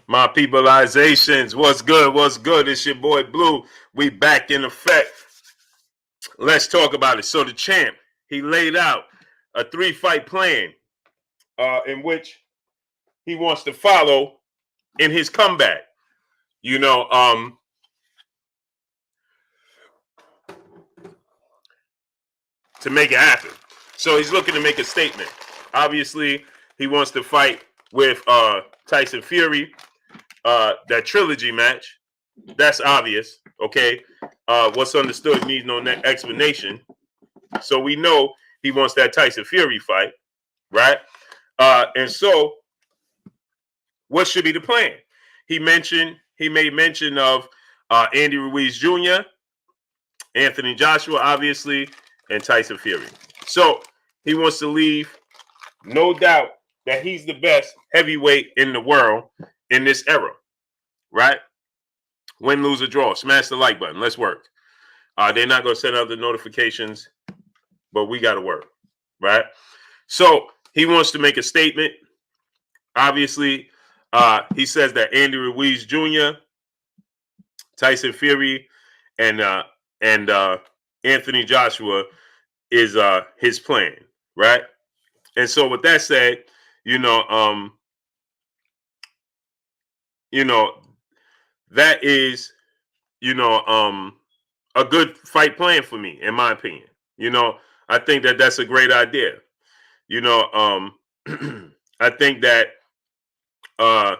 My peopleizations, what's good? What's good? It's your boy Blue. We back in effect. Let's talk about it. So the champ, he laid out a 3-fight plan in which he wants to follow in his comeback. You know, to make it happen. So he's looking to make a statement. Obviously, he wants to fight with Tyson Fury, that trilogy match. That's obvious, okay? What's understood needs no explanation. So we know he wants that Tyson Fury fight, right? And so, what should be the plan? He made mention of Andy Ruiz Jr., Anthony Joshua, obviously, and Tyson Fury. So he wants to leave no doubt that he's the best heavyweight in the world in this era, right? Win, lose, or draw. Smash the like button. Let's work. They're not going to send out the notifications, but we got to work, right? So he wants to make a statement. Obviously, he says that Andy Ruiz Jr., Tyson Fury, and Anthony Joshua is his plan, right? And so with that said, that is, a good fight plan for me, in my opinion. I think that that's a great idea. I think that all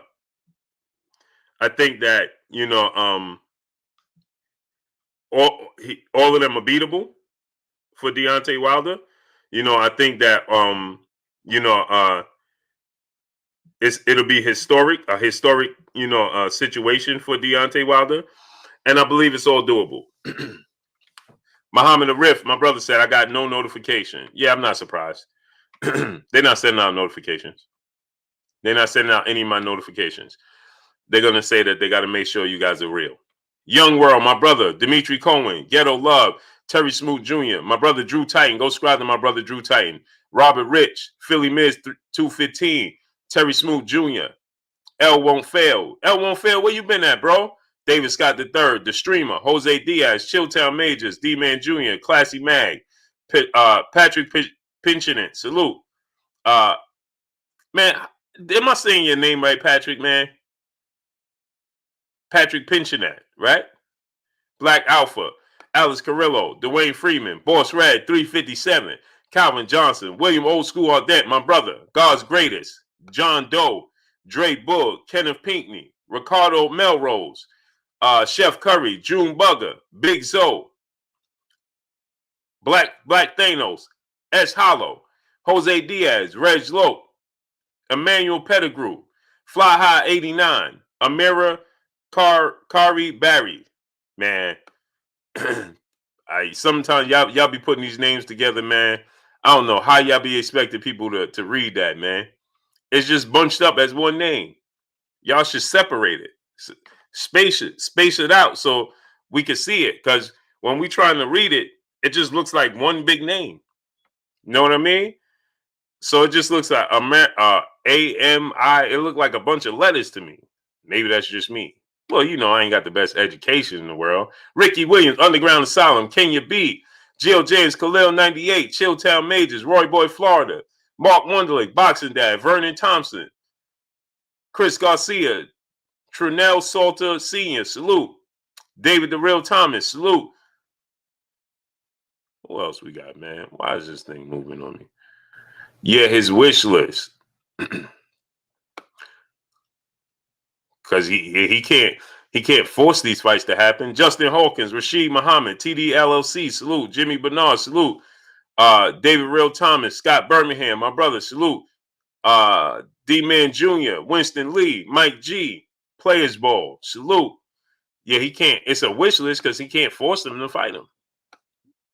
of them are beatable for Deontay Wilder. I think that it'll be a historic situation for Deontay Wilder, and I believe it's all doable. Muhammad Arif, my brother, said I got no notification. Yeah, I'm not surprised. They're not sending out notifications. They're not sending out any of my notifications. They're gonna say that they got to make sure you guys are real. Young World, my brother, Dimitri Cohen, Ghetto Love, Terry Smoot Jr., my brother Drew Titan. Go subscribe to my brother Drew Titan. Robert Rich, Philly Miz 215, Terry Smoot Jr., L Won't Fail. L Won't Fail, where you been at, bro? David Scott III, The Streamer, Jose Diaz, Chilltown Majors, D-Man Jr., Classy Mag, Patrick Pinchinant, salute. Man, am I saying your name right, Patrick, man? Patrick Pinchinat, right? Black Alpha, Alice Carrillo, Dwayne Freeman, Boss Red 357, Calvin Johnson, William Old School Audette, my brother, God's Greatest, John Doe, Dre Bull, Kenneth Pinkney, Ricardo Melrose, Chef Curry, June Bugger, Big Zoe, Black Thanos, S. Hollow, Jose Diaz, Reg Lope, Emmanuel Pettigrew, Fly High 89, Amira Kari Barry. Man, sometimes y'all be putting these names together, man. I don't know how y'all be expecting people to read that, man. It's just bunched up as one name. Y'all should separate it, space it out so we can see it. Because when we trying to read it, it just looks like one big name. You know what I mean? So it just looks like AMI. It looked like a bunch of letters to me. Maybe that's just me. Well, I ain't got the best education in the world. Ricky Williams, Underground Asylum, Kenya B, Jill James, Khalil 98, Chilltown Majors, Roy Boy Florida, Mark Wonderlick, Boxing Dad, Vernon Thompson, Chris Garcia, Trinell Salter Sr., salute. David the Real Thomas, salute. Who else we got, man? Why is this thing moving on me? Yeah, his wish list. Because he can't force these fights to happen. Justin Hawkins, Rasheed Muhammad, TD LLC, salute. Jimmy Bernard, salute. David Real Thomas, Scott Birmingham, my brother, salute. D-Man Jr., Winston Lee, Mike G, Players Ball, salute. Yeah, he can't. It's a wish list because he can't force them to fight him.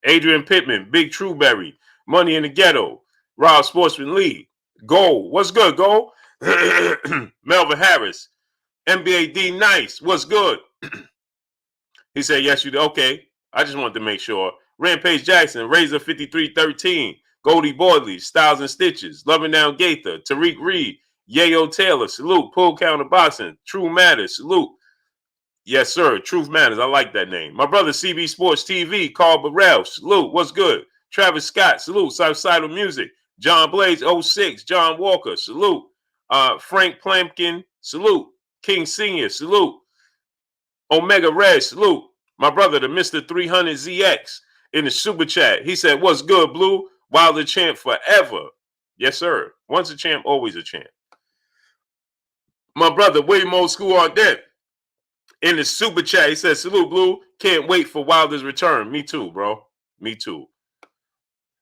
Adrian Pittman, Big Trueberry, Money in the Ghetto, Rob Sportsman Lee, Gold. What's good, Gold? Melvin Harris, NBA D Nice. What's good? He said, yes, you do. Okay. I just wanted to make sure. Rampage Jackson, Razor 5313, Goldie Boydley, Styles and Stitches, Loving Down Gaither, Tariq Reed, Yayo Taylor, salute. Pull Counter Boxing, True Matters, salute. Yes, sir. Truth Matters. I like that name. My brother, CB Sports TV, Carl Burrell, salute. What's good? Travis Scott, salute. Southside Music. John Blaze, 06. John Walker, salute. Frank Plampkin, salute. King Senior, salute. Omega Red, salute. My brother, the Mr. 300ZX in the super chat. He said, what's good, Blue? Wilder champ forever. Yes, sir. Once a champ, always a champ. My brother, William Old School on deck. In the super chat, he says, salute, Blue. Can't wait for Wilder's return. Me too, bro. Me too.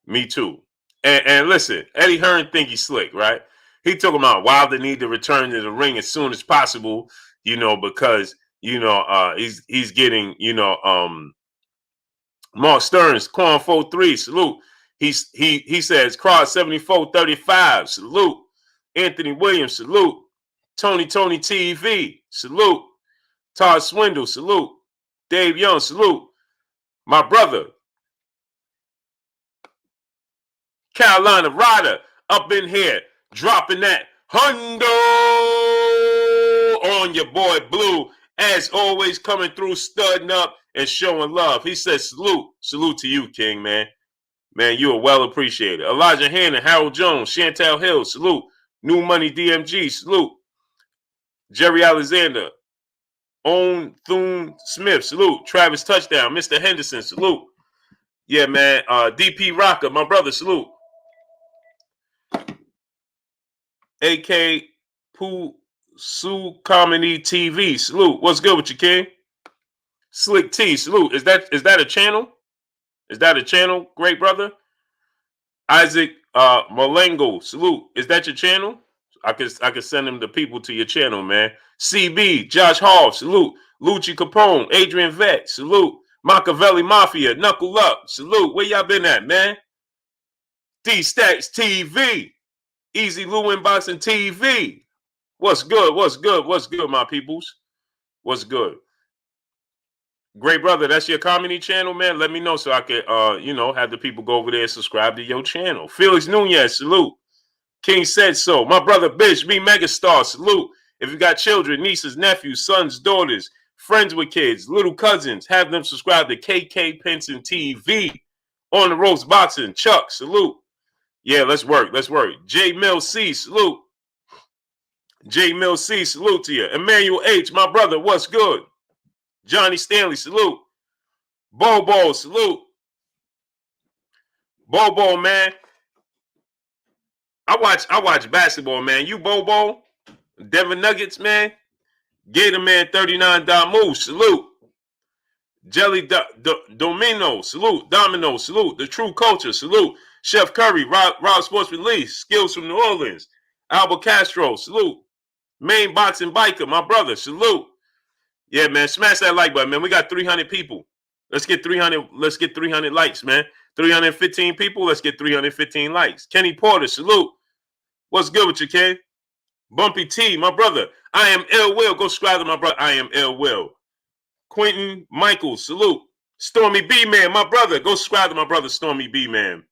Me too. And listen, Eddie Hearn think he's slick, right? He talking about Wilder need to return to the ring as soon as possible, because, he's getting, Mark Stearns, Quan 43, salute. He says, Cross 7435, salute. Anthony Williams, salute. Tony TV, salute. Todd Swindle, salute. Dave Young, salute. My brother, Carolina Ryder, up in here, dropping that hundo on your boy Blue. As always, coming through, studding up and showing love. He says, salute. Salute to you, King, man. Man, you are well appreciated. Elijah Hannon, Harold Jones, Chantel Hill, salute. New Money DMG, salute. Jerry Alexander, Own Thune Smith, salute. Travis Touchdown, Mr. Henderson, salute. Yeah, man. DP Rocker, my brother, salute. AK Poo Sue Comedy TV, salute. What's good with you, King? Slick T, salute. Is that a channel? Is that a channel, great brother? Isaac Malengo, salute. Is that your channel? I could send them the people to your channel, man. CB, Josh Hall, salute. Lucci Capone, Adrian Vet, salute. Machiavelli Mafia, knuckle up, salute. Where y'all been at, man? D-Stacks TV, Easy Lou Inboxing TV. What's good? What's good? What's good, my peoples? What's good? Great brother, that's your comedy channel, man. Let me know so I can, have the people go over there and subscribe to your channel. Felix Nunez, salute. King said so. My brother, Bitch, me Megastar, salute. If you got children, nieces, nephews, sons, daughters, friends with kids, little cousins, have them subscribe to KK Penson TV. On the Ropes Boxing, Chuck, salute. Yeah, let's work. Let's work. J Mill C, salute. J Mill C, salute to you. Emmanuel H, my brother, what's good? Johnny Stanley, salute. Bobo, salute. Bobo, man. I watch basketball, man. You Bobo, Denver Nuggets, man. Gator Man 39 Damu, salute. Jelly Domino, salute. Domino, salute. The True Culture, salute. Chef Curry, Rob Sports Release, Skills from New Orleans. Albert Castro, salute. Main Boxing Biker, my brother, salute. Yeah, man, smash that like button, man. We got 300 people. Let's get 300. Let's get 300 likes, man. 315 people. Let's get 315 likes. Kenny Porter, salute. What's good with you, Ken? Bumpy T, my brother. I am Ill Will. Go subscribe to my brother. I am Ill Will. Quentin Michael, salute. Stormy B Man, my brother. Go subscribe to my brother, Stormy B Man.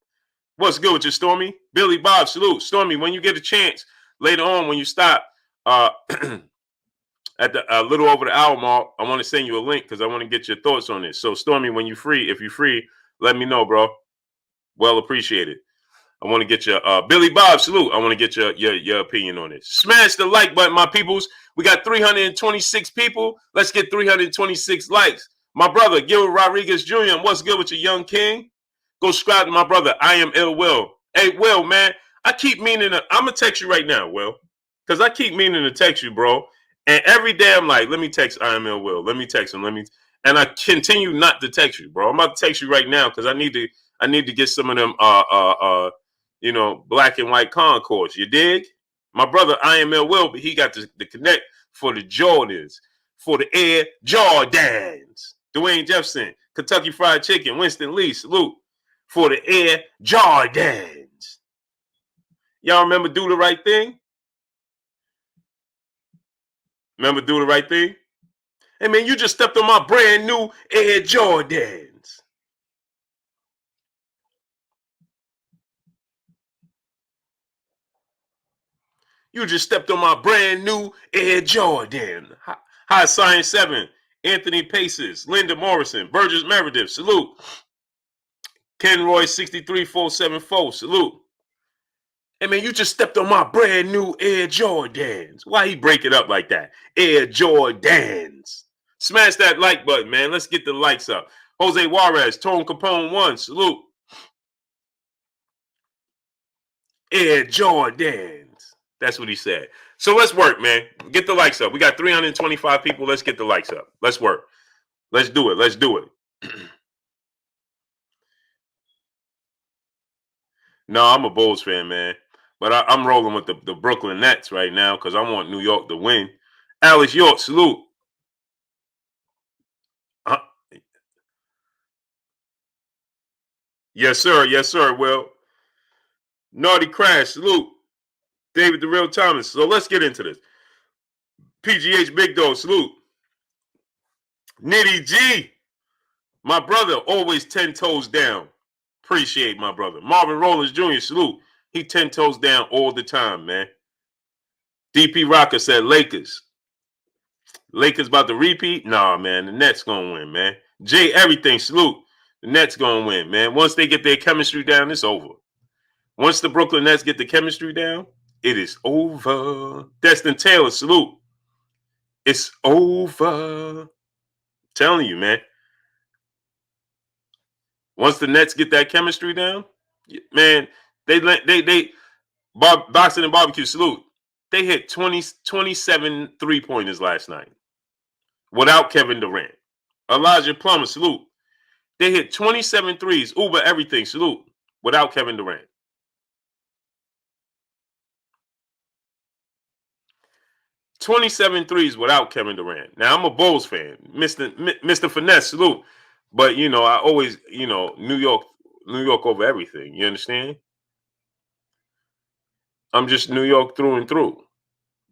What's good with you, Stormy? Billy Bob, salute. Stormy, when you get a chance later on, when you stop at the a little over the hour mark, I want to send you a link because I want to get your thoughts on this. So, Stormy, when you're free, if you're free, let me know, bro. Well appreciated. I want to get your Billy Bob, salute. I want to get your opinion on this. Smash the like button, my peoples. We got 326 people. Let's get 326 likes. My brother, Gil Rodriguez Jr., what's good with you, young king? Go subscribe to my brother. I am Ill Will. Hey, Will, man, I keep meaning to, I'm going to text you right now, Will, because I keep meaning to text you, bro. And every day I'm like, let me text I am Ill Will. Let me text him. And I continue not to text you, bro. I'm about to text you right now because I need to get some of them black and white Concords. You dig? My brother, I am Ill Will, but he got the connect for the Jordans, for the Air Jordans. Dwayne Jefferson, Kentucky Fried Chicken, Winston Lee, salute. For the Air Jordans. Y'all remember Do the Right Thing? Remember Do the Right Thing? Hey, man, you just stepped on my brand new Air Jordans. You just stepped on my brand new Air Jordan. High Science 7, Anthony Paces, Linda Morrison, Burgess Meredith, salute. Ken Roy 63474, salute. Hey man, you just stepped on my brand new Air Jordans. Why he break it up like that? Air Jordans. Smash that like button, man. Let's get the likes up. Jose Juarez, Tone Capone 1, salute. Air Jordans. That's what he said. So let's work, man. Get the likes up. We got 325 people. Let's get the likes up. Let's work. Let's do it. Let's do it. No, I'm a Bulls fan, man. But I'm rolling with the Brooklyn Nets right now because I want New York to win. Alex York, salute. Yes, sir. Yes, sir. Well, Naughty Crash, salute. David the Real Thomas. So let's get into this. PGH Big Dog, salute. Nitty G, my brother, always 10 toes down. Appreciate my brother. Marvin Rollins Jr., salute. He 10 toes down all the time, man. DP Rocker said Lakers. Lakers about to repeat? Nah, man. The Nets gonna win, man. Jay Everything, salute. The Nets gonna win, man. Once they get their chemistry down, it's over. Once the Brooklyn Nets get the chemistry down, it is over. Destin Taylor, salute. It's over. Telling you, man. Once the Nets get that chemistry down, man, Boxing and Barbecue, salute. They hit 27 3-pointers last night without Kevin Durant. Elijah Plummer, salute. They hit 27 threes, Uber everything, salute, without Kevin Durant. 27 threes without Kevin Durant. Now, I'm a Bulls fan. Mr. Finesse, salute. But, you know, I always, you know, New York over everything. You understand? I'm just New York through and through.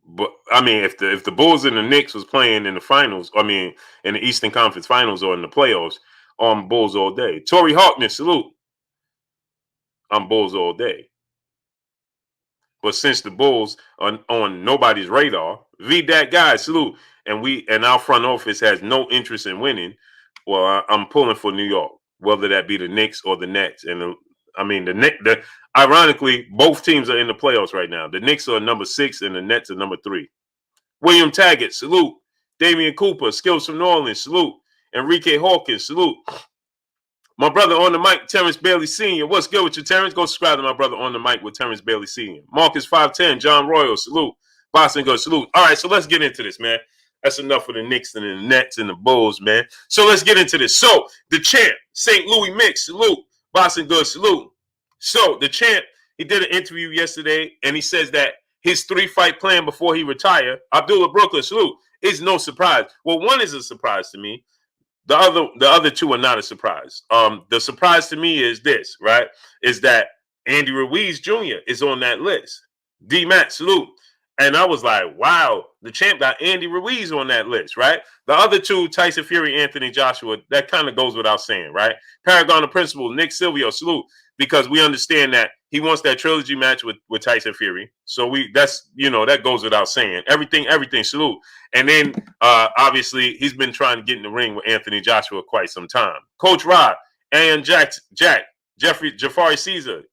But I mean, if the Bulls and the Knicks was playing in the finals, I mean, in the Eastern Conference Finals or in the playoffs, I'm Bulls all day. Torrey Hawkness, salute. I'm Bulls all day. But since the Bulls are on nobody's radar, that guy, salute. And our front office has no interest in winning. Well, I'm pulling for New York, whether that be the Knicks or the Nets. And ironically, both teams are in the playoffs right now. The Knicks are number 6 and the Nets are number 3. William Taggart, salute. Damian Cooper, Skills from New Orleans, salute. Enrique Hawkins, salute. My brother on the mic, Terrence Bailey Sr. What's good with you, Terrence? Go subscribe to my brother on the mic with Terrence Bailey Sr. Marcus 510, John Royal, salute. Boston Go, salute. All right, so let's get into this, man. That's enough for the Knicks and the Nets and the Bulls, man. So let's get into this. So the champ, St. Louis Mix, salute. Boston Good, salute. So the champ, he did an interview yesterday, and he says that his 3-fight plan before he retired, Abdullah Brooklyn, salute, is no surprise. Well, one is a surprise to me. The other two are not a surprise. The surprise to me is this, right? Is that Andy Ruiz Jr. is on that list. D-Matt, salute. And I was like, wow, the champ got Andy Ruiz on that list, right? The other two, Tyson Fury, Anthony Joshua, that kind of goes without saying, right? Paragon of Principle, Nick Silvio, salute, because we understand that he wants that trilogy match with Tyson Fury. So that goes without saying. Everything, salute. And then, obviously, he's been trying to get in the ring with Anthony Joshua quite some time. Coach Rod, Aaron Jack, Jafari Caesar,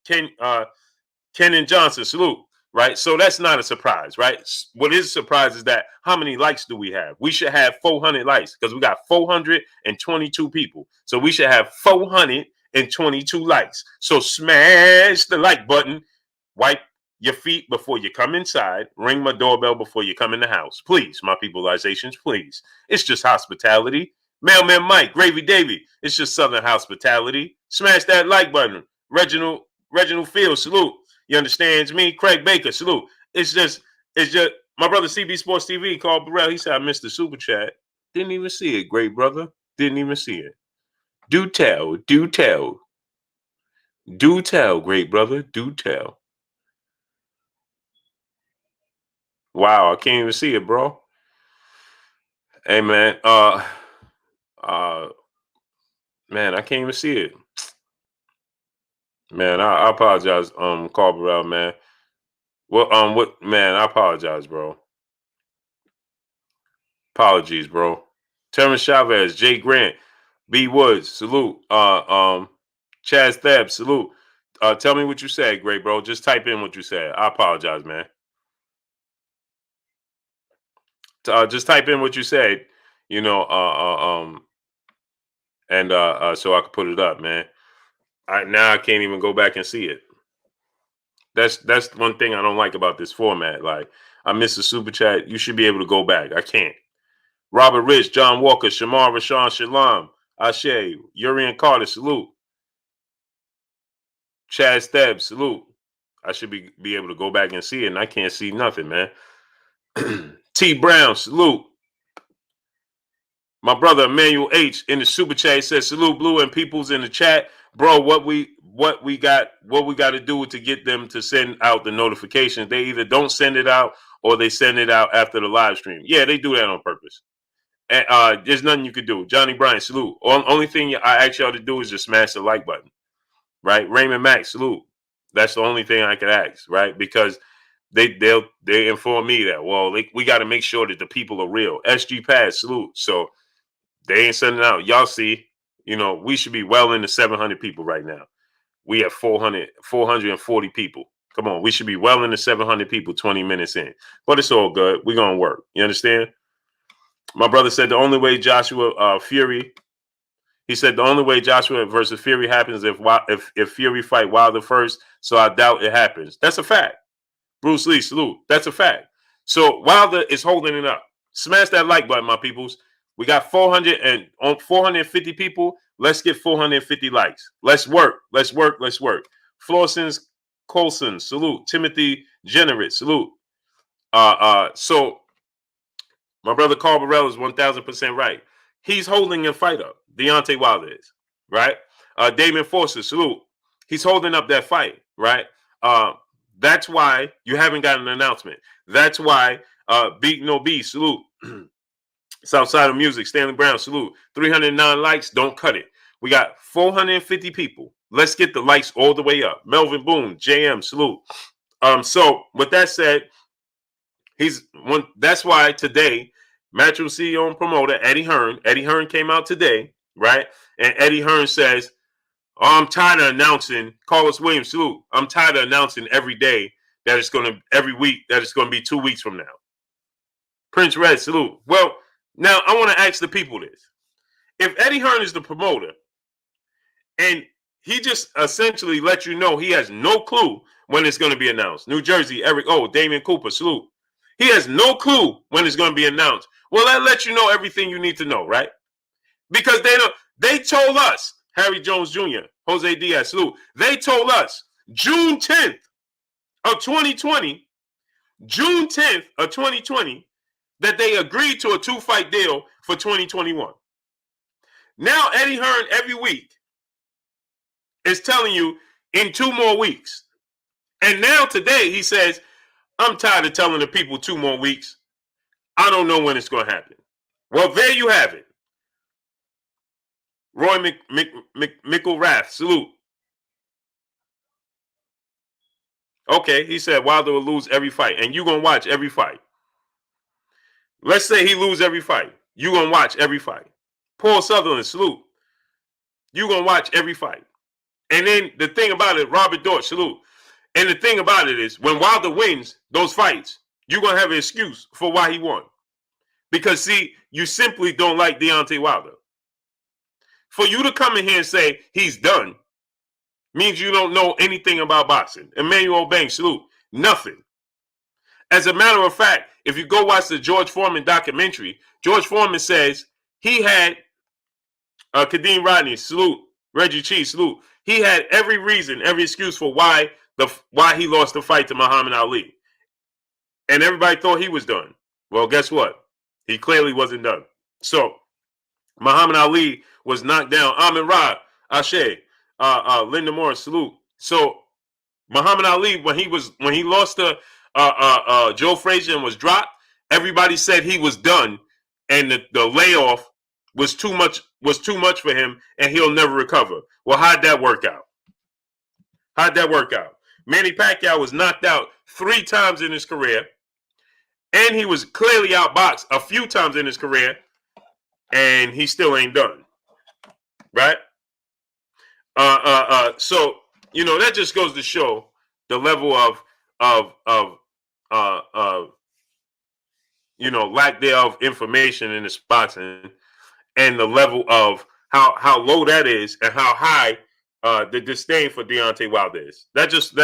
Kenan Johnson, salute. Right, so that's not a surprise, right? What is a surprise is that how many likes do we have? We should have 400 likes because we got 422 people. So we should have 422 likes. So smash the like button, wipe your feet before you come inside, ring my doorbell before you come in the house. Please, my peopleizations, please. It's just hospitality. Mailman Mike, Gravy Davy, it's just Southern hospitality. Smash that like button. Reginald Fields, salute. You understand me? Craig Baker, salute. It's just my brother CB Sports TV called Burrell. He said I missed the super chat. Didn't even see it, great brother. Didn't even see it. Do tell, great brother. Do tell. Wow, I can't even see it, bro. Hey man, man, I can't even see it. Man, I apologize, Carl Burrell, man. Well, what man? I apologize, bro. Apologies, bro. Terrence Chavez, Jay Grant, B Woods, salute. Chaz Theb, salute. Tell me what you said, great bro. Just type in what you said. I apologize, man. Just type in what you said, you know, and so I could put it up, man. Now I can't even go back and see it. That's one thing I don't like about this format. Like, I miss the super chat. You should be able to go back. I can't. Robert Rich, John Walker, Shamar Rashawn Shalom, Ashe, Urian Carter, salute. Chaz Theb, salute. I should be able to go back and see it, and I can't see nothing, man. T Brown, salute. My brother Emmanuel H in the super chat says salute Blue and people's in the chat. Bro, what we got to do to get them to send out the notifications. They either don't send it out or they send it out after the live stream. Yeah, they do that on purpose. And there's nothing you could do. Johnny Bryan, salute. Only thing I ask y'all to do is just smash the like button. Right? Raymond Mack, salute. That's the only thing I could ask, right? Because they inform me that, well, we got to make sure that the people are real. SG Pass, salute. So they ain't sending out. Y'all see, we should be well into 700 people right now. We have 440 people. Come on, we should be well into 700 people 20 minutes in. But it's all good. We're going to work. You understand? My brother said the only way Joshua Fury, he said the only way Joshua versus Fury happens if Fury fight Wilder first. So I doubt it happens. That's a fact. Bruce Lee, salute. That's a fact. So Wilder is holding it up. Smash that like button, my peoples. We got 450 people. Let's get 450 likes. Let's work. Let's work. Let's work. Florson's Colson, salute. Timothy Generate, salute. So my brother Carl Burrell is 1,000% right. He's holding a fight up. Deontay Wilder is, right? Damon Forster, salute. He's holding up that fight, right? That's why you haven't gotten an announcement. That's why Beat No B, salute. Southside of Music, Stanley Brown, salute. 309 likes, don't cut it. We got 450 people. Let's get the likes all the way up. Melvin Boone, JM, salute. So with that said, that's why today, Matchroom CEO and promoter Eddie Hearn came out today, right? And Eddie Hearn says, I'm tired of announcing, Carlos Williams, salute. I'm tired of announcing every day that it's going to, every week, that it's going to be 2 weeks from now. Prince Red, salute. Well, now I want to ask the people this. If Eddie Hearn is the promoter and he just essentially let you know he has no clue when it's going to be announced. New Jersey, Eric O, Damian Cooper, salute. He has no clue when it's going to be announced. Well, that lets you know everything you need to know, right? Because they told us, Harry Jones Jr., Jose Diaz, salute. They told us June 10th of 2020, that they agreed to a 2-fight deal for 2021. Now Eddie Hearn every week is telling you in 2 more weeks. And now today he says, I'm tired of telling the people 2 more weeks. I don't know when it's going to happen. Well, there you have it. Roy McIlrath, salute. Okay, he said Wilder will lose every fight, and you're going to watch every fight. Let's say he lose every fight. You're going to watch every fight. Paul Sutherland, salute. You're going to watch every fight. And then the thing about it, Robert Dortch, salute. And the thing about it is, when Wilder wins those fights, you're going to have an excuse for why he won. Because, see, you simply don't like Deontay Wilder. For you to come in here and say he's done means you don't know anything about boxing. Emmanuel Banks, salute. Nothing. As a matter of fact, if you go watch the George Foreman documentary, George Foreman says he had Kadeem Rodney, salute. Reggie Cheese, salute. He had every reason, every excuse for why he lost the fight to Muhammad Ali. And everybody thought he was done. Well, guess what? He clearly wasn't done. So, Muhammad Ali was knocked down. Amin Ra, Ashe, Linda Morris, salute. So, Muhammad Ali, when he lost to Joe Frazier and was dropped, everybody said he was done, and the layoff was too much for him, and he'll never recover. Well, how'd that work out? Manny Pacquiao was knocked out 3 times in his career, and he was clearly outboxed a few times in his career, and he still ain't done. Right? So that just goes to show the level of lack thereof information in this boxing, and the level of how low that is, and how high the disdain for Deontay Wilder is. That just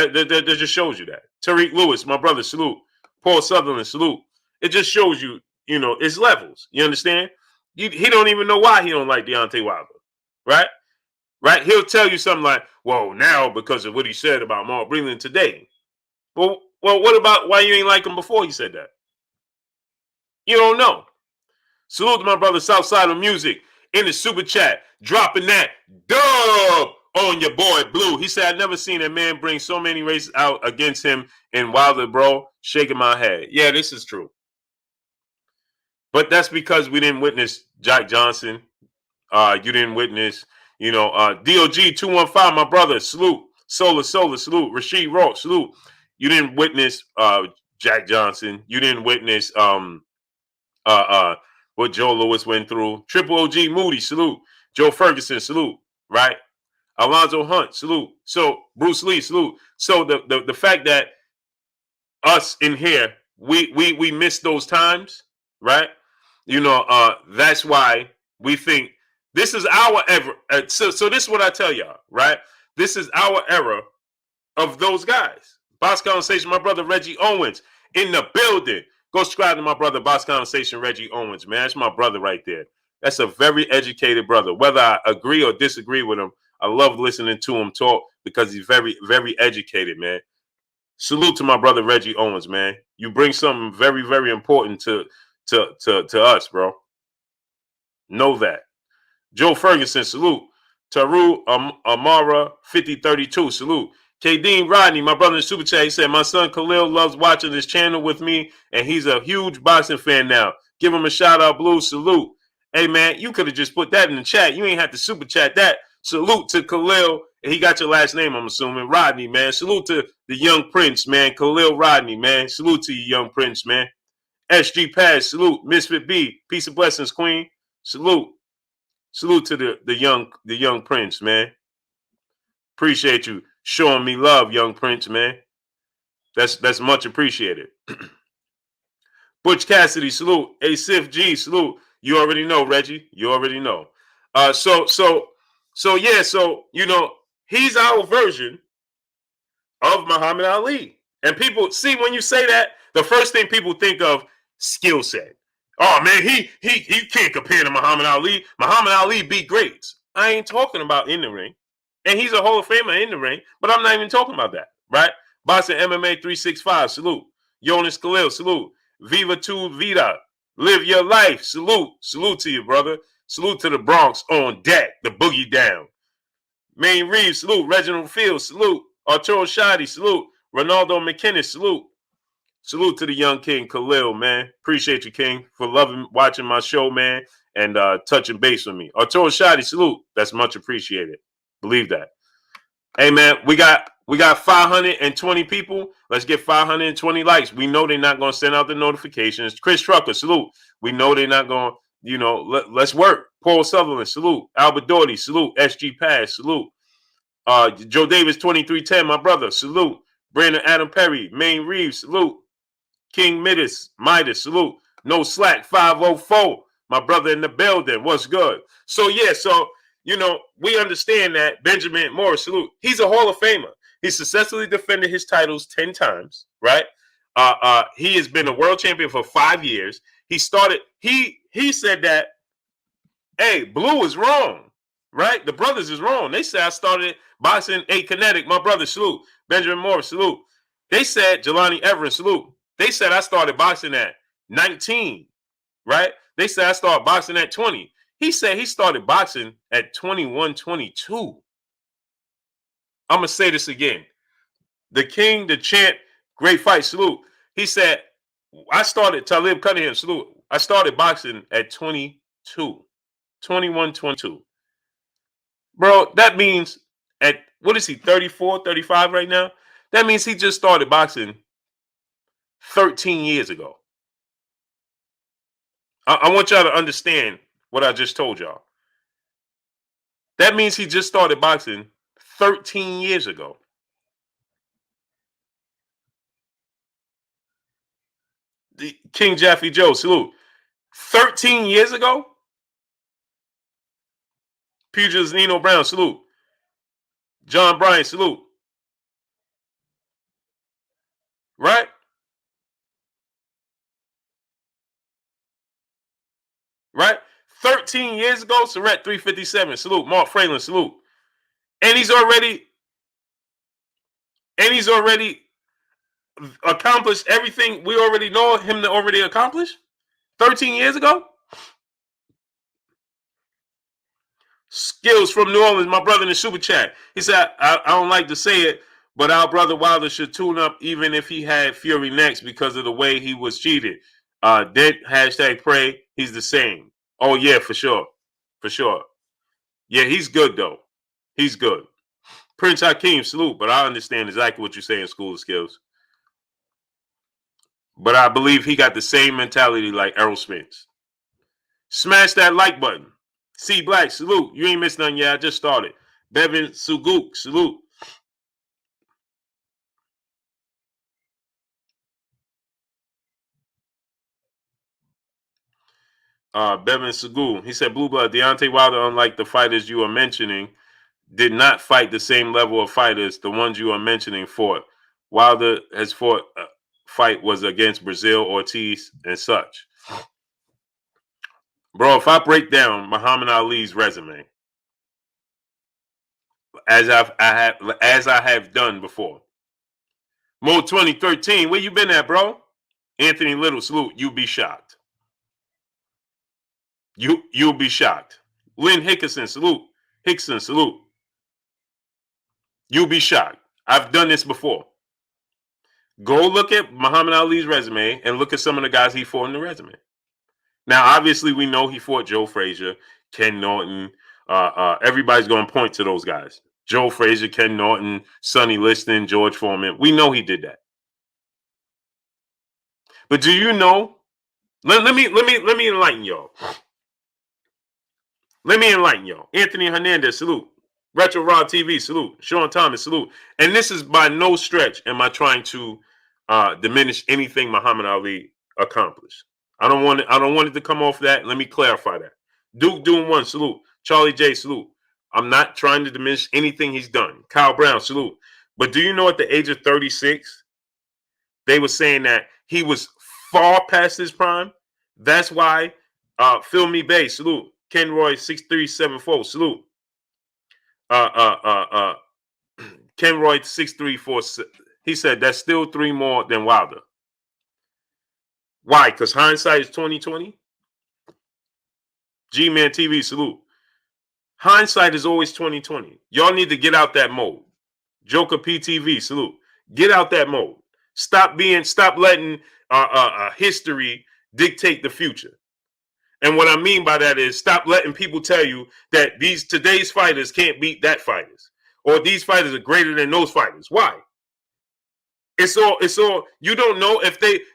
shows you that. Tariq Lewis, my brother, salute. Paul Sutherland, salute. It just shows you, it's levels. You understand? He don't even know why he don't like Deontay Wilder, right? Right? He'll tell you something like, "Well, now because of what he said about Mark Breland today." Well, what about why you ain't like him before he said that? You don't know. Salute to my brother Southside of Music in the super chat, dropping that dub on your boy Blue. He said, "I've never seen a man bring so many races out against him in Wilder, bro." Shaking my head. Yeah, this is true. But that's because we didn't witness Jack Johnson. You didn't witness, DOG 215, my brother, salute. Solar, salute. Rasheed Rock, salute. You didn't witness Jack Johnson. You didn't witness what Joe Lewis went through. Triple OG Moody, salute. Joe Ferguson, salute. Right? Alonzo Hunt, salute. So Bruce Lee, salute. So the fact that us in here, we missed those times, right? That's why we think this is our era. So this is what I tell y'all, right? This is our era of those guys. Boss Conversation, my brother Reggie Owens in the building. Go subscribe to my brother Boss Conversation, Reggie Owens, man. That's my brother right there. That's a very educated brother. Whether I agree or disagree with him, I love listening to him talk because he's very, very educated, man. Salute to my brother Reggie Owens, man. You bring something very, very important to us, bro. Know that. Joe Ferguson, salute. Taru Amara 5032, salute. K. Dean Rodney, my brother in Super Chat, he said, "My son Khalil loves watching this channel with me, and he's a huge boxing fan now. Give him a shout out, Blue, salute." Hey, man, you could have just put that in the chat. You ain't have to Super Chat that. Salute to Khalil. He got your last name, I'm assuming. Rodney, man. Salute to the young prince, man. Khalil Rodney, man. Salute to you, young prince, man. SG Pass, salute. Misfit B, peace and blessings, queen. Salute. Salute to the young prince, man. Appreciate you showing me love, young prince, man. That's much appreciated. Butch Cassidy, salute. A Sif G, salute. You already know, Reggie. You already know. He's our version of Muhammad Ali. And people see, when you say that, the first thing people think of, skill set. Oh man, he can't compare to Muhammad Ali. Muhammad Ali beat greats. I ain't talking about in the ring. And he's a Hall of Famer in the ring, but I'm not even talking about that, right? Boxing MMA 365, salute. Jonas Khalil, salute. Viva tu vida. Live your life, salute. Salute to you, brother. Salute to the Bronx on deck, the boogie down. Maine Reeves, salute. Reginald Fields, salute. Arturo Shadi, salute. Ronaldo McKinnon, salute. Salute to the young king, Khalil, man. Appreciate you, king, for watching my show, man, and touching base with me. Arturo Shadi, salute. That's much appreciated. Believe that. Hey, man, we got 520 people. Let's get 520 likes. We know they're not going to send out the notifications. Chris Trucker, salute. We know they're not going to, let's work. Paul Sutherland, salute. Albert Doherty, salute. SG Pass, salute. Joe Davis, 2310, my brother, salute. Brandon Adam Perry, Maine Reeves, salute. King Midas, salute. No Slack, 504, my brother in the building. What's good? So, yeah, we understand that Benjamin Morris, salute. He's a Hall of Famer. He successfully defended his titles 10 times, right? He has been a world champion for 5 years. He said that, hey, Blue is wrong, right? The brothers is wrong. They said I started boxing kinetic. My brother, salute. Benjamin Morris, salute. They said Jelani Everett, salute. They said I started boxing at 19, right? They said I started boxing at 20. He said he started boxing at 21, 22. I'm going to say this again. The king, the champ, great fight, salute. He said, I started, Talib Cunningham, salute. I started boxing at 22, 21, 22. Bro, that means what is he, 34, 35 right now? That means he just started boxing 13 years ago. I want y'all to understand what I just told y'all. That means he just started boxing 13 years ago. The King Jaffe Joe, salute. 13 years ago? Pugilist Nino Brown, salute. John Bryan, salute. Right? Right? 13 years ago, Surrett 357, salute. Mark Fralin, salute. And he's already accomplished everything we already know him to already accomplish 13 years ago. Skills from New Orleans, my brother in the super chat. He said, I don't like to say it, but our brother Wilder should tune up even if he had Fury next because of the way he was cheated. Dead hashtag pray, he's the same. Oh, yeah, for sure. For sure. Yeah, he's good, though. He's good. Prince Hakeem, salute, but I understand exactly what you're saying, School of Skills. But I believe he got the same mentality like Errol Spence. Smash that like button. C Black, salute. You ain't missed nothing yet. I just started. Bevin Suguk, salute. Bevin Suguk, he said, Blue Blood, Deontay Wilder, unlike the fighters you are mentioning, did not fight the same level of fighters the ones you are mentioning fought. Wilder has fought, fight was against Brazil, Ortiz, and such. Bro, if I break down Muhammad Ali's resume, as I have done before. Mo 2013, where you been at, bro? Anthony Little, salute. You'll be shocked. You'll be shocked. Lynn Hickerson, salute. Hickson, salute. You'll be shocked. I've done this before. Go look at Muhammad Ali's resume and look at some of the guys he fought in the resume. Now, obviously, we know he fought Joe Frazier, Ken Norton. Everybody's going to point to those guys. Joe Frazier, Ken Norton, Sonny Liston, George Foreman. We know he did that. But do you know? Let me enlighten y'all. Let me enlighten y'all. Anthony Hernandez, salute. Retro Rod TV, salute. Sean Thomas, salute. And this is by no stretch am I trying to diminish anything Muhammad Ali accomplished. I don't want it to come off that. Let me clarify that. Duke Doom 1, salute. Charlie J, salute. I'm not trying to diminish anything he's done. Kyle Brown, salute. But do you know at the age of 36, they were saying that he was far past his prime? That's why Phil Me Bay, salute. Ken Roy 6374, salute. Ken Roy 634, he said that's still 3 more than Wilder. Why? Because hindsight is 2020. G-Man TV, salute. Hindsight is always 2020. Y'all need to get out that mode. Joker PTV, salute. Get out that mode. Stop letting history dictate the future. And what I mean by that is stop letting people tell you that today's fighters can't beat that fighters, or these fighters are greater than those fighters. Why? It's all you don't know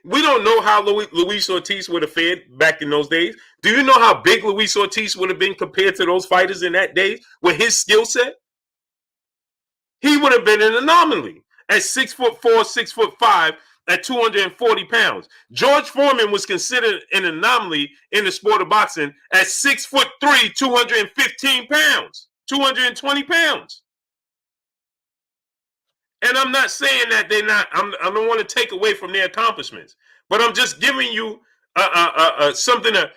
we don't know how Luis Ortiz would have fared back in those days. Do you know how big Luis Ortiz would have been compared to those fighters in that day with his skill set? He would have been an anomaly at 6'4", 6'5", at 240 pounds. George Foreman was considered an anomaly in the sport of boxing at 6'3", 215 pounds, 220 pounds. And I'm not saying that they're not. I don't want to take away from their accomplishments, but I'm just giving you something that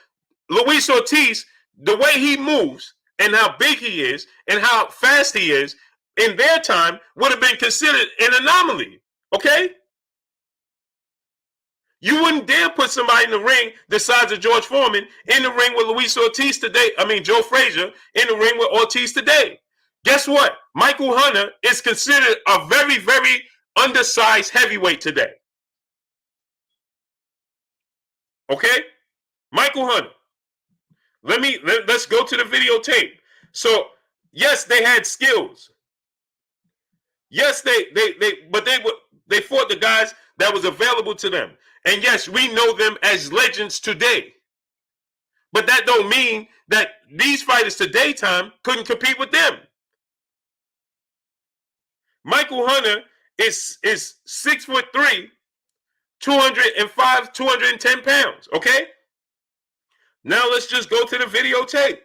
Luis Ortiz, the way he moves and how big he is and how fast he is, in their time would have been considered an anomaly. Okay? You wouldn't dare put somebody in the ring the size of George Foreman in the ring with Luis Ortiz today. I mean, Joe Frazier in the ring with Ortiz today. Guess what? Michael Hunter is considered a very, very undersized heavyweight today. Okay? Michael Hunter. Let's go to the videotape. So, yes, they had skills. Yes, they fought the guys that was available to them. And yes, we know them as legends today. But that don't mean that these fighters today time couldn't compete with them. Michael Hunter is 6'3", 205, 210 pounds. Okay? Now let's just go to the videotape.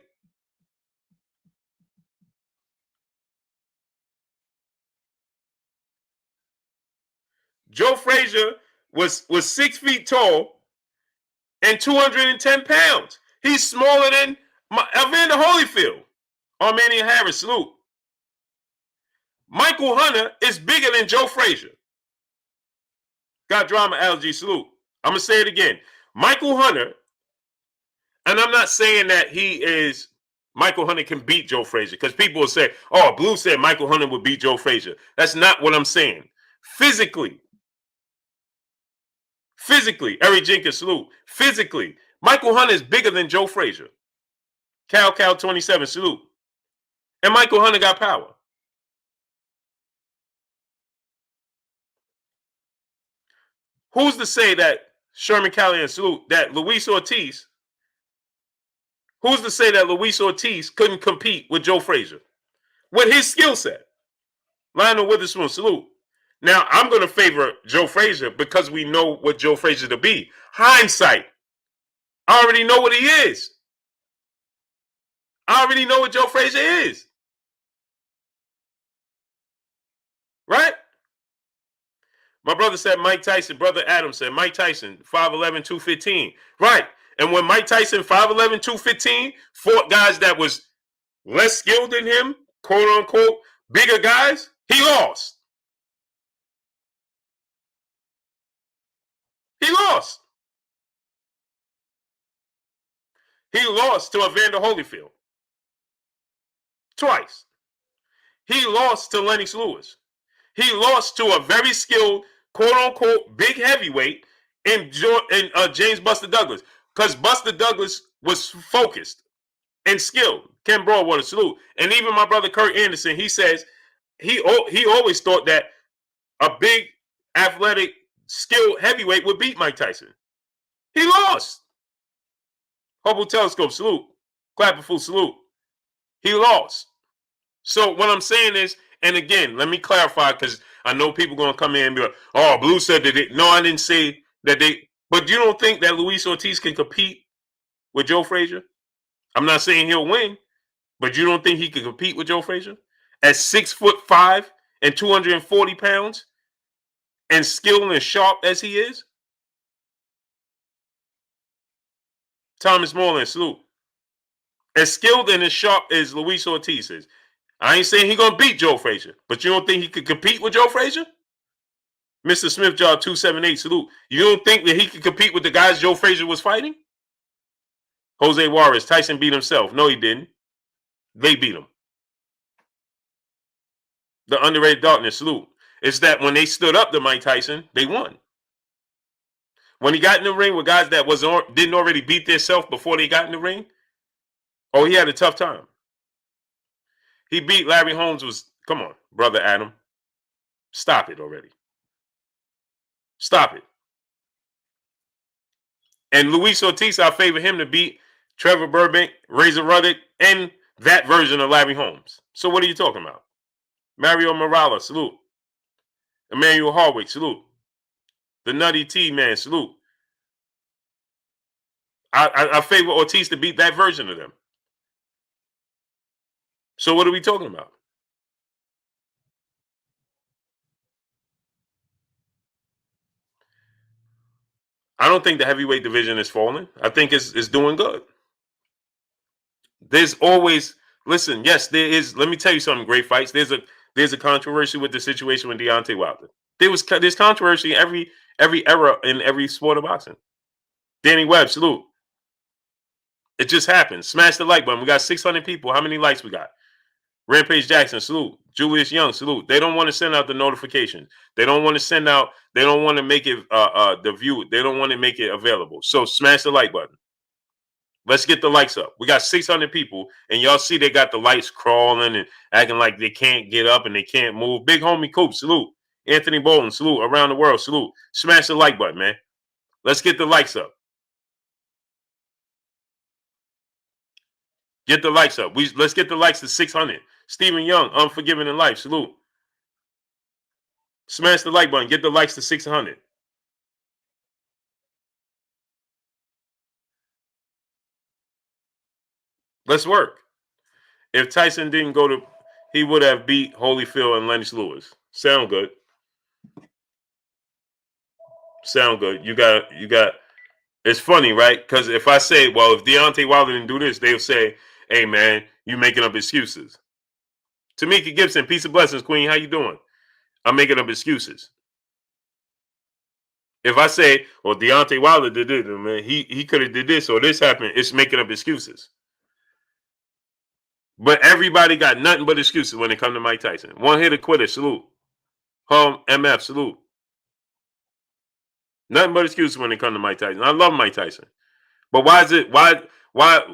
Joe Frazier was 6 feet tall and 210 pounds. He's smaller than Evander Holyfield. Armanian Harris, salute. Michael Hunter is bigger than Joe Frazier. Got drama allergy, salute. I'm going to say it again. Michael Hunter, and I'm not saying that Michael Hunter can beat Joe Frazier, because people will say, oh, Blue said Michael Hunter would beat Joe Frazier. That's not what I'm saying. Physically, Eric Jenkins, salute. Physically, Michael Hunter is bigger than Joe Frazier. Cal 27, salute. And Michael Hunter got power. Who's to say that Sherman Callahan, salute, that Luis Ortiz, who's to say that Luis Ortiz couldn't compete with Joe Frazier with his skill set? Lionel Witherspoon, salute. Now, I'm going to favor Joe Frazier because we know what Joe Frazier to be. Hindsight. I already know what he is. I already know what Joe Frazier is. Right? My brother said Mike Tyson. Brother Adam said Mike Tyson, 5'11", 215. Right. And when Mike Tyson, 5'11", 215, fought guys that was less skilled than him, quote unquote, bigger guys, he lost. He lost. He lost to Evander Holyfield. Twice. He lost to Lennox Lewis. He lost to a very skilled, quote-unquote, big heavyweight in James Buster Douglas. Because Buster Douglas was focused and skilled. Ken Broadwater, salute. And even my brother Kurt Anderson, he says he always thought that a big, athletic, skilled heavyweight would beat Mike Tyson. He lost. Hubble Telescope, salute. Clapperful, salute. He lost. So what I'm saying is, and again, let me clarify, because I know people going to come in and be like, oh, Blue said that no, I didn't say that they, but you don't think that Luis Ortiz can compete with Joe Frazier? I'm not saying he'll win, but you don't think he can compete with Joe Frazier? At 6'5" and 240 pounds and skilled and sharp as he is? Thomas Moreland, salute. As skilled and as sharp as Luis Ortiz is. I ain't saying he's going to beat Joe Frazier, but you don't think he could compete with Joe Frazier? Mr. Smithjaw 278, salute. You don't think that he could compete with the guys Joe Frazier was fighting? Jose Juarez, Tyson beat himself. No, he didn't. They beat him. The underrated darkness, salute. It's that when they stood up to Mike Tyson, they won. When he got in the ring with guys that didn't already beat themselves before they got in the ring, oh, he had a tough time. He beat Larry Holmes. Come on, brother Adam. Stop it already. Stop it. And Luis Ortiz, I favor him to beat Trevor Burbank, Razor Ruddock, and that version of Larry Holmes. So what are you talking about? Mario Morales, salute. Emmanuel Hardwick, salute. The Nutty T Man, salute. I favor Ortiz to beat that version of them. So what are we talking about? I don't think the heavyweight division is falling. I think it's doing good. There's always, listen, yes, there is. Let me tell you something, great fights. There's a controversy with the situation with Deontay Wilder. There's controversy in every era in every sport of boxing. Danny Webb, salute. It just happened. Smash the like button. We got 600 people. How many likes we got? Rampage Jackson, salute. Julius Young, salute. They don't want to send out the notifications. They don't want to send out. They don't want to make it the view. They don't want to make it available. So smash the like button. Let's get the lights up. We got 600 people, and y'all see they got the lights crawling and acting like they can't get up and they can't move. Big homie Coop, salute. Anthony Bolton, salute. Around the world, salute. Smash the like button, man. Let's get the lights up. Get the lights up. Let's get the likes to 600. Stephen Young, Unforgiven in Life, salute. Smash the like button. Get the likes to 600. Let's work. If Tyson didn't go to, he would have beat Holyfield and Lennox Lewis. Sound good. Sound good. You got. It's funny, right? Because if I say, well, if Deontay Wilder didn't do this, they'll say, hey, man, you making up excuses. Tamika Gibson, peace of blessings, Queen. How you doing? I'm making up excuses. If I say, well, Deontay Wilder did it, man, he could have did this or this happened, it's making up excuses. But everybody got nothing but excuses when it comes to Mike Tyson. One hitter quitter, salute. MF, salute. Nothing but excuses when it comes to Mike Tyson. I love Mike Tyson. But why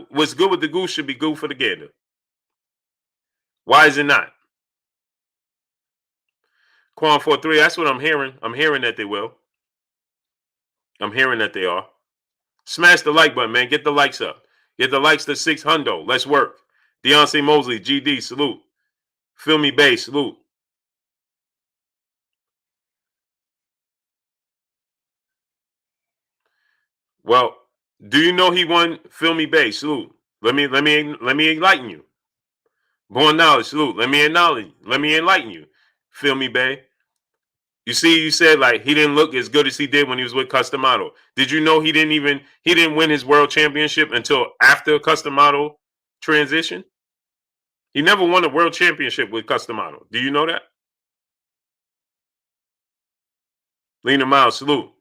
what's good with the goose should be good for the gander? Why is it not? Quan 43, that's what I'm hearing. I'm hearing that they will. I'm hearing that they are. Smash the like button, man. Get the likes up. Get the likes to 600. Let's work. Deontay Mosley, GD, salute. Filmy Bay, salute. Well, do you know he won Filmy Bay? Salute. Let me enlighten you. Born knowledge, salute. Let me enlighten you. Filmy Bay. You see, you said like he didn't look as good as he did when he was with Custom Model. Did you know he didn't win his world championship until after Custom Model transition? He never won a world championship with Custom Model. Do you know that? Lena Miles, salute.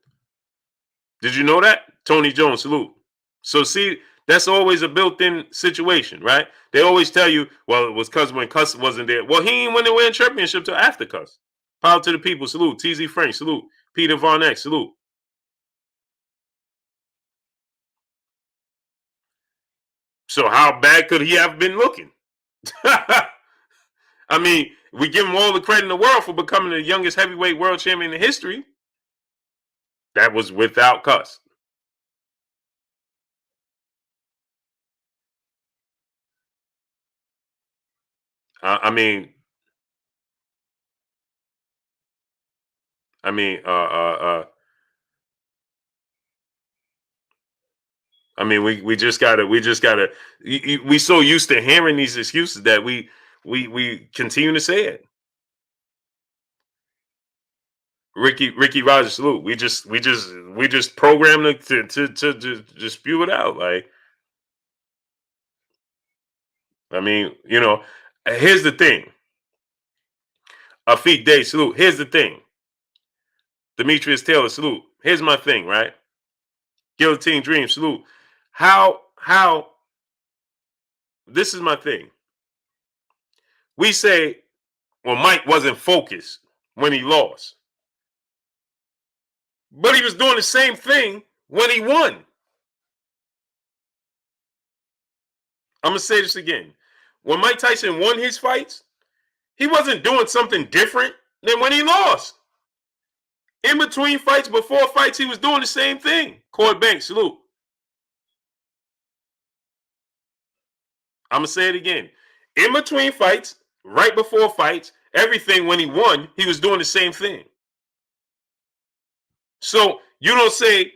Did you know that? Tony Jones, salute. So see, that's always a built-in situation, right? They always tell you, well, it was Cuss when Cuss wasn't there. Well, he ain't win the world championship till after Cuss. Power to the people, salute. TZ Frank, salute. Peter Von X, salute. So how bad could he have been looking? I mean, we give him all the credit in the world for becoming the youngest heavyweight world champion in history. That was without Cuss. I mean, we just gotta. We so used to hearing these excuses that we continue to say it. Ricky Rogers, salute. We just programmed to spew it out. Like, I mean, here's the thing. Afiq Day, salute. Here's the thing. Demetrius Taylor, salute. Here's my thing, right? Guillotine Dream, salute. How this is my thing. We say, well, Mike wasn't focused when he lost. But he was doing the same thing when he won. I'm going to say this again. When Mike Tyson won his fights, he wasn't doing something different than when he lost. In between fights, before fights, he was doing the same thing. Cord Banks, salute. I'm going to say it again. In between fights, right before fights, everything when he won, he was doing the same thing. So you don't say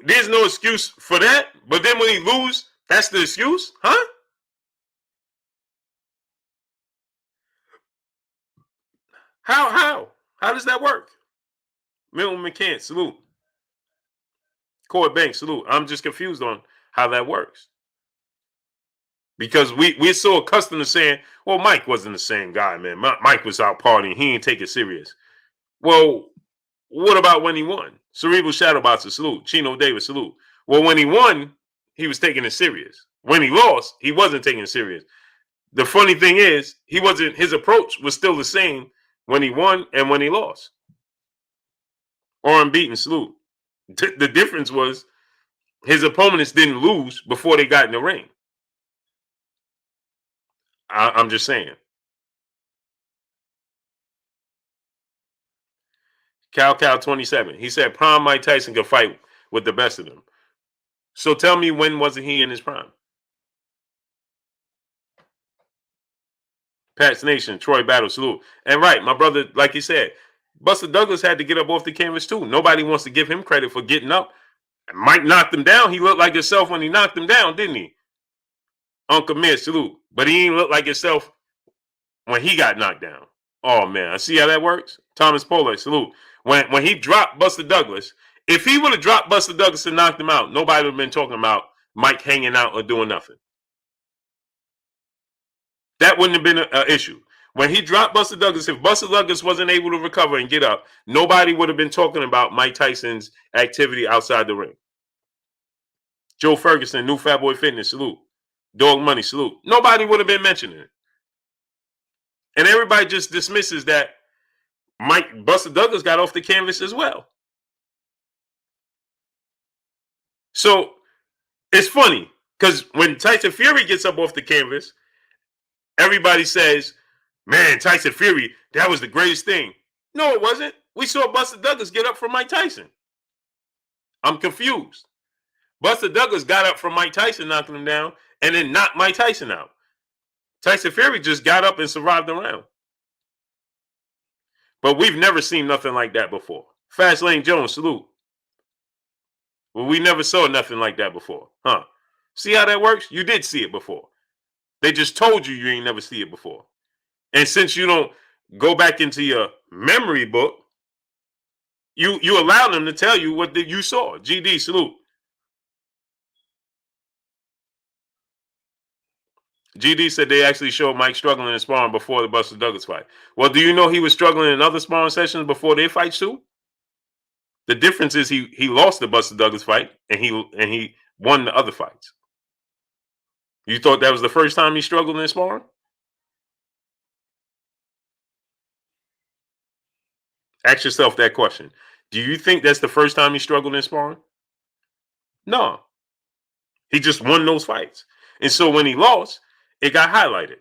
there's no excuse for that, but then when he lose, that's the excuse? Huh? How does that work? Milton McCann, salute. Cord Banks, salute. I'm just confused on how that works. Because we're so accustomed to saying, well, Mike wasn't the same guy, man. Mike was out partying. He ain't take it serious. Well, what about when he won? Cerebral Shadowboxer, salute. Chino Davis, salute. Well, when he won, he was taking it serious. When he lost, he wasn't taking it serious. The funny thing is, his approach was still the same when he won and when he lost. Or unbeaten, salute. The difference was his opponents didn't lose before they got in the ring. I'm just saying. Cal 27. He said prime Mike Tyson could fight with the best of them. So tell me, when wasn't he in his prime? Pat's Nation, Troy Battle, salute. And right, my brother, like he said, Buster Douglas had to get up off the canvas too. Nobody wants to give him credit for getting up. Mike knocked him down. He looked like himself when he knocked him down, didn't he? Uncle Mid, salute. But he ain't look like himself when he got knocked down. Oh man, I see how that works. Thomas Pollard, salute. When he dropped Buster Douglas, if he would have dropped Buster Douglas and knocked him out, nobody would have been talking about Mike hanging out or doing nothing. That wouldn't have been an issue. When he dropped Buster Douglas, if Buster Douglas wasn't able to recover and get up, nobody would have been talking about Mike Tyson's activity outside the ring. Joe Ferguson, New Fat Boy Fitness, salute. Dog Money, salute. Nobody would have been mentioning it. And everybody just dismisses that Buster Douglas got off the canvas as well. So it's funny because when Tyson Fury gets up off the canvas, everybody says, man, Tyson Fury, that was the greatest thing. No, it wasn't. We saw Buster Douglas get up from Mike Tyson. I'm confused. Buster Douglas got up from Mike Tyson, knocking him down, and then knocked Mike Tyson out. Tyson Fury just got up and survived the round. But we've never seen nothing like that before. Fast Lane Jones, salute. Well, we never saw nothing like that before. Huh? See how that works? You did see it before. They just told you ain't never see it before. And since you don't go back into your memory book, you allow them to tell you what you saw. GD, salute. GD said they actually showed Mike struggling in sparring before the Buster Douglas fight. Well, do you know he was struggling in other sparring sessions before their fights too? The difference is he lost the Buster Douglas fight and he won the other fights. You thought that was the first time he struggled in sparring? Ask yourself that question. Do you think that's the first time he struggled in sparring? No. He just won those fights. And so when he lost, it got highlighted.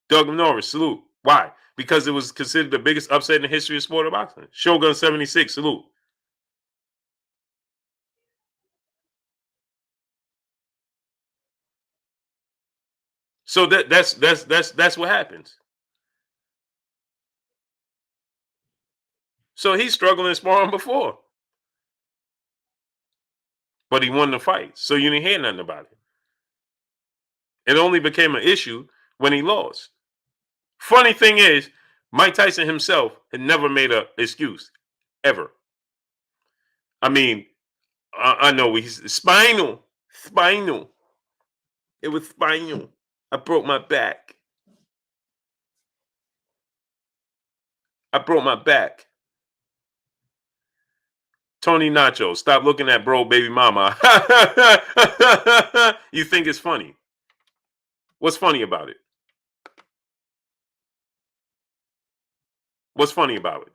Doug Norris, salute. Why? Because it was considered the biggest upset in the history of sport of boxing. Shogun 76, salute. So that's what happens. So he's struggling in sparring before. But he won the fight. So you didn't hear nothing about it. It only became an issue when he lost. Funny thing is, Mike Tyson himself had never made an excuse. Ever. I mean, I know he's spinal. Spinal. It was spinal. I broke my back. I broke my back. Tony Nacho, stop looking at bro baby mama. You think it's funny. What's funny about it? What's funny about it?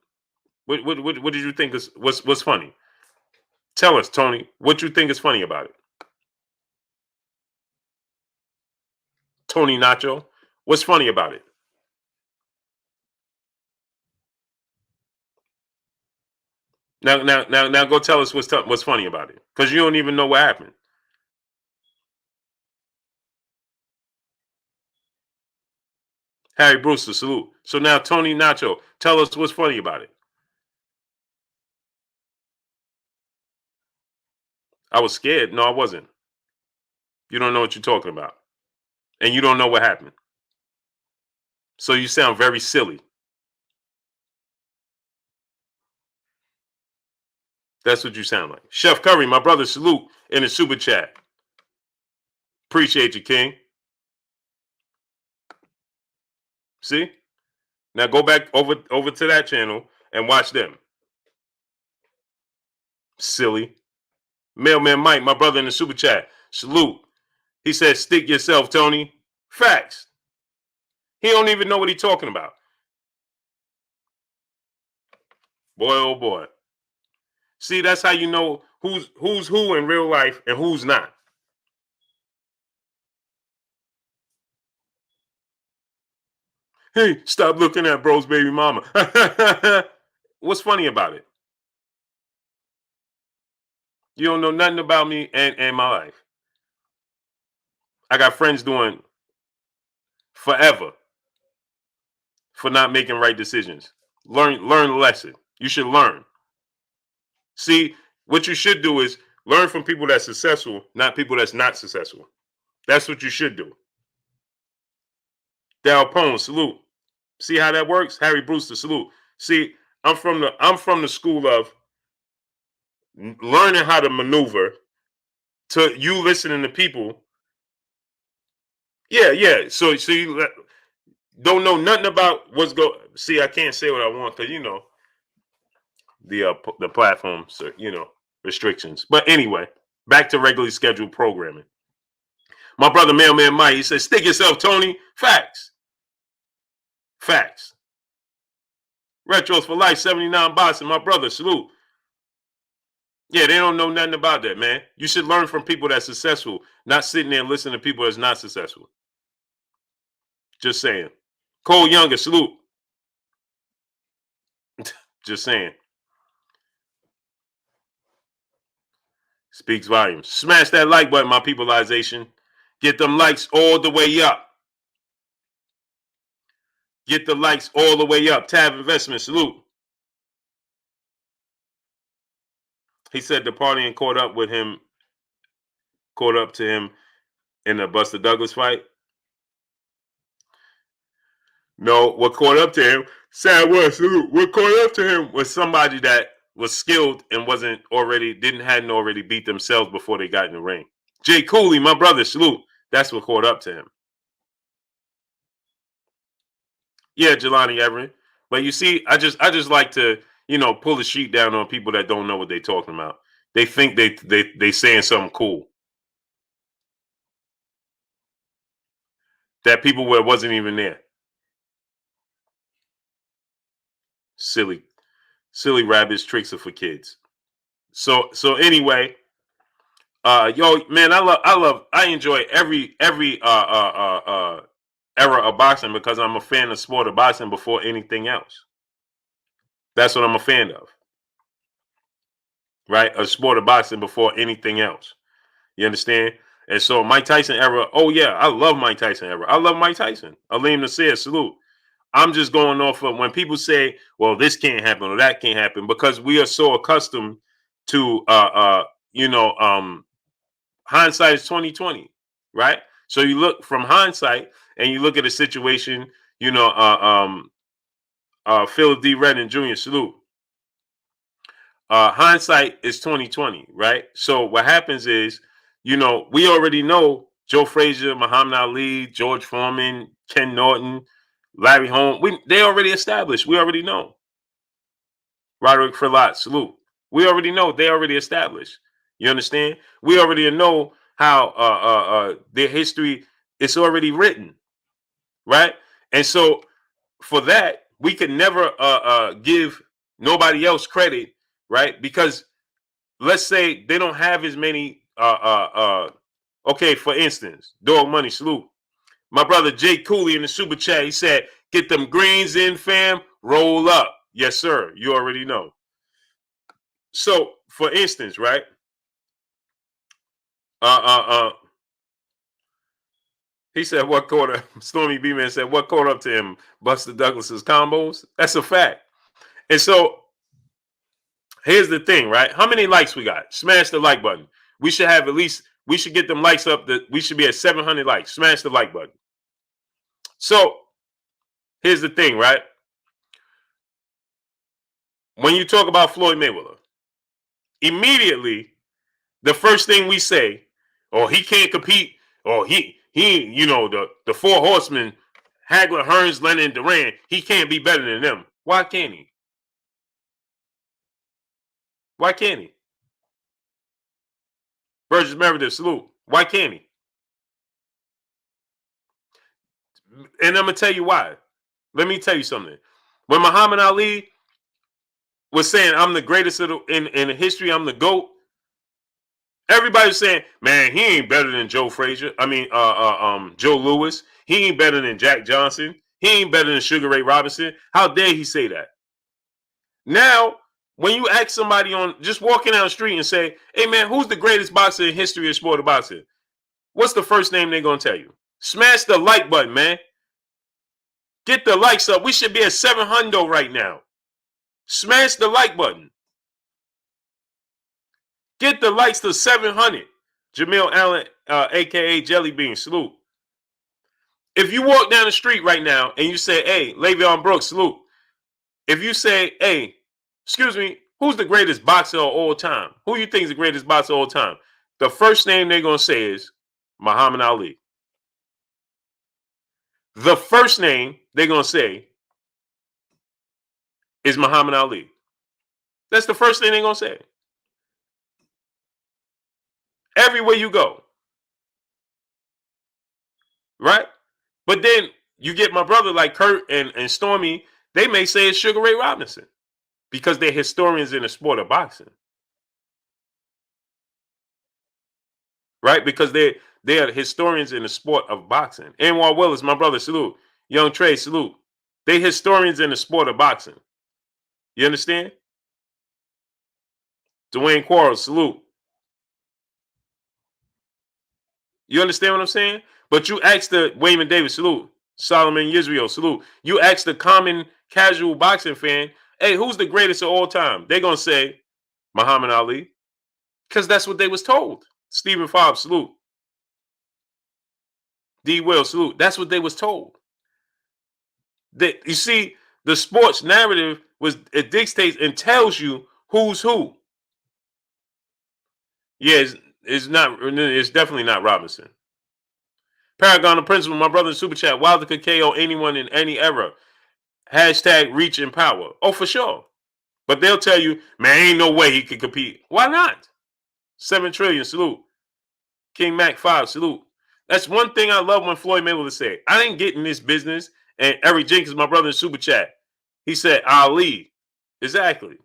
What did you think is what's funny? Tell us, Tony, what you think is funny about it. Tony Nacho, what's funny about it? Now, go tell us what's funny about it, because you don't even know what happened. Harry Brewster, salute. So now, Tony Nacho, tell us what's funny about it. I was scared. No, I wasn't. You don't know what you're talking about, and you don't know what happened. So you sound very silly. That's what you sound like. Chef Curry, my brother, salute in the super chat. Appreciate you, King. See? Now go back over to that channel and watch them. Silly. Mailman Mike, my brother in the super chat. Salute. He said, stick yourself, Tony. Facts. He don't even know what he's talking about. Boy, oh boy. See, that's how you know who's who in real life and who's not. Hey, stop looking at bro's baby mama. What's funny about it? You don't know nothing about me and my life. I got friends doing forever for not making right decisions. Learn the lesson. You should learn. See, what you should do is learn from people that's successful, not people that's not successful. That's what you should do. Dal Pone, salute. See how that works? Harry Brewster, salute. See, I'm from the school of learning how to maneuver to you listening to people. Yeah. So you don't know nothing about what's go. See, I can't say what I want because the platforms, restrictions. But anyway, back to regularly scheduled programming. My brother Mailman Mike, he says, "Stick yourself, Tony." Facts. Retros for life, 79 Boston. My brother, salute. Yeah, they don't know nothing about that, man. You should learn from people that's successful, not sitting there and listening to people that's not successful. Just saying. Cole Younger, salute. Just saying. Speaks volumes. Smash that like button, my peopleization. Get them likes all the way up. Get the likes all the way up. Tab Investment, salute. He said the partying caught up to him in the Buster Douglas fight. No, what caught up to him, what caught up to him was somebody that was skilled and hadn't already beat themselves before they got in the ring. Jay Cooley, my brother, salute. That's what caught up to him. Yeah, Jelani Everett. But you see, I just like to, pull the sheet down on people that don't know what they're talking about. They think they saying something cool that people wasn't even there. Silly rabbits, tricks are for kids. So anyway, man, I enjoy every era of boxing because I'm a fan of sport of boxing before anything else. That's what I'm a fan of. Right? A sport of boxing before anything else. You understand? And so Mike Tyson era, oh yeah, I love Mike Tyson era. I love Mike Tyson. Aleem Nasir, salute. I'm just going off of when people say, well, this can't happen or that can't happen, because we are so accustomed to hindsight is 2020, right? So you look from hindsight and you look at a situation, Philip D. Redden Jr., salute. Hindsight is 2020, right? So what happens is, we already know Joe Frazier, Muhammad Ali, George Foreman, Ken Norton, Larry Holmes. They already established. We already know. Roderick Frelot, salute. We already know. They already established. You understand? We already know how their history is already written, right? And so for that, we could never give nobody else credit, right? Because let's say they don't have as many. Okay, for instance, Dog Money, salute. My brother Jay Cooley in the super chat, he said, "Get them greens in, fam. Roll up." Yes, sir. You already know. So, for instance, right? He said, "What quarter?" Stormy B Man said, "What caught up to him? Buster Douglas's combos." That's a fact. And so, here's the thing, right? How many likes we got? Smash the like button. We should have at least. We should get them likes up. We should be at 700 likes. Smash the like button. So, here's the thing, right? When you talk about Floyd Mayweather, immediately the first thing we say, oh, he can't compete, or he the four horsemen, Hagler, Hearns, Lennon, and Duran, he can't be better than them. Why can't he? Why can't he? Burgess Meredith, salute. Why can't he? And I'm gonna tell you why. Let me tell you something. When Muhammad Ali was saying, "I'm the greatest in the history, I'm the GOAT," Everybody's saying, man, he ain't better than Joe Frazier. I mean, Joe Louis. He ain't better than Jack Johnson. He ain't better than Sugar Ray Robinson. How dare he say that? Now, when you ask somebody on just walking down the street and say, hey, man, who's the greatest boxer in history of sport of boxing? What's the first name they're going to tell you? Smash the like button, man. Get the likes up. We should be at 700 right now. Smash the like button. Get the likes to 700. Jamil Allen, a.k.a. Jelly Bean, salute. If you walk down the street right now and you say, hey, Le'Veon Brooks, salute. If you say, hey, excuse me, who's the greatest boxer of all time? Who you think is the greatest boxer of all time? The first name they're going to say is Muhammad Ali. The first name they're going to say is Muhammad Ali. That's the first thing they're going to say. Everywhere you go. Right? But then you get my brother like Kurt and Stormy, they may say it's Sugar Ray Robinson because they're historians in the sport of boxing. Right? Because they are historians in the sport of boxing. Anwar Willis, my brother, salute. Young Trey, salute. They historians in the sport of boxing. You understand? Dwayne Quarles, salute. You understand what I'm saying? But you ask the Wayman Davis, salute. Solomon Yisrael, salute. You ask the common casual boxing fan, hey, who's the greatest of all time? They're going to say Muhammad Ali because that's what they was told. Stephen Fobbs, salute. D. Will, salute. That's what they was told. You see, the sports narrative it dictates and tells you who's who. Yeah, it's definitely not Robinson. Paragon of Principle, my brother in Super Chat, Wilder could KO anyone in any era. Hashtag reach and power. Oh, for sure. But they'll tell you, man, ain't no way he could compete. Why not? 7 trillion, salute. King Mac 5, salute. That's one thing I love when Floyd Mayweather said. I didn't get in this business. And Eric Jenkins, my brother in Super Chat, he said, Ali. Exactly.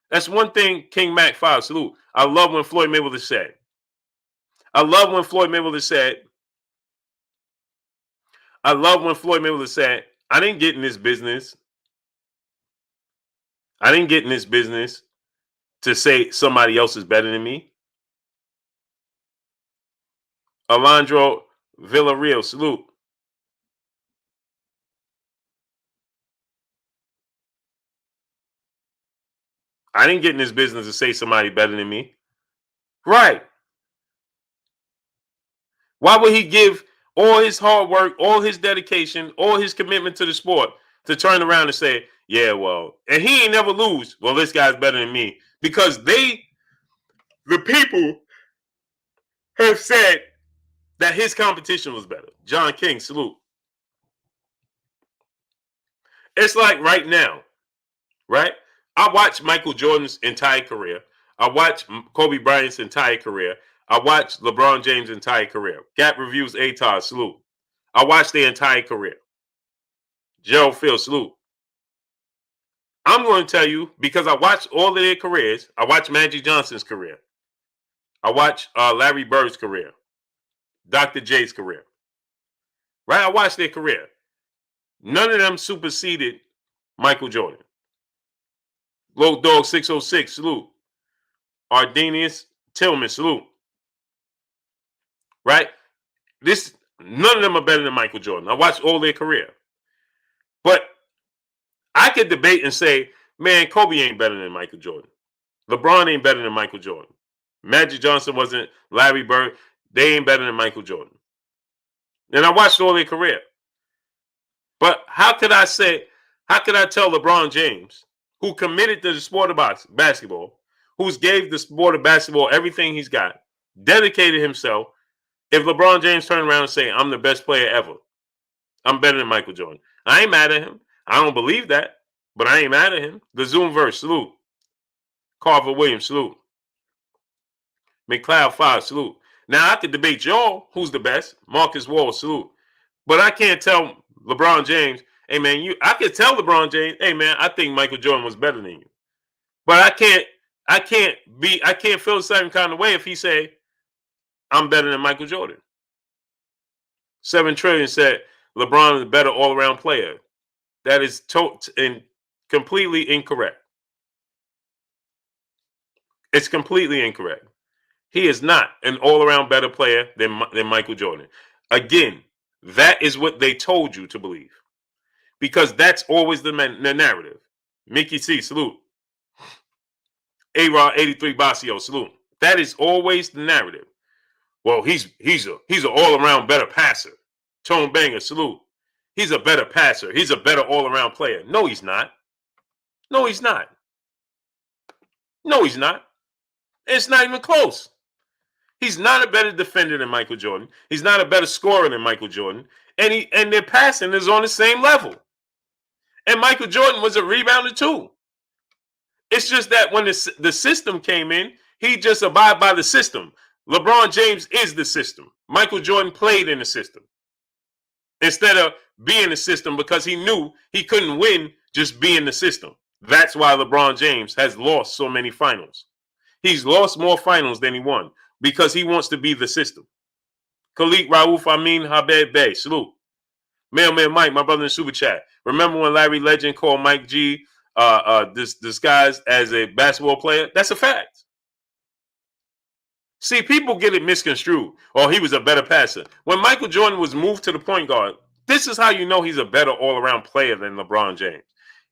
That's one thing King Mac 5, salute. I love when Floyd Mayweather said. I love when Floyd Mayweather said, I didn't get in this business. I didn't get in this business to say somebody else is better than me. Alondro Villarreal, salute. I didn't get in this business to say somebody better than me. Right. Why would he give all his hard work, all his dedication, all his commitment to the sport to turn around and say, yeah, well, and he ain't never lose. Well, this guy's better than me. Because the people have said that his competition was better. John King, salute. It's like right now, right? I watched Michael Jordan's entire career. I watched Kobe Bryant's entire career. I watched LeBron James' entire career. Gap Reviews, ATAR, salute. I watched their entire career. Gerald Field, salute. I'm going to tell you, because I watched all of their careers. I watched Magic Johnson's career. I watched Larry Bird's career. Dr. J's career. Right? I watched their career. None of them superseded Michael Jordan. Low Dog 606, salute. Ardenius Tillman, salute. Right? None of them are better than Michael Jordan. I watched all their career. But I could debate and say, man, Kobe ain't better than Michael Jordan. LeBron ain't better than Michael Jordan. Magic Johnson wasn't. Larry Bird, they ain't better than Michael Jordan. And I watched all their career. But how could I tell LeBron James, who committed to the sport of basketball, who's gave the sport of basketball everything he's got, dedicated himself, if LeBron James turned around and say, I'm the best player ever, I'm better than Michael Jordan. I ain't mad at him. I don't believe that, but I ain't mad at him. The Zoomverse, salute. Carver Williams, salute. McLeod 5, salute. Now, I could debate y'all who's the best. Marcus Wall, salute. But I can't tell LeBron James, hey, man, I could tell LeBron James, hey, man, I think Michael Jordan was better than you. But I can't I can't feel a certain kind of way if he say I'm better than Michael Jordan. 7 Trillion said LeBron is a better all-around player. That is completely incorrect. It's completely incorrect. He is not an all-around better player than Michael Jordan. Again, that is what they told you to believe. Because that's always the narrative. Mickey C, salute. A-Rod 83 Basio, salute. That is always the narrative. Well, he's an all-around better passer. Tone Banger, salute. He's a better passer. He's a better all-around player. No, he's not. No, he's not. No, he's not. It's not even close. He's not a better defender than Michael Jordan. He's not a better scorer than Michael Jordan. And their passing is on the same level. And Michael Jordan was a rebounder too. It's just that when the system came in, he just abided by the system. LeBron James is the system. Michael Jordan played in the system instead of being the system because he knew he couldn't win just being the system. That's why LeBron James has lost so many finals. He's lost more finals than he won because he wants to be the system. Khalid Raouf Amin Habib Bey, salute. Mailman Mike, my brother in Super Chat. Remember when Larry Legend called Mike G disguised as a basketball player? That's a fact. See, people get it misconstrued. Oh, he was a better passer. When Michael Jordan was moved to the point guard, this is how you know he's a better all-around player than LeBron James.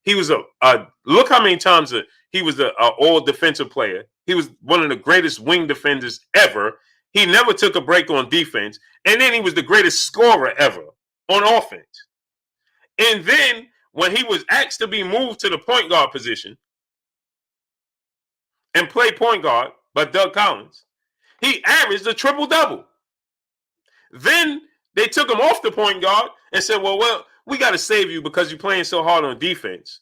He was look how many times he was an all-defensive player. He was one of the greatest wing defenders ever. He never took a break on defense. And then he was the greatest scorer ever on offense. And then when he was asked to be moved to the point guard position and play point guard by Doug Collins, he averaged a triple-double. Then they took him off the point guard and said, well, we got to save you because you're playing so hard on defense.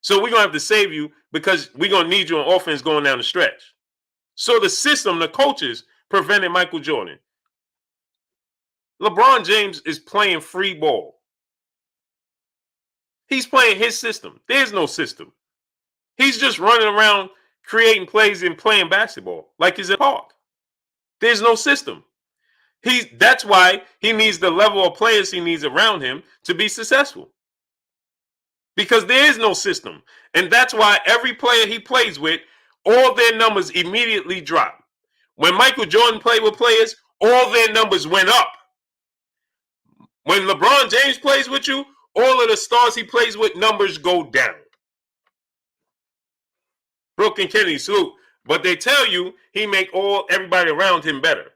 So we're going to have to save you because we're going to need you on offense going down the stretch. So the system, the coaches, prevented Michael Jordan. LeBron James is playing free ball. He's playing his system. There's no system. He's just running around creating plays and playing basketball like he's in the park. There's no system. That's why he needs the level of players he needs around him to be successful. Because there is no system. And that's why every player he plays with, all their numbers immediately drop. When Michael Jordan played with players, all their numbers went up. When LeBron James plays with you, all of the stars he plays with, numbers go down. Brooke and Kennedy, salute. But they tell you he make everybody around him better.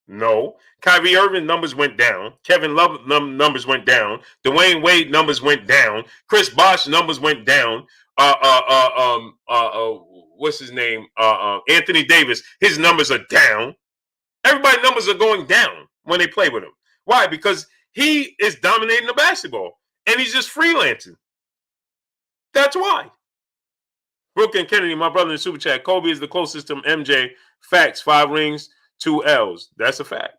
No. Kyrie Irving numbers went down. Kevin Love numbers went down. Dwayne Wade numbers went down. Chris Bosh numbers went down. What's his name? Anthony Davis, his numbers are down. Everybody's numbers are going down when they play with him. Why? Because he is dominating the basketball and he's just freelancing. That's why. Brooke and Kennedy, my brother in Super Chat. Kobe is the closest to MJ. Facts, 5 rings, 2 L's. That's a fact.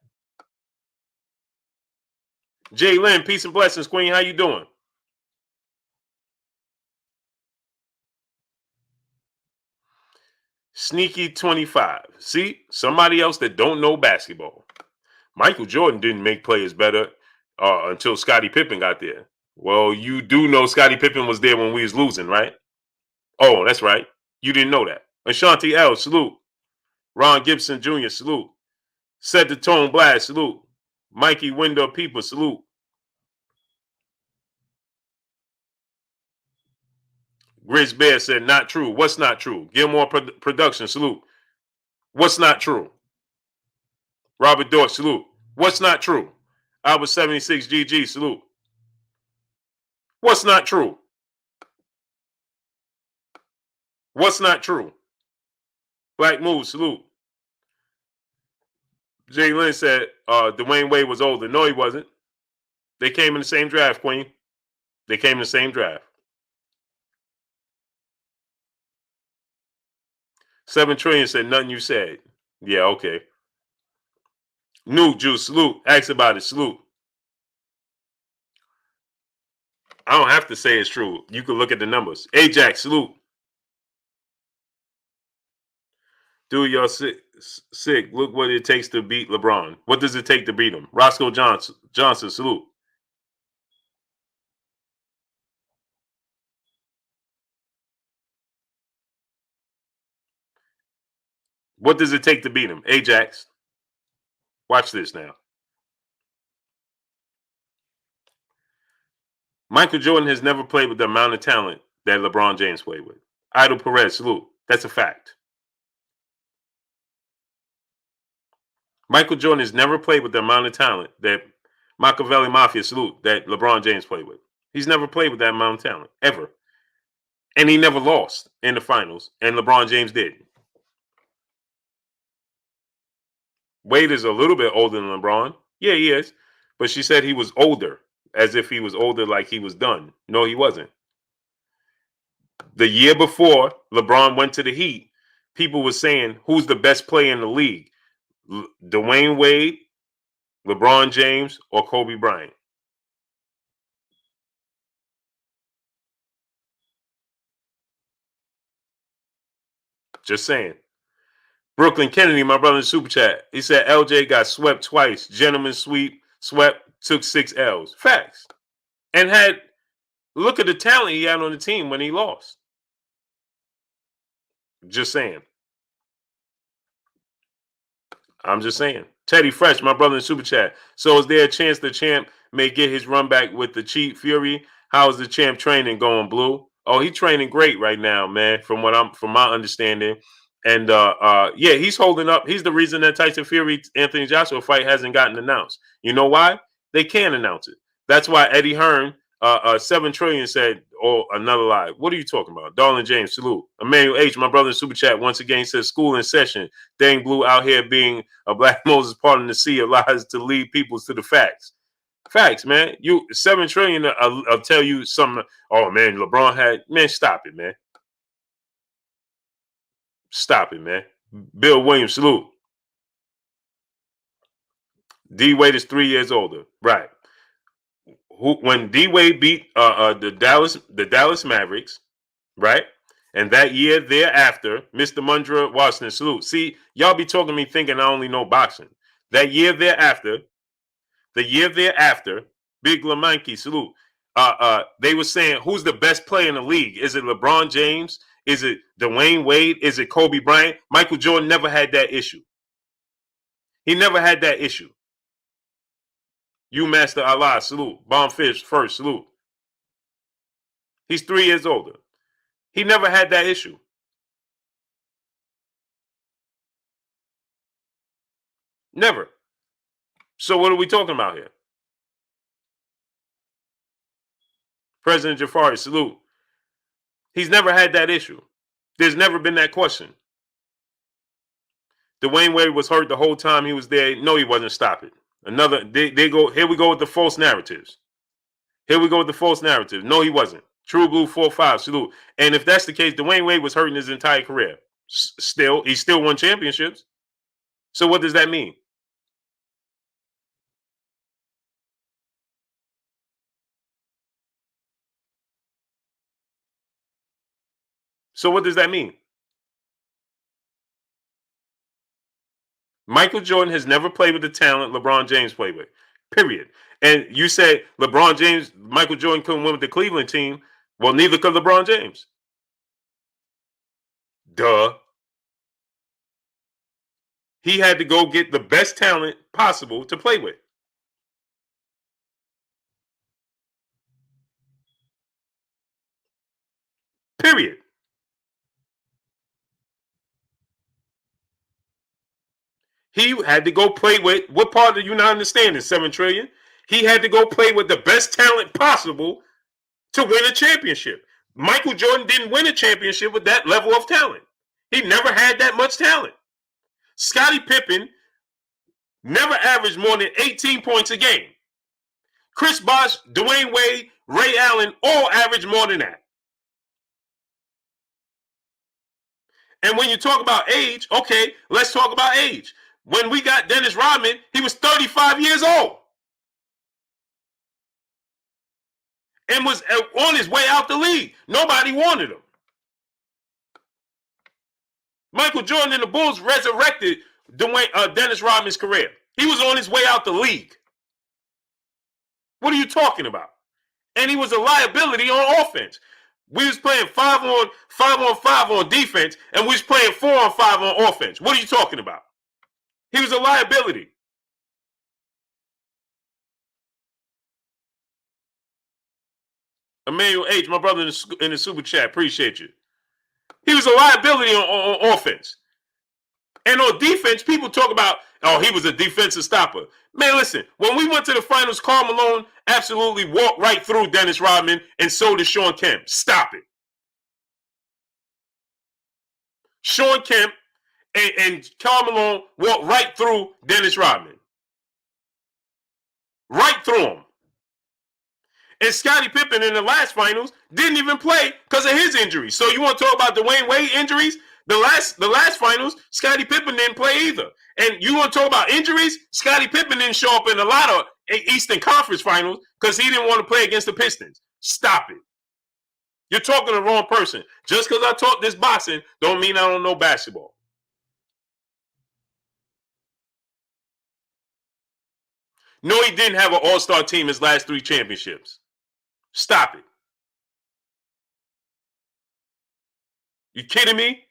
Jay Lynn, peace and blessings, Queen. How you doing? Sneaky 25. See, somebody else that don't know basketball. Michael Jordan didn't make players better until Scottie Pippen got there. Well, you do know Scottie Pippen was there when we was losing, right? Oh, that's right. You didn't know that. Ashanti L, salute. Ron Gibson Jr., salute. Set the Tone Blast, salute. Mikey Window People, salute. Grizz Bear said, not true. What's not true? Gilmore Production, salute. What's not true? Robert Dorff, salute. What's not true? Albert 76 GG, salute. What's not true? What's not true? Black Move, salute. Jay Lynn said Dwayne Wade was older. No, he wasn't. They came in the same draft, Queen. They came in the same draft. 7 Trillion said nothing you said. Yeah, okay. New Juice, salute. Ask about it, salute. I don't have to say it's true. You can look at the numbers. Ajax, salute. Dude, y'all sick. Look what it takes to beat LeBron. What does it take to beat him? Roscoe Johnson, salute. What does it take to beat him? Ajax. Watch this now. Michael Jordan has never played with the amount of talent that LeBron James played with. Idol Perez, salute. That's a fact. Michael Jordan has never played with the amount of talent that Machiavelli Mafia, salute, that LeBron James played with. He's never played with that amount of talent, ever. And he never lost in the finals, and LeBron James did. Wade is a little bit older than LeBron. Yeah, he is. But she said he was older, as if he was older like he was done. No, he wasn't. The year before LeBron went to the Heat, people were saying, who's the best player in the league? Dwayne Wade, LeBron James, or Kobe Bryant? Just saying. Brooklyn Kennedy, my brother in Super Chat, he said LJ got swept twice. Gentleman sweep, swept, took 6 L's. Facts. And look at the talent he had on the team when he lost. Just saying. I'm just saying. Teddy Fresh, my brother in Super Chat. So is there a chance the champ may get his run back with the cheat Fury? How is the champ training going, Blue? Oh, he's training great right now, man, from my understanding. And yeah, he's holding up. He's the reason that Tyson Fury Anthony Joshua fight hasn't gotten announced. You know why? They can't announce it. That's why Eddie Hearn, 7 trillion said, oh, another lie. What are you talking about? Darlin James, salute. Emmanuel H, my brother in Super Chat, once again says school in session. Dang Blue out here being a black Moses part in the sea of lies to lead people to the facts. Facts, man. You 7 trillion, I'll tell you something. Oh man, LeBron had, man, stop it, man. Stop it, man. Bill Williams, salute. D Wade is 3 years older. Right. When D Wade beat the Dallas Mavericks, right? And that year thereafter, Mr. Mundra Washington, salute. See, y'all be talking to me thinking I only know boxing. That year thereafter, Big Lamanki, salute. They were saying, who's the best player in the league? Is it LeBron James? Is it Dwayne Wade? Is it Kobe Bryant? Michael Jordan never had that issue. He never had that issue. You Master Allah, salute. Bombfish first, salute. He's 3 years older. He never had that issue. Never. So what are we talking about here? President Jafari, salute. He's never had that issue. There's never been that question. Dwayne Wade was hurt the whole time he was there. No, he wasn't. Stop it. They go, here we go with the false narratives. No, he wasn't. True Blue 4-5, salute. And if that's the case, Dwayne Wade was hurt in his entire career. He still won championships. So what does that mean? So what does that mean? Michael Jordan has never played with the talent LeBron James played with. Period. And you said Michael Jordan couldn't win with the Cleveland team. Well, neither could LeBron James. Duh. He had to go get the best talent possible to play with. Period. He had to go play with, what part do you not understand in 7 trillion? He had to go play with the best talent possible to win a championship. Michael Jordan didn't win a championship with that level of talent. He never had that much talent. Scottie Pippen never averaged more than 18 points a game. Chris Bosh, Dwayne Wade, Ray Allen all averaged more than that. And when you talk about age, okay, let's talk about age. When we got Dennis Rodman, he was 35 years old and was on his way out the league. Nobody wanted him. Michael Jordan and the Bulls resurrected Dennis Rodman's career. He was on his way out the league. What are you talking about? And he was a liability on offense. We was playing 5-on-5 on defense, and we was playing 4-on-5 on offense. What are you talking about? He was a liability. Emmanuel H., my brother in the super chat, appreciate you. He was a liability on offense. And on defense, people talk about, oh, he was a defensive stopper. Man, listen, when we went to the finals, Karl Malone absolutely walked right through Dennis Rodman, and so did Shawn Kemp. Stop it. Shawn Kemp and Karl Malone walked right through Dennis Rodman. Right through him. And Scottie Pippen in the last finals didn't even play because of his injuries. So you want to talk about Dwayne Wade injuries? The last finals, Scottie Pippen didn't play either. And you want to talk about injuries? Scottie Pippen didn't show up in a lot of Eastern Conference finals because he didn't want to play against the Pistons. Stop it. You're talking to the wrong person. Just because I taught this boxing don't mean I don't know basketball. No, he didn't have an all-star team his last 3 championships. Stop it. You kidding me?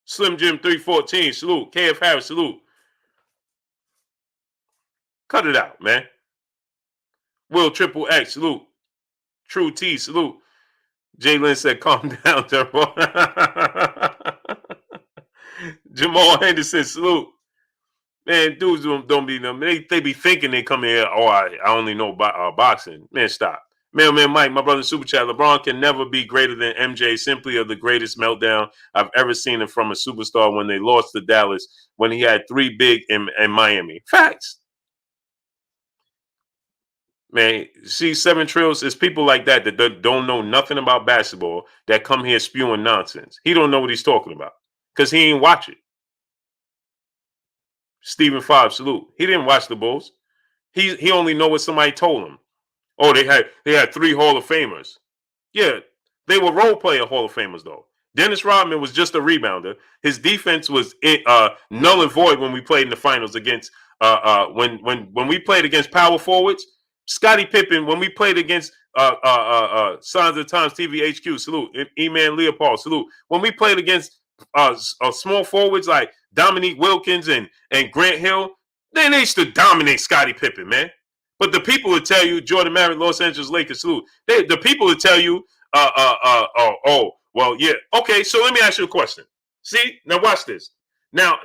Slim Jim 314, salute. KF Harris, salute. Cut it out, man. Will Triple X, salute. True T, salute. Jalen said, calm down, Turbo. Jamal Henderson, salute. Man, dudes don't be them. They be thinking they come here, oh, I only know boxing. Man, stop. Man, Mike, my brother Super Chat, LeBron can never be greater than MJ, simply of the greatest meltdown I've ever seen it from a superstar when they lost to Dallas, when he had 3 big in Miami. Facts. Man, see, 7 Trills is people like that don't know nothing about basketball that come here spewing nonsense. He don't know what he's talking about because he ain't watch it. Stephen Fobbs, salute. He didn't watch the Bulls. He only know what somebody told him. Oh, they had 3 Hall of Famers. Yeah, they were role player Hall of Famers though. Dennis Rodman was just a rebounder. His defense was null and void when we played in the finals against when we played against power forwards. Scottie Pippen, when we played against Signs of the Times TV HQ, salute. E-Man Leopold, salute. When we played against small forwards like Dominique Wilkins and Grant Hill, they used to dominate Scottie Pippen, man. But the people would tell you, Jordan Merritt, Los Angeles Lakers, salute. The people would tell you, well, yeah. Okay, so let me ask you a question. See, now watch this. Now,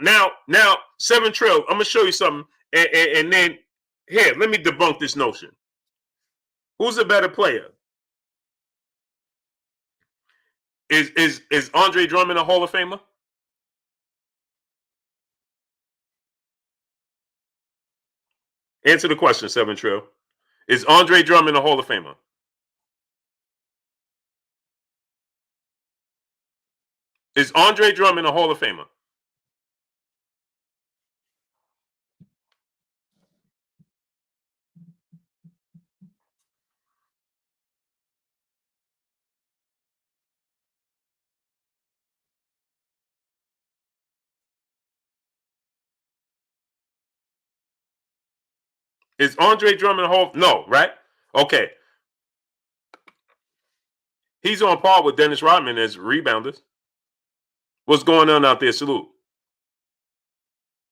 7 Trill, I'm gonna show you something, and then here, let me debunk this notion. Who's a better player? Is Andre Drummond a Hall of Famer? Answer the question, 7 Trill. Is Andre Drummond a Hall of Famer? Is Andre Drummond a Hall of Famer? Is Andre Drummond a Hall? No, right? Okay. He's on par with Dennis Rodman as rebounders. What's going on out there? Salute.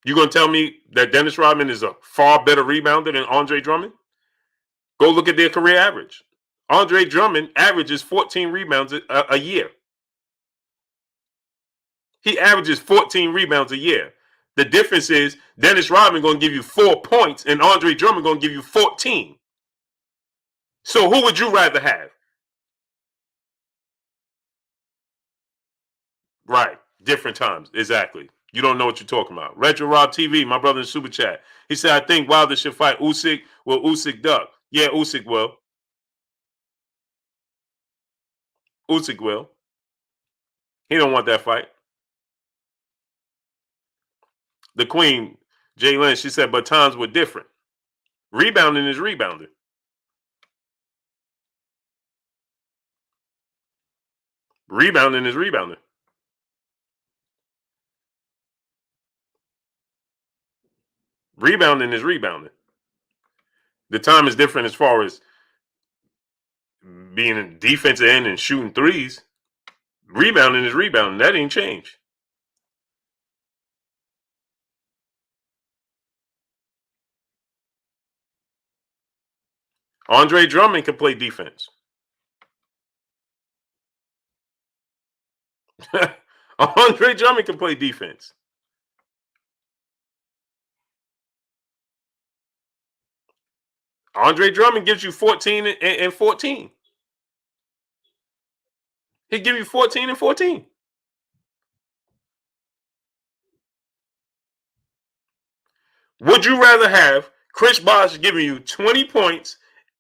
You gonna tell me that Dennis Rodman is a far better rebounder than Andre Drummond? Go look at their career average. Andre Drummond averages 14 rebounds a year. He averages 14 rebounds a year. The difference is Dennis Rodman going to give you 4 points and Andre Drummond going to give you 14. So who would you rather have? Right. Different times. Exactly. You don't know what you're talking about. Retro Rob TV, my brother in Super Chat. He said, I think Wilder should fight Usyk. Will Usyk duck? Yeah, Usyk will. Usyk will. He don't want that fight. The Queen, Jay Lynn, she said, but times were different. Rebounding is rebounding. Rebounding is rebounding. Rebounding is rebounding. The time is different as far as being a defensive end and shooting threes. Rebounding is rebounding. That ain't changed. Andre Drummond can play defense. Andre Drummond can play defense. Andre Drummond gives you 14 and 14. He give you 14 and 14. Would you rather have Chris Bosh giving you 20 points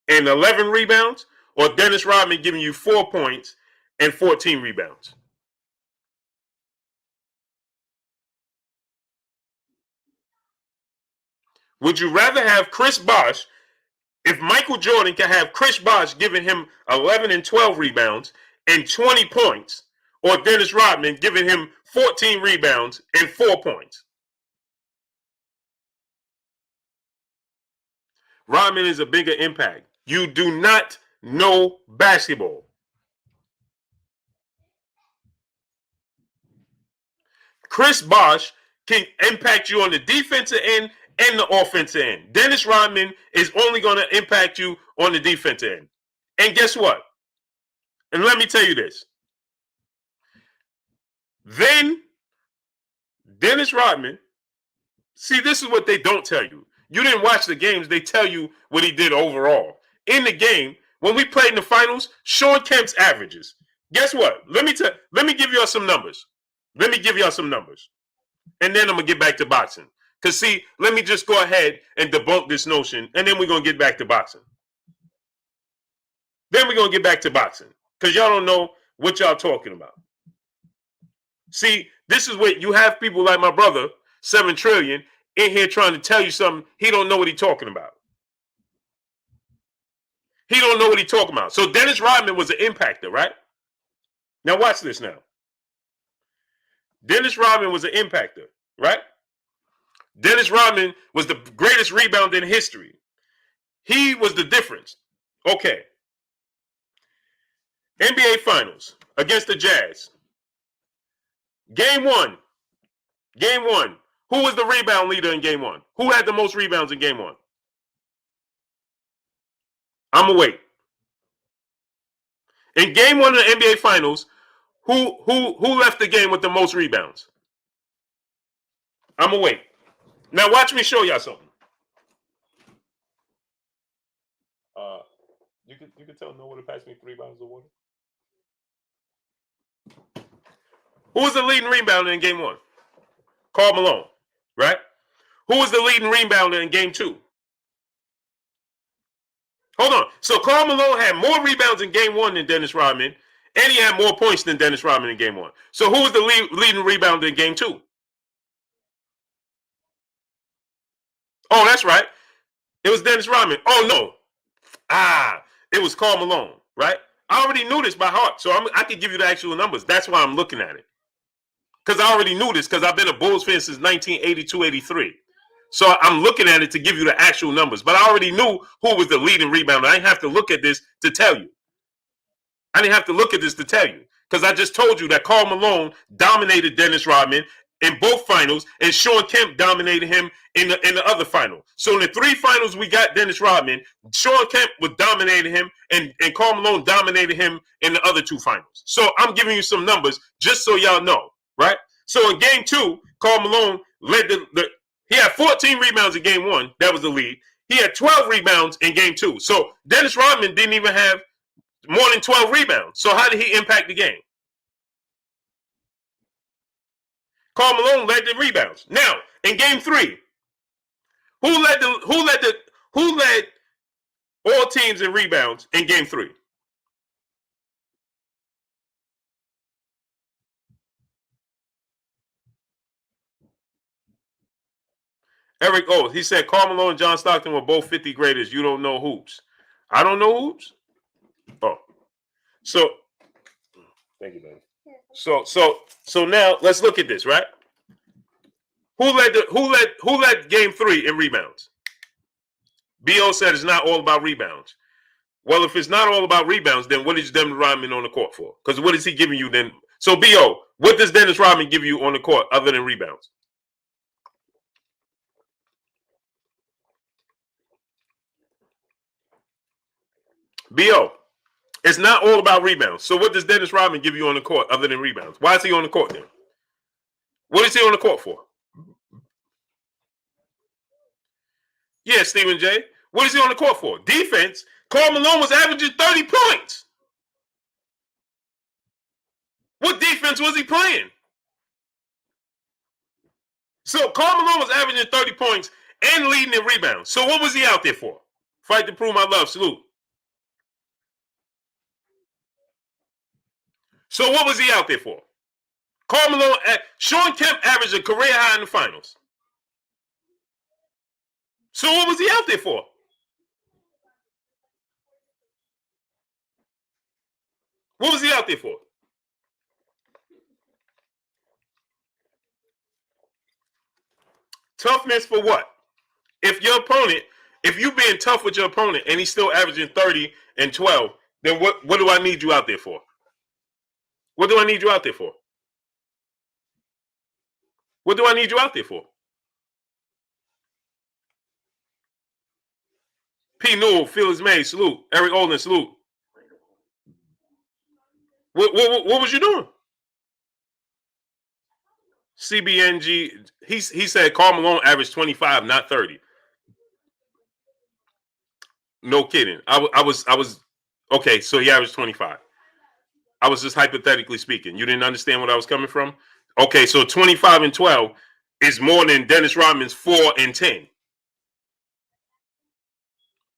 and 11 rebounds, or Dennis Rodman giving you 4 points and 14 rebounds? Would you rather have Chris Bosh, if Michael Jordan can have Chris Bosh giving him 11 and 12 rebounds and 20 points, or Dennis Rodman giving him 14 rebounds and 4 points? Rodman is a bigger impact. You do not know basketball. Chris Bosh can impact you on the defensive end and the offensive end. Dennis Rodman is only going to impact you on the defensive end. And guess what? And let me tell you this. Then Dennis Rodman, see, this is what they don't tell you. You didn't watch the games. They tell you what he did overall. In the game, when we played in the finals, Shawn Kemp's averages. Guess what? Let me give y'all some numbers. Let me give y'all some numbers. And then I'm going to get back to boxing. Because, see, let me just go ahead and debunk this notion, and then we're going to get back to boxing. Then we're going to get back to boxing. Because y'all don't know what y'all talking about. See, this is what you have people like my brother, 7 Trillion, in here trying to tell you something. He don't know what he's talking about. He don't know what he's talking about. So Dennis Rodman was an impactor, right? Now watch this now. Dennis Rodman was an impactor, right? Dennis Rodman was the greatest rebounder in history. He was the difference. Okay. NBA Finals against the Jazz. Game one. Who was the rebound leader in game one? Who had the most rebounds in game one? I'm going to wait. In game one of the NBA Finals, who left the game with the most rebounds? I'm going to wait. Now watch me show y'all something. You can tell Noah to pass me 3 bottles of water. Who was the leading rebounder in game one? Karl Malone, right? Who was the leading rebounder in game two? Hold on. So Karl Malone had more rebounds in game one than Dennis Rodman, and he had more points than Dennis Rodman in game one. So who was the leading rebounder in game two? Oh, that's right. It was Dennis Rodman. Oh, no. It was Karl Malone, right? I already knew this by heart, so I can give you the actual numbers. That's why I'm looking at it. Because I already knew this, because I've been a Bulls fan since 1982-83. So I'm looking at it to give you the actual numbers. But I already knew who was the leading rebounder. I didn't have to look at this to tell you. Because I just told you that Karl Malone dominated Dennis Rodman in both finals, and Shawn Kemp dominated him in the other final. So in the 3 finals we got Dennis Rodman, Shawn Kemp was dominating him, and Karl Malone dominated him in the other 2 finals. So I'm giving you some numbers just so y'all know, right? So in game 2, Karl Malone led he had 14 rebounds in game 1. That was the lead. He had 12 rebounds in game 2. So Dennis Rodman didn't even have more than 12 rebounds. So how did he impact the game? Karl Malone led the rebounds. Now, in game 3, who led all teams in rebounds in game 3? Eric O. He said Karl Malone and John Stockton were both 50 graders. You don't know hoops. I don't know hoops? Oh. So, Thank you, man. So now let's look at this, right? Who led game 3 in rebounds? B.O. said it's not all about rebounds. Well, if it's not all about rebounds, then what is Dennis Rodman on the court for? Because what is he giving you then? So, B.O., what does Dennis Rodman give you on the court other than rebounds? B.O., it's not all about rebounds. So what does Dennis Rodman give you on the court other than rebounds? Why is he on the court then? What is he on the court for? Yeah, Stephen J. What is he on the court for? Defense. Karl Malone was averaging 30 points. What defense was he playing? So Karl Malone was averaging 30 points and leading in rebounds. So what was he out there for? Fight to prove my love. Salute. So what was he out there for? Karl Malone, Sean Kemp averaged a career high in the finals. So what was he out there for? What was he out there for? Toughness for what? If you being tough with your opponent and he's still averaging 30 and 12, then what do I need you out there for? What do I need you out there for? What do I need you out there for? P. Newell, Felix May, salute. Eric Olden, salute. What was you doing? CBNG, he said Karl Malone averaged 25, not 30. No kidding. I was okay, so he averaged 25. I was just hypothetically speaking. You didn't understand what I was coming from? Okay, so 25 and 12 is more than Dennis Rodman's 4 and 10.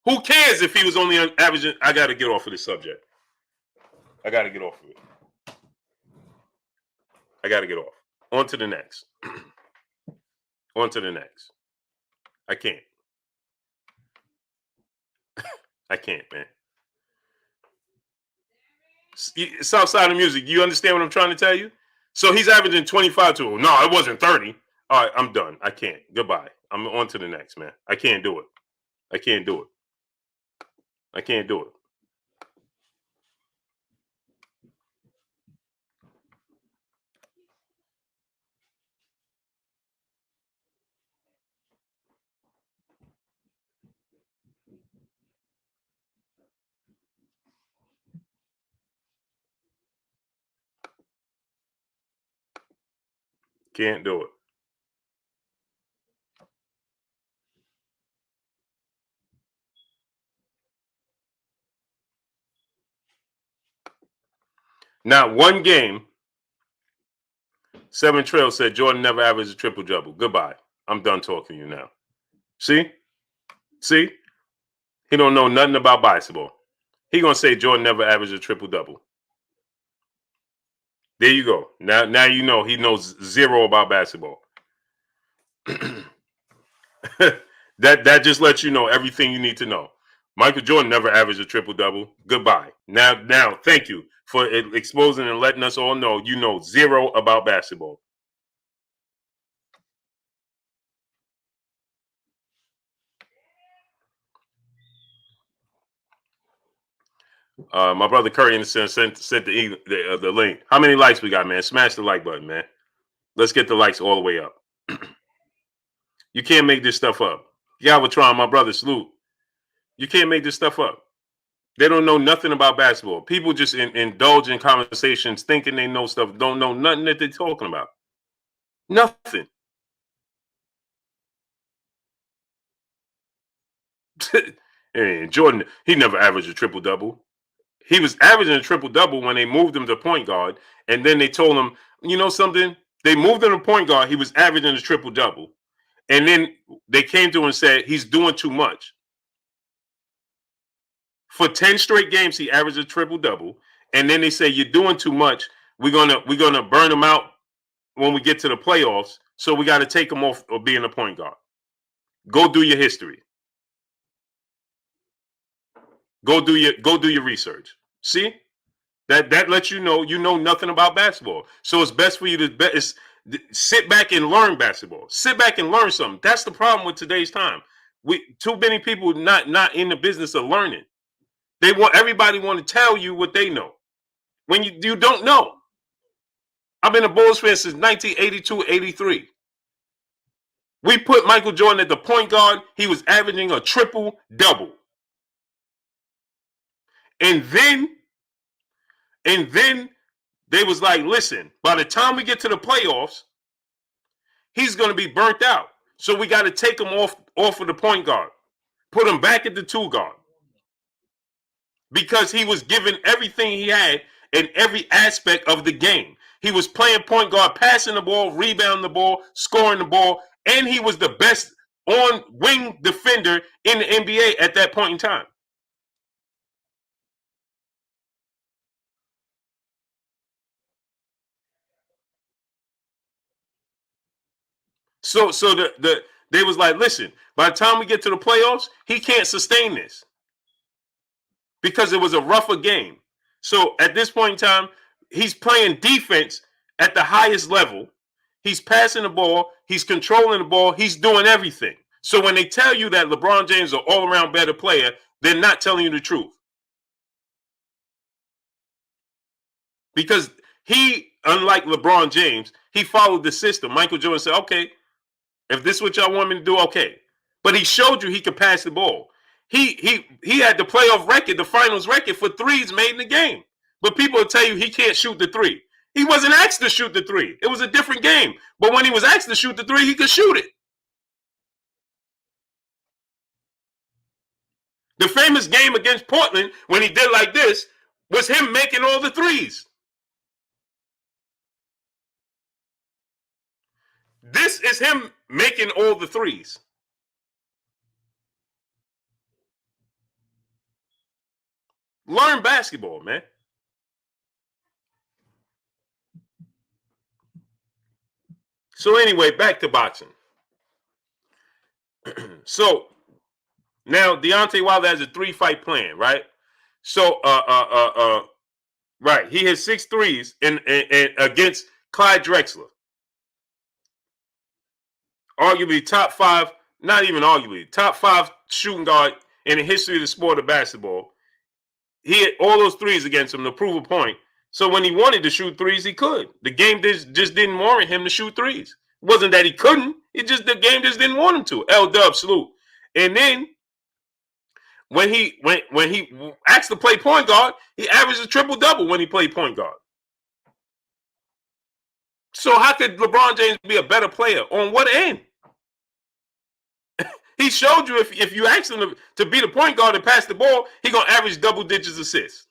Who cares if he was only averaging? I got to get off of this subject. I got to get off of it. I got to get off. On to the next. On to the next. I can't. I can't, man. Southside of music. You understand what I'm trying to tell you? So he's averaging 25 to. No, it wasn't 30. All right, I'm done. I can't. Goodbye. I'm on to the next, man. I can't do it. I can't do it. I can't do it. Can't do it. Not one game. 7 Trail said Jordan never averaged a triple-double. Goodbye. I'm done talking to you now. See? See? He don't know nothing about basketball. He gonna say Jordan never averaged a triple-double. There you go. Now you know he knows zero about basketball. that just lets you know everything you need to know. Michael Jordan never averaged a triple-double. Goodbye. Now, thank you for exposing and letting us all know you know zero about basketball. My brother Curry in the sense sent the link. How many likes we got, man? Smash the like button, man. Let's get the likes all the way up. You can't make this stuff up. Galvatron, my brother, salute. You can't make this stuff up. They don't know nothing about basketball. People just indulge in conversations thinking they know stuff, don't know nothing that they're talking about. Nothing. And Jordan, he never averaged a triple-double. He was averaging a triple-double when they moved him to point guard, and then they told him, you know something? They moved him to point guard. He was averaging a triple-double. And then they came to him and said, he's doing too much. For 10 straight games, he averaged a triple-double. And then they say, you're doing too much. We're gonna burn him out when we get to the playoffs. So we got to take him off of being a point guard. Go do your history. Go do your research. See? That lets you know nothing about basketball. So it's best for you to sit back and learn basketball. Sit back and learn something. That's the problem with today's time. Too many people not in the business of learning. Everybody want to tell you what they know when you don't know. I've been a Bulls fan since 1982-83. We put Michael Jordan at the point guard. He was averaging a triple-double. And then they was like, listen, by the time we get to the playoffs, he's going to be burnt out. So we got to take him off of the point guard. Put him back at the two guard. Because he was given everything he had in every aspect of the game. He was playing point guard, passing the ball, rebounding the ball, scoring the ball, and he was the best on-wing defender in the NBA at that point in time. So they was like, listen, by the time we get to the playoffs, he can't sustain this. Because it was a rougher game. So at this point in time, he's playing defense at the highest level. He's passing the ball. He's controlling the ball. He's doing everything. So when they tell you that LeBron James is an all-around better player, they're not telling you the truth. Because he, unlike LeBron James, he followed the system. Michael Jordan said, okay, if this is what y'all want me to do, okay. But he showed you he could pass the ball. He had the playoff record, the finals record for threes made in the game. But people will tell you he can't shoot the three. He wasn't asked to shoot the three. It was a different game. But when he was asked to shoot the three, he could shoot it. The famous game against Portland, when he did like this, was him making all the threes. This is him making all the threes. Learn basketball, man. So anyway, back to boxing. So now Deontay Wilder has a 3-fight plan, right? So right, he has 6 threes in against Clyde Drexler. Arguably top 5, not even arguably, top 5 shooting guard in the history of the sport of basketball. He had all those threes against him to prove a point. So when he wanted to shoot threes, he could. The game just didn't warrant him to shoot threes. It wasn't that he couldn't. The game just didn't want him to. L-Dub, salute. And then when he asked to play point guard, he averaged a triple-double when he played point guard. So how could LeBron James be a better player? On what end? He showed you if you ask him to be the point guard and pass the ball, he's going to average double digits assists.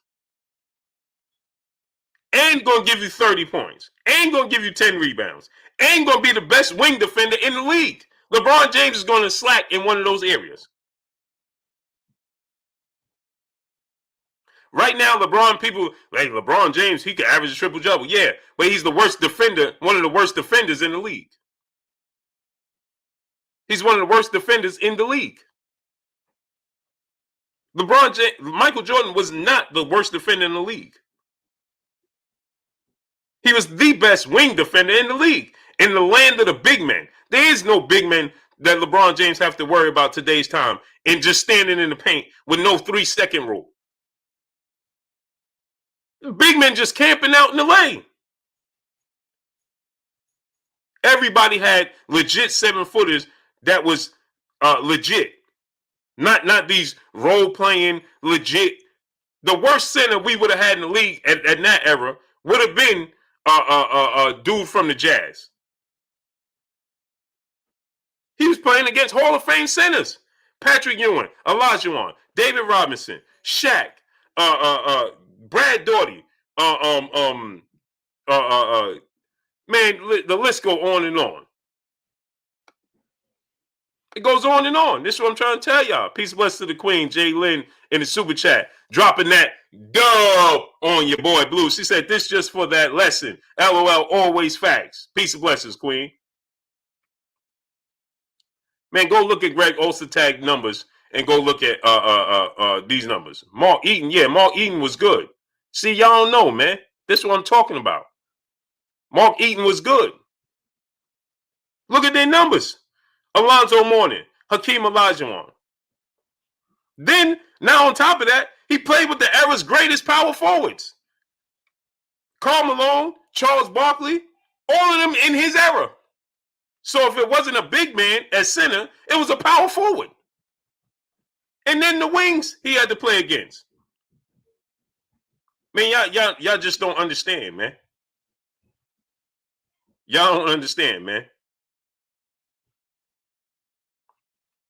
And going to give you 30 points. And going to give you 10 rebounds. And going to be the best wing defender in the league. LeBron James is going to slack in one of those areas. Right now, LeBron James, he could average a triple-double. Yeah, but he's the worst defender, one of the worst defenders in the league. He's one of the worst defenders in the league. Michael Jordan was not the worst defender in the league. He was the best wing defender in the league. In the land of the big men. There is no big men that LeBron James have to worry about today's time and just standing in the paint with no 3-second rule. The big men just camping out in the lane. Everybody had legit 7-footers that was legit. Not these role-playing legit. The worst center we would have had in the league at that era would have been a dude from the Jazz. He was playing against Hall of Fame centers. Patrick Ewing, Olajuwon, David Robinson, Shaq, Brad Daugherty, man, the list go on and on. It goes on and on. This is what I'm trying to tell y'all. Peace and blessings to the Queen, Jay Lynn, in the super chat. Dropping that dub on your boy Blue. She said, this just for that lesson. LOL, always facts. Peace and blessings, Queen. Man, go look at Greg Olstertag numbers and go look at these numbers. Mark Eaton, yeah, Mark Eaton was good. See, y'all don't know, man. This is what I'm talking about. Mark Eaton was good. Look at their numbers. Alonzo Mourning, Hakeem Olajuwon. Then, now on top of that, he played with the era's greatest power forwards. Karl Malone, Charles Barkley, all of them in his era. So if it wasn't a big man at center, it was a power forward. And then the wings he had to play against. Man, y'all just don't understand, man. Y'all don't understand, man.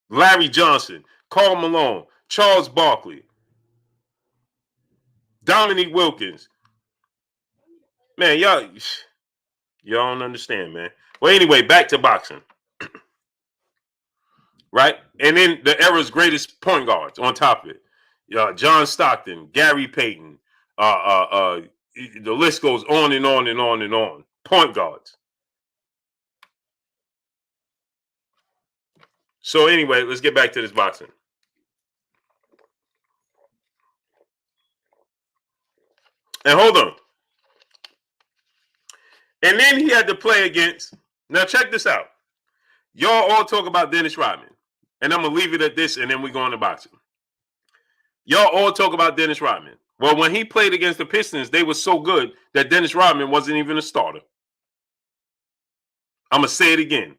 Larry Johnson, Karl Malone, Charles Barkley, Dominique Wilkins. Man, y'all don't understand, man. Well, anyway, back to boxing. Right? And then the era's greatest point guards on top of it. John Stockton, Gary Payton, the list goes on and on and on and on. Point guards. So anyway, let's get back to this boxing. And hold on. And then he had to play against. Now check this out. Y'all all talk about Dennis Rodman. And I'm going to leave it at this and then we go on to boxing. Y'all all talk about Dennis Rodman. Well, when he played against the Pistons, they were so good that Dennis Rodman wasn't even a starter. I'm going to say it again.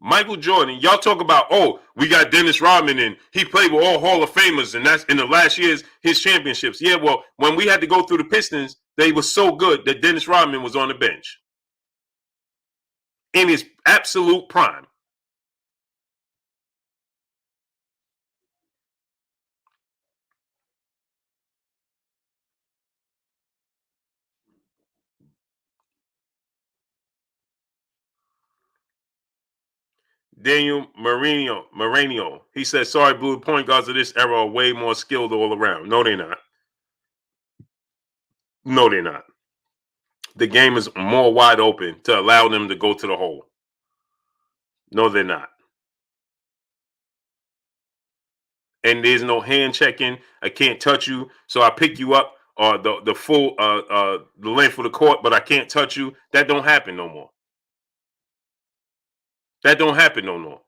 Michael Jordan, y'all talk about, oh, we got Dennis Rodman and he played with all Hall of Famers and that's in the last year's his championships. Yeah, well, when we had to go through the Pistons, they were so good that Dennis Rodman was on the bench in his absolute prime. Daniel Moreno. He says, sorry, Blue, point guards of this era are way more skilled all around. No, they're not. No, they're not. The game is more wide open to allow them to go to the hole. No, they're not. And there's no hand checking. I can't touch you, so I pick you up the full the length of the court, but I can't touch you. That don't happen no more. That don't happen no more.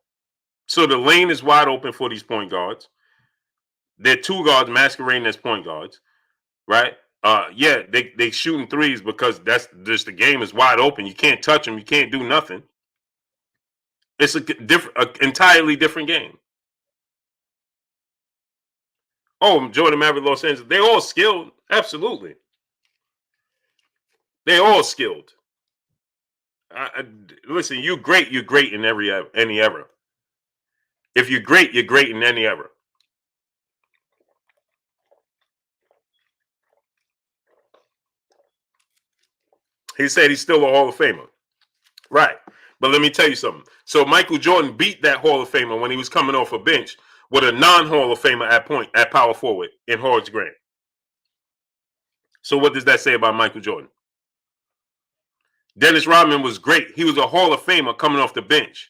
So the lane is wide open for these point guards. They're two guards masquerading as point guards, right? Yeah, they shooting threes because that's just the game is wide open. You can't touch them. You can't do nothing. It's an entirely different game. Oh, Jordan Maverick, Los Angeles. They're all skilled. Absolutely. They're all skilled. Listen, you're great in any era. If you're great in any era. He said he's still a Hall of Famer. Right. But let me tell you something. So Michael Jordan beat that Hall of Famer when he was coming off a bench with a non-Hall of Famer at power forward in Horace Grant. So what does that say about Michael Jordan? Dennis Rodman was great. He was a Hall of Famer coming off the bench.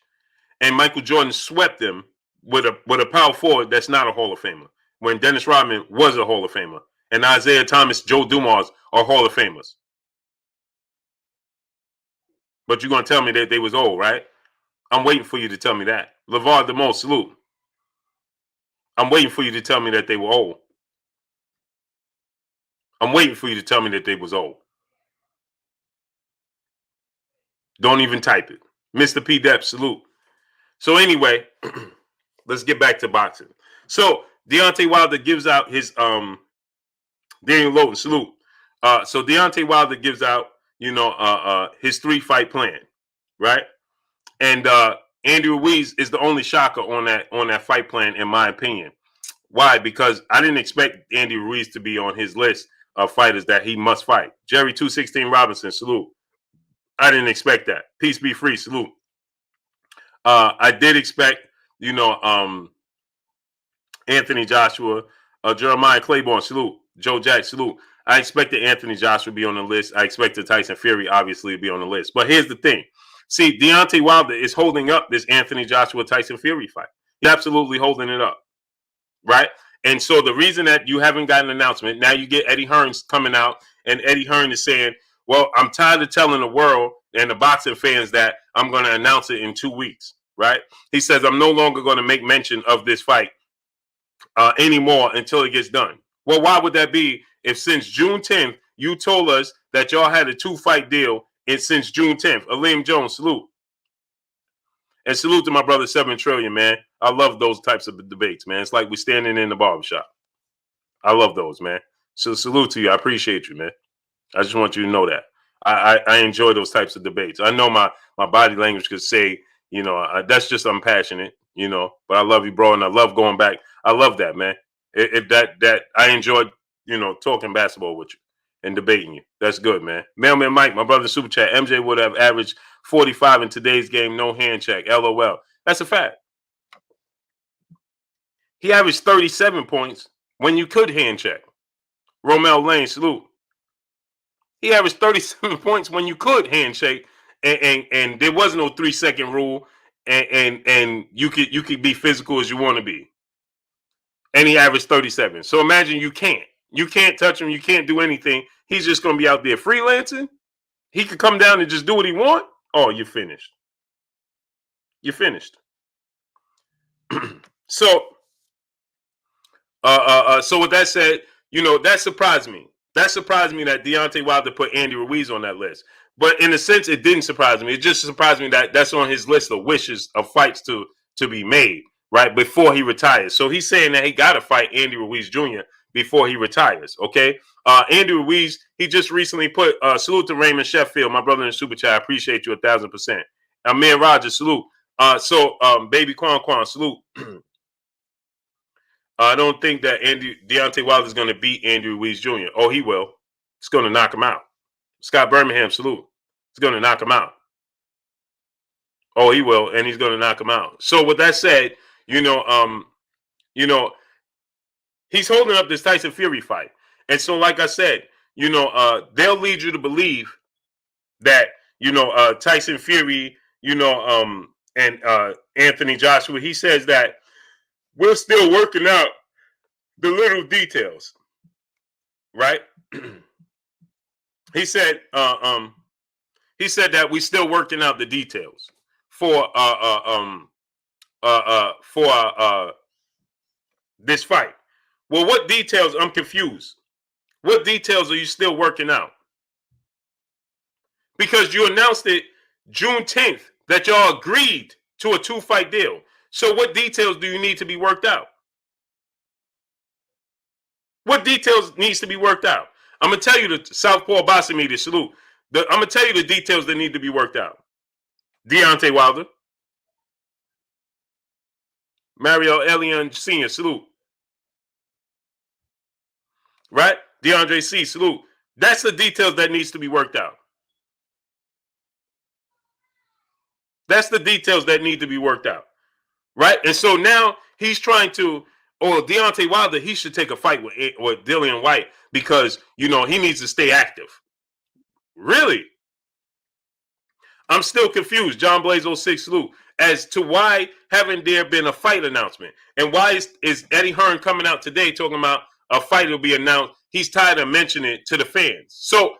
And Michael Jordan swept him with a power forward that's not a Hall of Famer. When Dennis Rodman was a Hall of Famer. And Isaiah Thomas, Joe Dumars are Hall of Famers. But you're going to tell me that they was old, right? I'm waiting for you to tell me that. LeVar DeMoe, salute. I'm waiting for you to tell me that they were old. I'm waiting for you to tell me that they was old. Don't even type it. Mr. P. Depp, salute. So anyway, let's get back to boxing. So Deontay Wilder gives out his Daniel Lowton, salute. So Deontay Wilder gives out, his 3-fight plan, right? And Andy Ruiz is the only shocker on that fight plan, in my opinion. Why? Because I didn't expect Andy Ruiz to be on his list of fighters that he must fight. Jerry 216 Robinson, salute. I didn't expect that. Peace be free, salute. I did expect, Anthony Joshua, Jeremiah Claiborne, salute. Joe Jack, salute. I expected Anthony Joshua to be on the list. I expected Tyson Fury, obviously, to be on the list. But here's the thing. See, Deontay Wilder is holding up this Anthony Joshua-Tyson Fury fight. He's absolutely holding it up, right? And so the reason that you haven't gotten an announcement, now you get Eddie Hearn's coming out, and Eddie Hearn is saying, well, I'm tired of telling the world and the boxing fans that I'm going to announce it in 2 weeks, right? He says, I'm no longer going to make mention of this fight anymore until it gets done. Well, why would that be if since June 10th, you told us that y'all had a 2-fight deal and since June 10th? Aleem Jones, salute. And salute to my brother 7 Trillion, man. I love those types of debates, man. It's like we're standing in the barbershop. I love those, man. So salute to you. I appreciate you, man. I just want you to know that. I enjoy those types of debates. I know my body language could say, you know, that's just I'm passionate, you know, but I love you, bro, and I love going back. I love that, man. That I enjoyed, you know, talking basketball with you and debating you. That's good, man. Mailman Mike, my brother super chat. MJ would have averaged 45 in today's game, no hand check. LOL. That's a fact. He averaged 37 points when you could hand check. Romel Lane, salute. He averaged 37 points when you could handshake, and there was no 3-second rule, and you could be physical as you want to be. And he averaged 37. So imagine you can't touch him, you can't do anything. He's just gonna be out there freelancing. He could come down and just do what he want. Oh, you're finished. You're finished. So with that said, you know, that surprised me. That surprised me that Deontay Wilder put Andy Ruiz on that list. But in a sense, it didn't surprise me. It just surprised me that that's on his list of wishes of fights to be made, right, before he retires. So he's saying that he got to fight Andy Ruiz Jr. before he retires, okay? Andy Ruiz, he just recently put, salute to Raymond Sheffield, my brother in the super chat. I appreciate you 1,000%. Amir Rogers, salute. Baby Quan Quan, salute. I don't think that Deontay Wilder is going to beat Andy Ruiz Jr. Oh, he will. It's going to knock him out. Scott Birmingham, salute. It's going to knock him out. Oh, he will, and he's going to knock him out. So with that said, you know, he's holding up this Tyson Fury fight. And so, like I said, you know, they'll lead you to believe that, you know, Tyson Fury, you know, and Anthony Joshua, he says that we're still working out the little details, right? He said that we're still working out the details for this fight. Well, what details? I'm confused. What details are you still working out? Because you announced it June 10th that y'all agreed to a 2-fight deal. So what details do you need to be worked out? What details needs to be worked out? I'm going to tell you the Southpaw Boxing Media, salute. I'm going to tell you the details that need to be worked out. Deontay Wilder. Mario Elian Sr., salute. Right? DeAndre C., salute. That's the details that needs to be worked out. That's the details that need to be worked out. Right? And so now he's trying to, or Deontay Wilder, he should take a fight with Dillian White because, you know, he needs to stay active. Really? I'm still confused, John Blaze 06 salute, as to why haven't there been a fight announcement? And why is Eddie Hearn coming out today talking about a fight will be announced? He's tired of mentioning it to the fans. So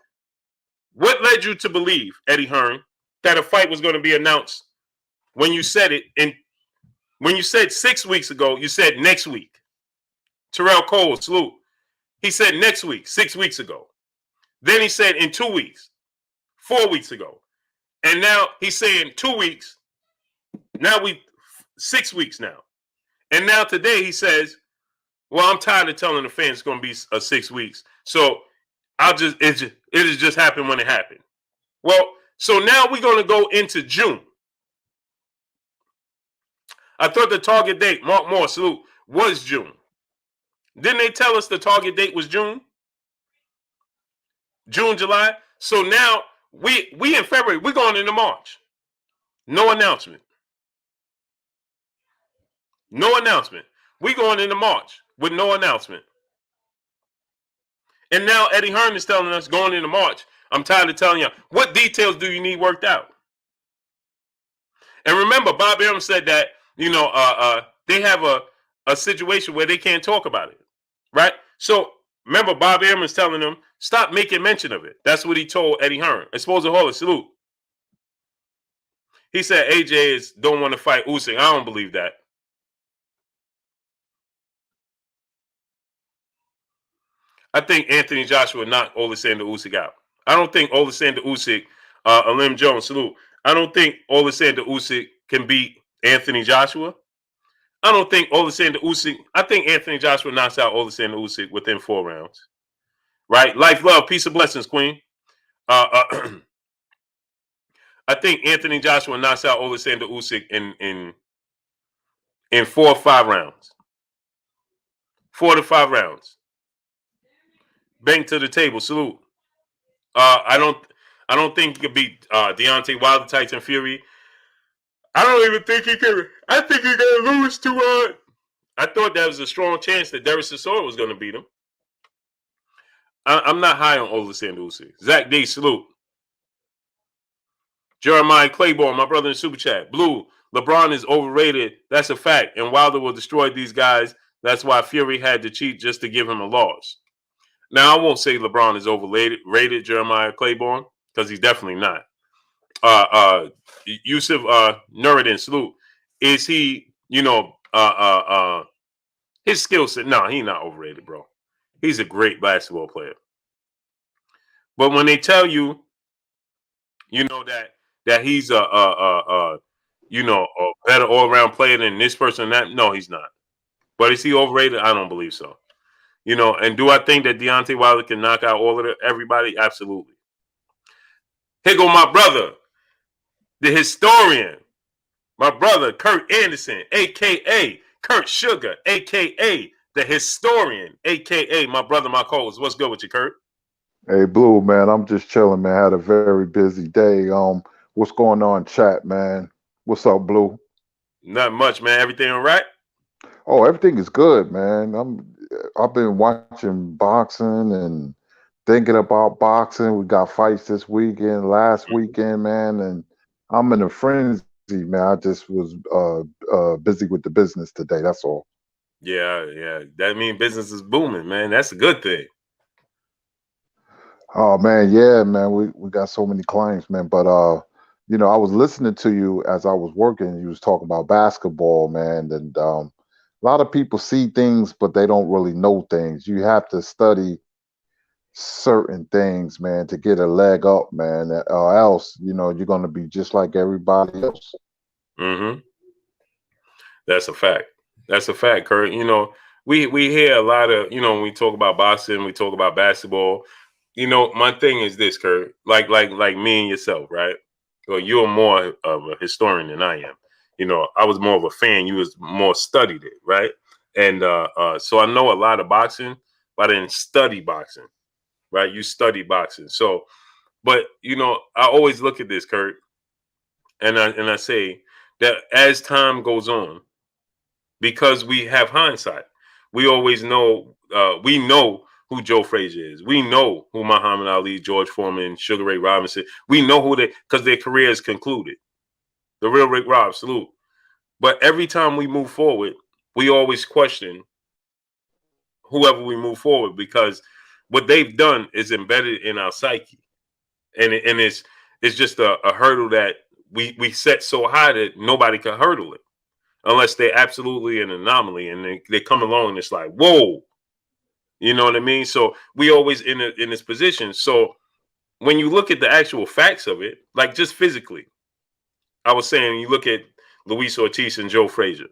what led you to believe, Eddie Hearn, that a fight was going to be announced when you said it? And when you said 6 weeks ago, you said next week. Terrell Cole, salute. He said next week, 6 weeks ago. Then he said in 2 weeks, 4 weeks ago. And now he's saying 2 weeks. Now 6 weeks now. And now today he says, well, I'm tired of telling the fans it's going to be 6 weeks. So it has just happened when it happened. Well, so now we're going to go into June. I thought the target date, Mark Moore, salute, was June. Didn't they tell us the target date was June? June, July. So now we in February, we're going into March. No announcement. No announcement. We're going into March with no announcement. And now Eddie Hearn is telling us going into March, I'm tired of telling you, what details do you need worked out? And remember, Bob Arum said that, you know, they have a situation where they can't talk about it, right? So remember, Bob Aarons telling them, stop making mention of it. That's what he told Eddie Hearn. Exposed to Hall, salute. He said AJ don't want to fight Usyk. I don't believe that. I think Anthony Joshua knocked Alexander Usyk out. I don't think Alexander Usyk, Alim Jones, salute. I don't think Alexander Usyk can beat Anthony Joshua. I don't think Alexander Usyk. I think Anthony Joshua knocks out Alexander Usyk within 4 rounds. Right? Life, love, peace, and blessings, Queen. I think Anthony Joshua knocks out Alexander Usyk in 4 or 5 rounds. 4 to 5 rounds. Bang to the table. Salute. I don't think he could beat Deontay Wilder, Tyson Fury. I don't even think he can. I think he's gonna lose to. I thought that was a strong chance that Darius was going to beat him. I'm not high on Alexander Usyk. Zach D, salute. Jeremiah Claiborne, my brother in Super Chat. Blue, LeBron is overrated. That's a fact. And Wilder will destroy these guys. That's why Fury had to cheat just to give him a loss. Now, I won't say LeBron is overrated, Jeremiah Claiborne, because he's definitely not. Yusuf Nuruddin, salute. Is he, his skill set? No, he's not overrated, bro. He's a great basketball player. But when they tell you, that he's a better all-around player than this person, no, he's not. But is he overrated? I don't believe so. And do I think that Deontay Wilder can knock out everybody? Absolutely. Here go my brother, the historian, my brother Kurt Anderson, a.k.a. Kurt Sugar, a.k.a. the historian, a.k.a. my brother, my co-host. What's good with you, Kurt? Hey, Blue, man, I'm just chilling, man. Had a very busy day. What's going on, chat, man? What's up, Blue? Not much, man. Everything all right? Oh, everything is good, man. I've been watching boxing and thinking about boxing. We got fights this weekend, last weekend, man, and I'm in a frenzy, man. I just was busy with the business today. That's all. Yeah. That means business is booming, man. That's a good thing. Oh man, yeah, man. We got so many clients, man. But I was listening to you as I was working. You was talking about basketball, man, and a lot of people see things, but they don't really know things. You have to study certain things, man, to get a leg up, man, or else, you're gonna be just like everybody else. Mm-hmm. That's a fact. That's a fact, Kurt. We hear a lot of, when we talk about boxing, we talk about basketball. My thing is this, Kurt. Like me and yourself, right? Well, you're more of a historian than I am. I was more of a fan. You was more studied it, right? And so I know a lot of boxing, but I didn't study boxing, right? You study boxing. So, but I always look at this, Kurt, and I say that as time goes on, because we have hindsight, we always know. We know who Joe Frazier is. We know who Muhammad Ali, George Foreman, Sugar Ray Robinson. We know who because their career is concluded. The real Rick Rob, salute. But every time we move forward, we always question whoever we move forward, because what they've done is embedded in our psyche, and it's just a hurdle that we set so high that nobody can hurdle it unless they're absolutely an anomaly, and they come along and it's like, whoa. You know what I mean? So we always in this position. So when you look at the actual facts of it, like just physically, I was saying, you look at Luis Ortiz and Joe Frazier.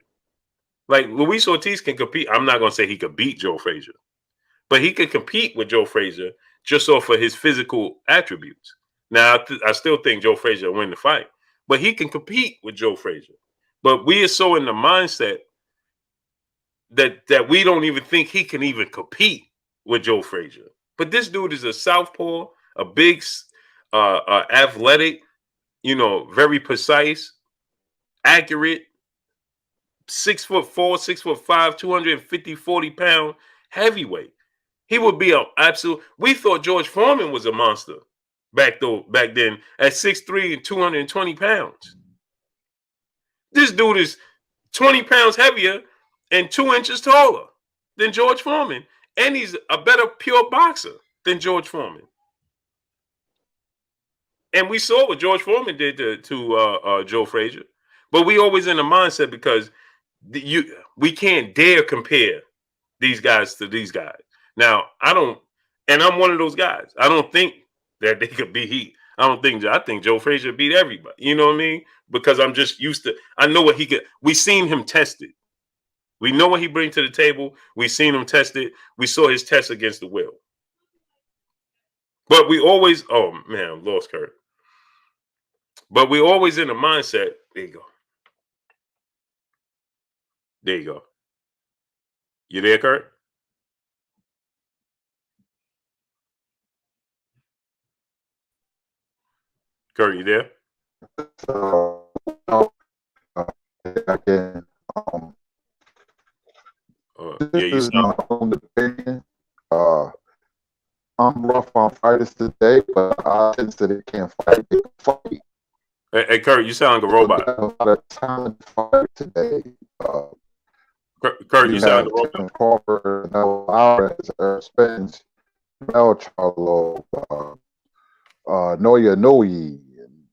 Like Luis Ortiz can compete. I'm not going to say he could beat Joe Frazier, but he could compete with Joe Frazier just off of his physical attributes. Now, I still think Joe Frazier will win the fight, but he can compete with Joe Frazier. But we are so in the mindset that we don't even think he can even compete with Joe Frazier. But this dude is a southpaw, a big, athletic, very precise, accurate, 6'4", 6'5", 250, 40-pound heavyweight. He would be an absolute. We thought George Foreman was a monster back then at 6'3" and 220 pounds. This dude is 20 pounds heavier and 2 inches taller than George Foreman, and he's a better pure boxer than George Foreman. And we saw what George Foreman did to Joe Frazier, but we always in the mindset because we can't dare compare these guys to these guys. Now I don't, and I'm one of those guys. I don't think that they could beat Heat. I think Joe Frazier beat everybody. You know what I mean? Because I'm just used to. I know what he could. We seen him tested. We know what he brings to the table. We seen him tested. We saw his test against the will. But we always, oh man, lost Kurt. But we always in the mindset. There you go. There you go. You there, Kurt? Kurt, you there? Again, this is my own opinion. I'm rough on fighters today, but I think that they can't fight. They can fight. Hey, Kurt, you sound like a robot. A lot of talent fight today. Kurt, you sound like a robot. Crawford, Alvarez, Spence, Mel Charlo, Noya Noe,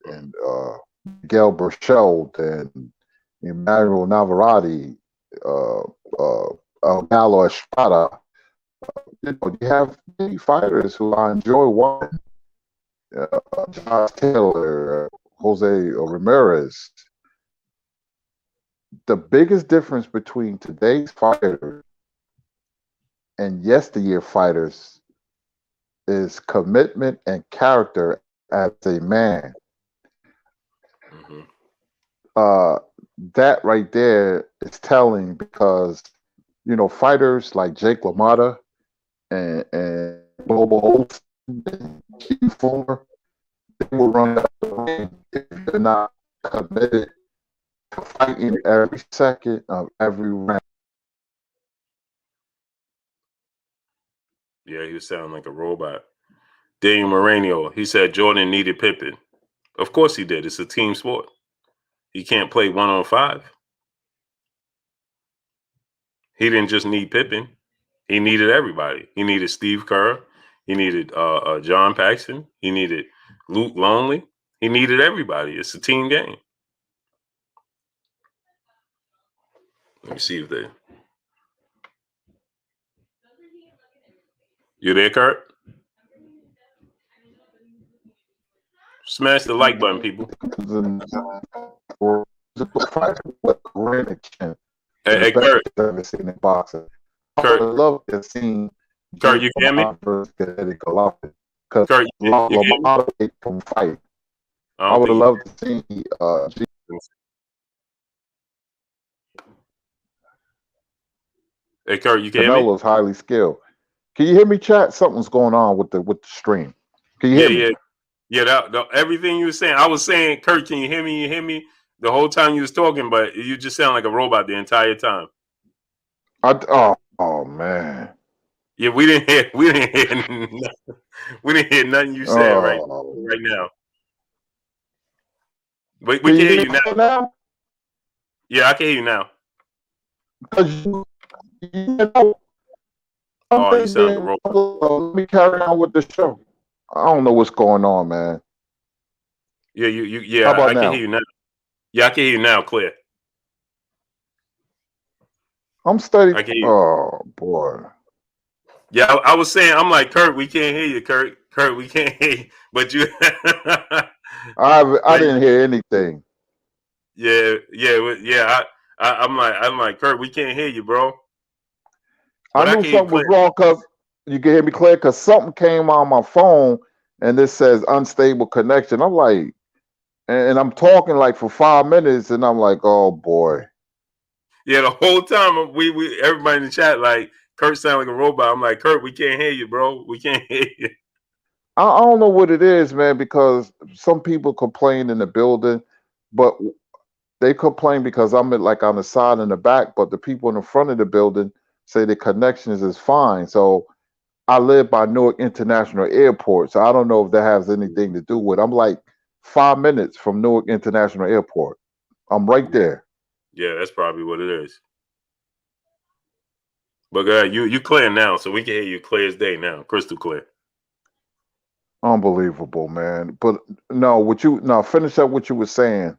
and Miguel Berchelt, and Emmanuel Navarrete, Galo Estrada. You have many fighters who I enjoy watching. Josh Taylor, Jose Ramirez. The biggest difference between today's fighters and yesteryear fighters is commitment and character as a man. Mm-hmm. That right there is telling because, fighters like Jake LaMotta and Bobo Holtz and Keith Fuller, they will run out the ring if they're not committed to fighting every second of every round. Yeah, he was sounding like a robot. Daniel Moreno, he said Jordan needed Pippen. Of course he did. It's a team sport. He can't play 1-on-5. He didn't just need Pippen. He needed everybody. He needed Steve Kerr. He needed John Paxson. He needed Luke Longley. He needed everybody. It's a team game. Let me see if they. You there, Kurt? Smash the like button, people. Hey, Kurt. Kurt, I love to see Kurt, you hear me? Kurt, you can fight. I would have loved to see Hey, Kurt, you can hear me? Canelo's highly skilled. Can you hear me, chat? Something's going on with the stream. Can you hear me? Yeah. Everything you were saying, I was saying, Kurt, can you hear me? You hear me the whole time you was talking, but you just sound like a robot the entire time. Oh man. Yeah, we didn't hear nothing you said right now. We can hear you now. Yeah, I can hear you now. You sound like a robot. Let me carry on with the show. I don't know what's going on, man. Yeah, I can hear you now. Yeah, I can hear you now, clear. I'm steady. Oh boy. Yeah, I was saying, I'm like, Kurt, we can't hear you, Kurt, we can't hear you. But you I didn't hear anything. Yeah. I'm like, Kurt, we can't hear you, bro. But I knew something was wrong because you can hear me clear because something came on my phone and this says unstable connection. I'm like, and I'm talking like for 5 minutes and I'm like, oh boy. Yeah, the whole time we everybody in the chat like Kurt sound like a robot. I'm like, Kurt, we can't hear you, bro. We can't hear you. I don't know what it is, man, because some people complain in the building, but they complain because I'm like on the side and the back, but the people in the front of the building say the connections is fine. So I live by Newark International Airport, so I don't know if that has anything to do with it. I'm like 5 minutes from Newark International Airport. I'm right there. Yeah, that's probably what it is. But you clear now, so we can hear you clear as day now, crystal clear. Unbelievable, man. But no, finish up what you were saying,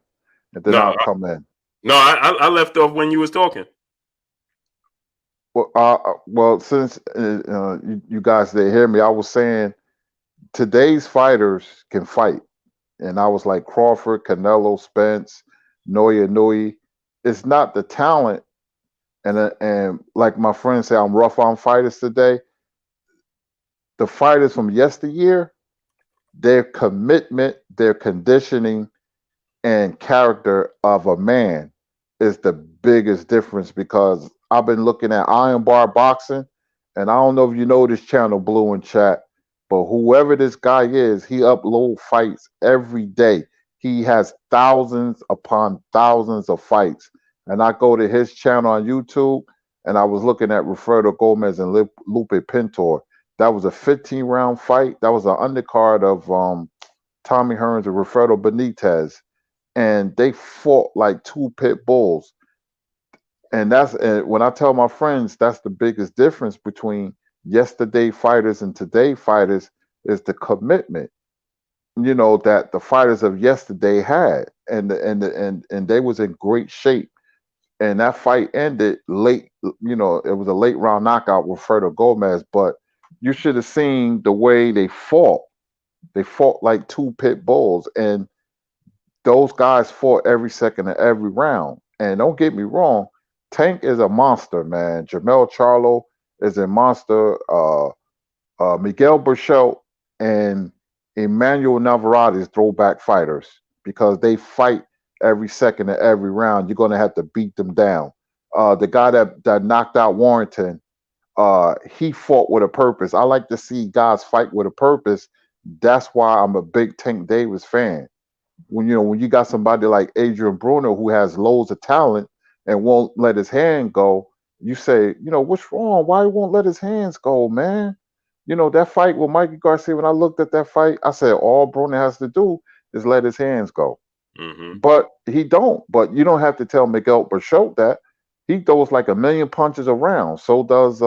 and then No, I'll come in. no, I left off when you was talking. Well, since you guys didn't hear me, I was saying today's fighters can fight, and I was like Crawford, Canelo, Spence, Noya Nui. It's not the talent, and like my friends say, I'm rough on fighters today. The fighters from yesteryear, their commitment, their conditioning, and character of a man is the biggest difference because I've been looking at Iron Bar Boxing, and I don't know if you know this channel, Blue in chat, but whoever this guy is, he upload fights every day. He has thousands upon thousands of fights. And I go to his channel on YouTube, and I was looking at Wilfredo Gomez and Lupe Pintor. That was a 15-round fight. That was an undercard of Tommy Hearns and Wilfredo Benitez, and they fought like two pit bulls. And that's when I tell my friends that's the biggest difference between yesterday fighters and today fighters is the commitment. You know that the fighters of yesterday had, and they was in great shape. And that fight ended late. You know, it was a late round knockout with Wilfredo Gomez, but you should have seen the way they fought. They fought like two pit bulls, and those guys fought every second of every round. And don't get me wrong, Tank is a monster, man. Jamel Charlo is a monster. Miguel Burchell and Emmanuel Navarrete is throwback fighters because they fight every second of every round. You're going to have to beat them down. The guy that knocked out Warrington, he fought with a purpose. I like to see guys fight with a purpose. That's why I'm a big Tank Davis fan. When you got somebody like Adrian Broner who has loads of talent and won't let his hand go, you say, what's wrong? Why he won't let his hands go, man? That fight with Mikey Garcia, when I looked at that fight, I said, all Broner has to do is let his hands go. Mm-hmm. But he don't. But you don't have to tell Miguel Burchell that. He throws like a million punches around. So does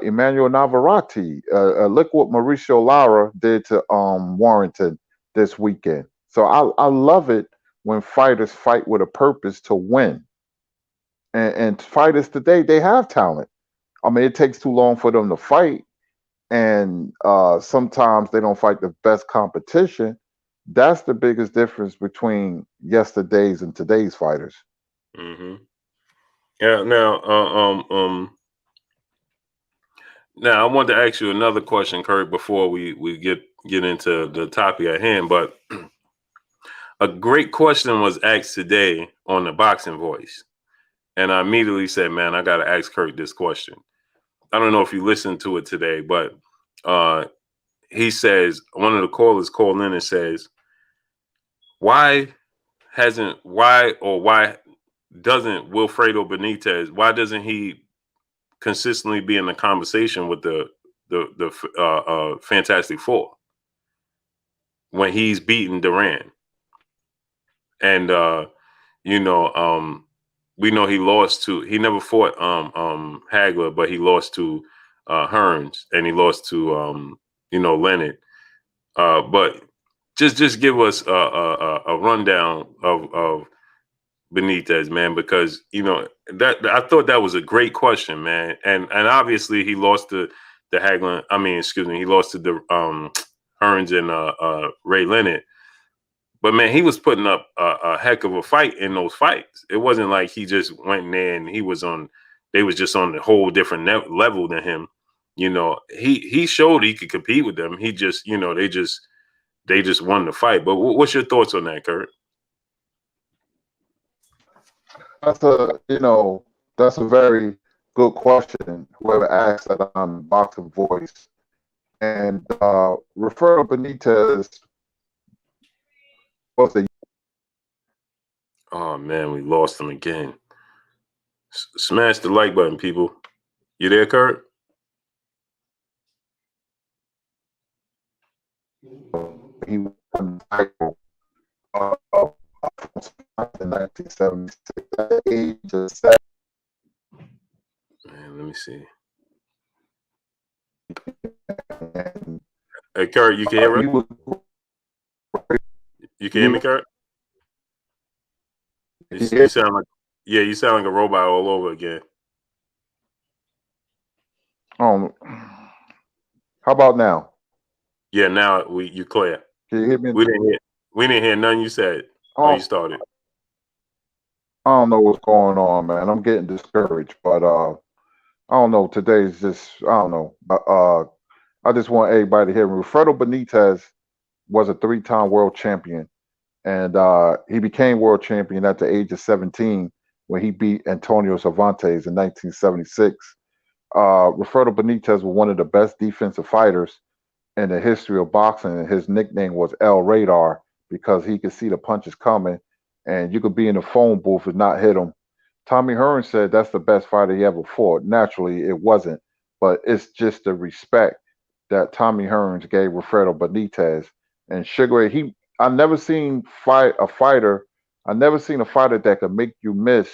Emmanuel Navarrete. Look what Mauricio Lara did to Warrington this weekend. So I love it when fighters fight with a purpose to win. And fighters today, they have talent. I mean, it takes too long for them to fight, and sometimes they don't fight the best competition. That's the biggest difference between yesterday's and today's fighters. Mm-hmm. Yeah. Now I want to ask you another question, Kurt, before we get into the topic at hand. But a great question was asked today on the Boxing Voice, and I immediately said, "Man, I got to ask Kurt this question." I don't know if you listened to it today, but he says, one of the callers called in and says, why doesn't Wilfredo Benitez, why doesn't he consistently be in the conversation with the Fantastic Four when he's beating Duran? And we know he never fought Hagler, but he lost to Hearns, and he lost to Leonard. But just give us a rundown of Benitez, man, because that I thought that was a great question, man, and obviously he lost to the Hagler. I mean, excuse me, he lost to the Hearns and Ray Leonard. But man, he was putting up a heck of a fight in those fights. It wasn't like he just went in there and they was just on a whole different level than him. He showed he could compete with them. He just, they just won the fight. But what's your thoughts on that, Kurt? That's a very good question. Whoever asked that on Boxing Voice, and Wilfredo Benitez was the. Oh man, we lost him again. Smash the like button, people. You there, Kurt? He won the title in 1976 at the age of 7. Man, let Let me see. And, Hey, Kurt, you can hear he us? was, You can hear me, Kurt? You sound like, yeah, you sound like a robot all over again. how about now? Yeah, now you clear. Can you hear me? We didn't hear none you said when you started. I don't know what's going on, man. I'm getting discouraged, but I don't know. Today's just I don't know. I just want everybody to hear me. Wilfredo Benitez was a 3-time world champion, and he became world champion at the age of 17 when he beat Antonio Cervantes in 1976. Wilfredo Benitez was one of the best defensive fighters in the history of boxing, and his nickname was El Radar because he could see the punches coming, and you could be in the phone booth and not hit him. Tommy Hearn said that's the best fighter he ever fought. Naturally, it wasn't, but it's just the respect that Tommy Hearns gave Wilfredo Benitez. And Sugar Ray, I never seen a fighter. I never seen a fighter that could make you miss.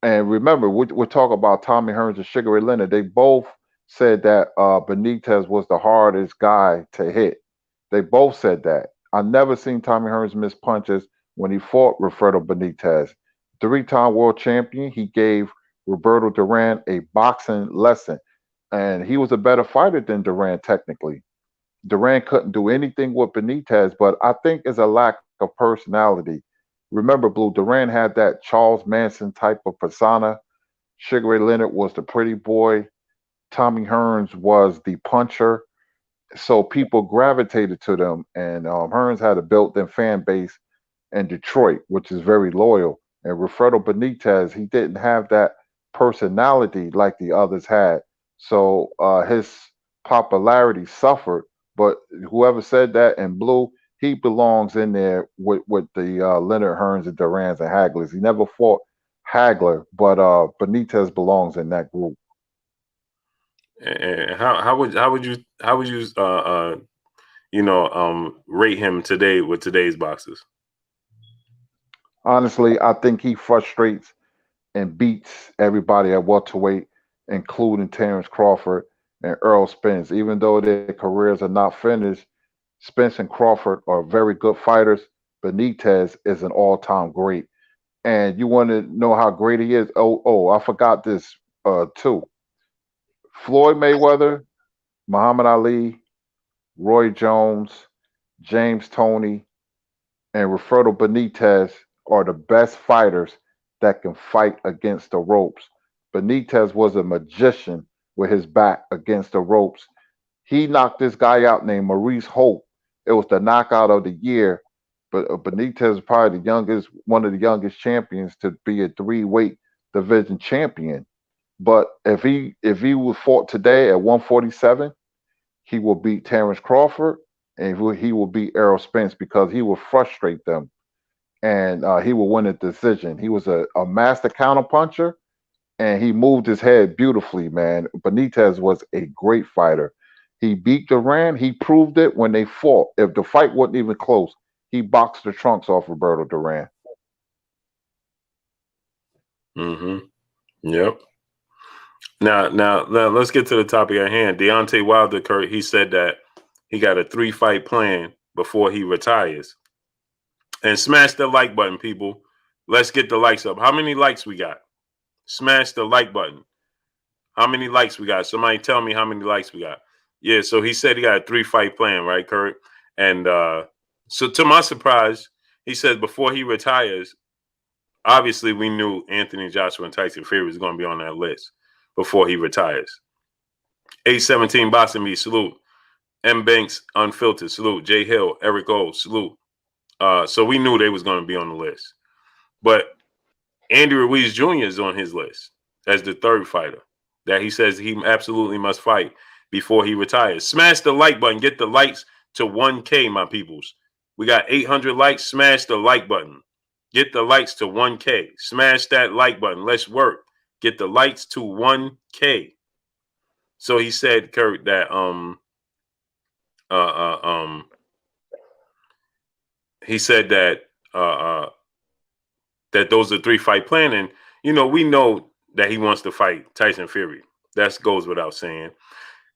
And remember, we're talking about Tommy Hearns and Sugar Ray Leonard. They both said that Benitez was the hardest guy to hit. They both said that. I never seen Tommy Hearns miss punches when he fought Wilfredo Benitez. 3-time world champion, he gave Roberto Duran a boxing lesson. And he was a better fighter than Duran, technically. Duran couldn't do anything with Benitez, but I think it's a lack of personality. Remember, Blue, Duran had that Charles Manson type of persona. Sugar Ray Leonard was the pretty boy. Tommy Hearns was the puncher. So people gravitated to them, and Hearns had a built-in fan base in Detroit, which is very loyal. And Wilfredo Benitez, he didn't have that personality like the others had. So his popularity suffered. But whoever said that in blue, he belongs in there with the Leonard Hearns and Durans and Haglers. He never fought Hagler, but Benitez belongs in that group. And how would you rate him today with today's boxers? Honestly, I think he frustrates and beats everybody at welterweight, including Terrence Crawford and Earl Spence. Even though their careers are not finished, Spence and Crawford are very good fighters. Benitez is an all-time great. And you want to know how great he is? I forgot this too. Floyd Mayweather, Muhammad Ali, Roy Jones, James Toney, and Wilfredo Benitez are the best fighters that can fight against the ropes. Benitez was a magician with his back against the ropes. He knocked this guy out named Maurice Hope. It was the knockout of the year. But Benitez is probably one of the youngest champions to be a 3-weight division champion. But if he was fought today at 147, he will beat Terrence Crawford and he will beat Errol Spence because he will frustrate them and he will win a decision. He was a master counterpuncher and he moved his head beautifully, man. Benitez was a great fighter. He beat Duran. He proved it when they fought. If the fight wasn't even close, he boxed the trunks off Roberto Duran. Mm-hmm. Yep. Now, let's get to the topic at hand. Deontay Wilder, Kurt, he said that he got a 3-fight plan before he retires. And smash the like button, people. Let's get the likes up. How many likes we got? Smash the like button. How many likes we got? Somebody tell me how many likes we got. Yeah, so he said he got a 3-fight plan, right, Kurt? And so to my surprise, he said before he retires, obviously we knew Anthony Joshua and Tyson Fury was going to be on that list before he retires. 817 Boxing Me, salute. M. Banks, Unfiltered, salute. Jay Hill, Eric O, salute. So we knew they was going to be on the list. But Andy Ruiz Jr. is on his list as the 3rd fighter that he says he absolutely must fight before he retires. Smash the like button. Get the likes to 1K, my peoples. We got 800 likes. Smash the like button. Get the likes to 1K. Smash that like button. Let's work. Get the likes to 1K. So he said, Kurt, that he said that that those are 3-fight plan, and we know that he wants to fight Tyson Fury. That goes without saying.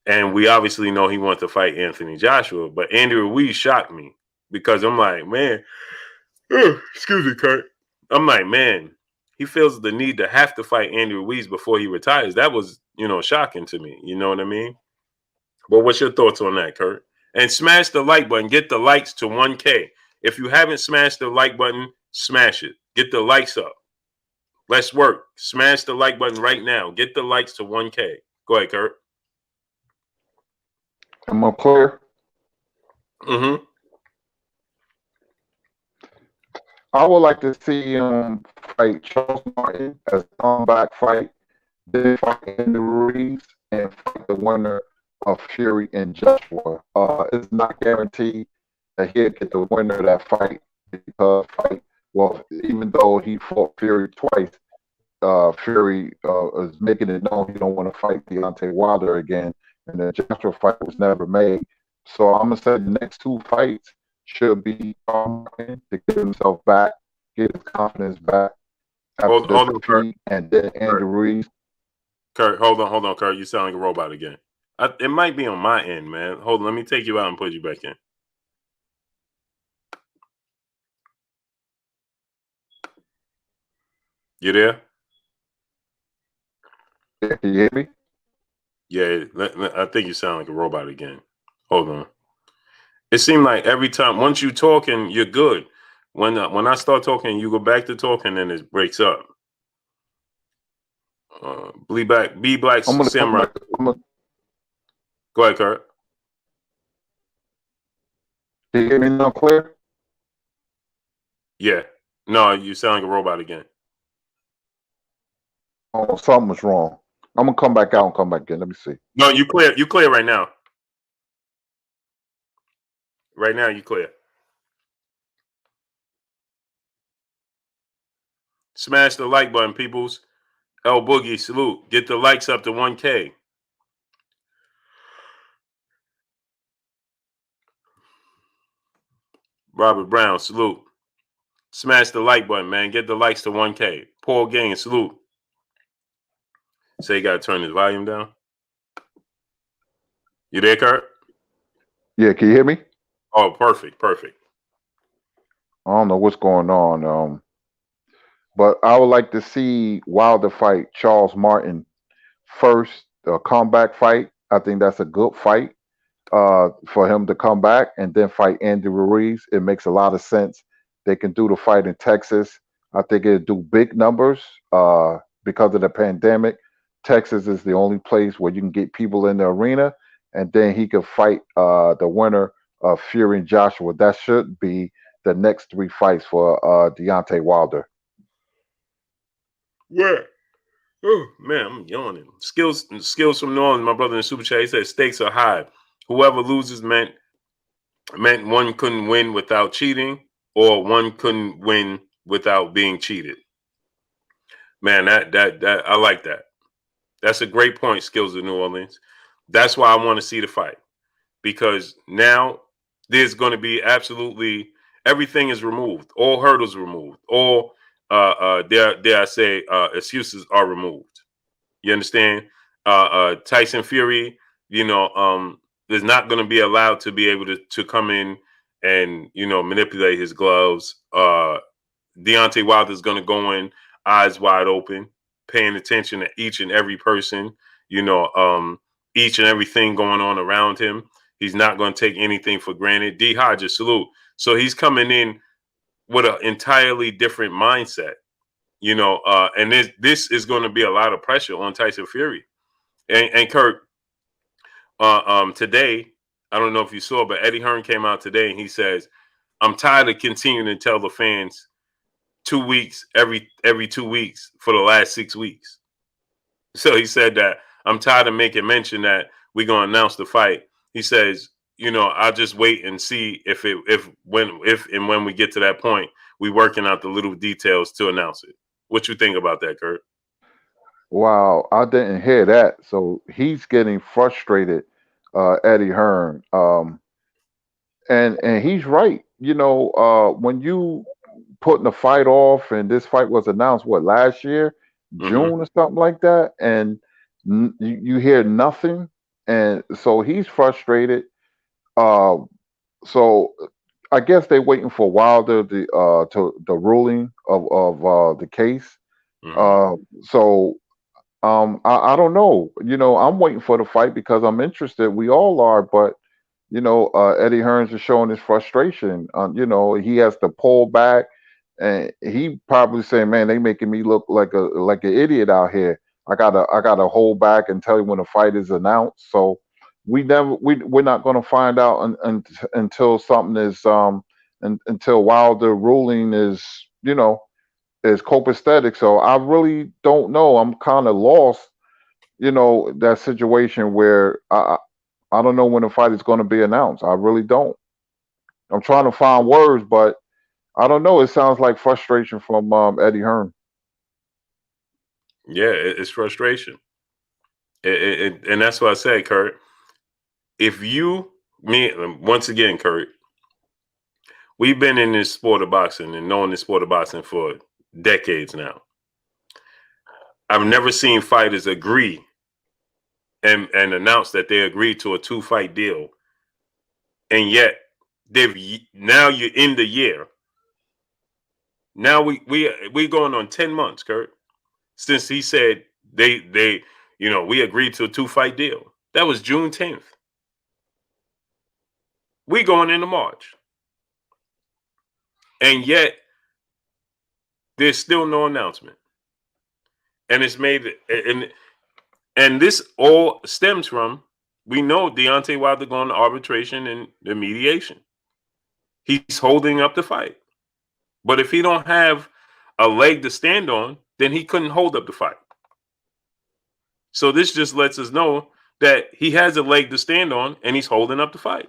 And we obviously know he wants to fight Anthony Joshua. But Andy Ruiz shocked me because I'm like, man, excuse me, Kurt. I'm like, man, he feels the need to have to fight Andy Ruiz before he retires. That was, shocking to me. You know what I mean? But what's your thoughts on that, Kurt? And smash the like button. Get the likes to 1K. If you haven't smashed the like button, smash it. Get the likes up. Let's work. Smash the like button right now. Get the likes to 1K. Go ahead, Kurt. Am I clear? Mm-hmm. I would like to see him fight Charles Martin as a comeback fight, then fight Andy Ruiz, and fight the winner of Fury and Joshua. It's not guaranteed that he'll get the winner of that fight because even though he fought Fury twice, Fury is making it known he don't want to fight Deontay Wilder again, and the Joshua fight was never made. So I'm gonna say the next two fights should be to get himself back, get his confidence back after Hold on, Kurt. and then Andy Ruiz. Kurt, hold on, Kurt. You sound like a robot again. It might be on my end, man. Hold on, let me take you out and put you back in. You there? Can you hear me? Yeah, I think you sound like a robot again. Hold on. It seemed like every time, once you talking, you're good. When I start talking, you go back to talking, and it breaks up. Be Black Samurai. Go ahead, Kurt. Can you hear me now clear? Yeah. No, you sound like a robot again. Oh, something was wrong. I'm gonna come back out and come back in. Let me see. No, you clear. You clear right now. Right now, you clear. Smash the like button, peoples. L Boogie, salute. Get the likes up to 1K. Robert Brown, salute. Smash the like button, man. Get the likes to 1K. Paul Gang, salute. Say you got to turn his volume down. You there, Kurt? Yeah, can you hear me? Oh, perfect. I don't know what's going on. But I would like to see Wilder fight Charles Martin first, a comeback fight. I think that's a good fight for him to come back and then fight Andy Ruiz. It makes a lot of sense. They can do the fight in Texas. I think it'll do big numbers because of the pandemic. Texas is the only place where you can get people in the arena, and then he could fight the winner of Fury and Joshua. That should be the next three fights for Deontay Wilder. Yeah. Oh, man, I'm yawning. Skills from New Orleans, my brother in the Super Chat, he said stakes are high. Whoever loses meant one couldn't win without cheating, or one couldn't win without being cheated. Man, that I like that. That's a great point, Skills of New Orleans. That's why I want to see the fight. Because now there's going to be absolutely everything is removed. All hurdles removed. All dare I say excuses are removed. You understand? Tyson Fury, is not going to be allowed to be able to come in and manipulate his gloves. Deontay Wilder is going to go in eyes wide open, paying attention to each and every person. Each and everything going on around him. He's not going to take anything for granted. D. Hodges, salute. So he's coming in with an entirely different mindset, and this is going to be a lot of pressure on Tyson Fury. And Kurt, today, I don't know if you saw, but Eddie Hearn came out today and he says, I'm tired of continuing to tell the fans 2 weeks, every 2 weeks for the last 6 weeks. So he said that I'm tired of making mention that we're going to announce the fight. He says, I'll just wait and see if and when we get to that point, we working out the little details to announce it. What you think about that, Kurt? Wow, I didn't hear that. So he's getting frustrated, Eddie Hearn. And he's right. When you putting the fight off, and this fight was announced last year, Mm-hmm. June or something like that, and you hear nothing, and so he's frustrated. Uh, so I guess they're waiting for Wilder to the ruling of the case. Mm-hmm. Uh, so I don't know. I'm waiting for the fight because I'm interested. We all are, but Eddie Hearns is showing his frustration. He has to pull back, and he probably saying, "Man, they making me look like an idiot out here. I gotta hold back and tell you when the fight is announced." So we're not going to find out until something is until Wilder ruling is copacetic. So I really don't know. I'm kind of lost. That situation where I don't know when the fight is going to be announced. I really don't. I'm trying to find words, but I don't know. It sounds like frustration from Eddie Hearn. Yeah, it's frustration. And that's what I say, Kurt. If you, me, once again, Kurt, we've been in this sport of boxing and knowing this sport of boxing for decades now. I've never seen fighters agree and announce that they agreed to a 2-fight deal, and yet now you're in the year. Now we going on 10 months, Kurt, since he said they we agreed to a 2-fight deal. That was June 10th. We going into March, and yet there's still no announcement, and it's made and this all stems from, we know Deontay Wilder going to arbitration and the mediation. He's holding up the fight. But if he don't have a leg to stand on, then he couldn't hold up the fight. So this just lets us know that he has a leg to stand on and he's holding up the fight.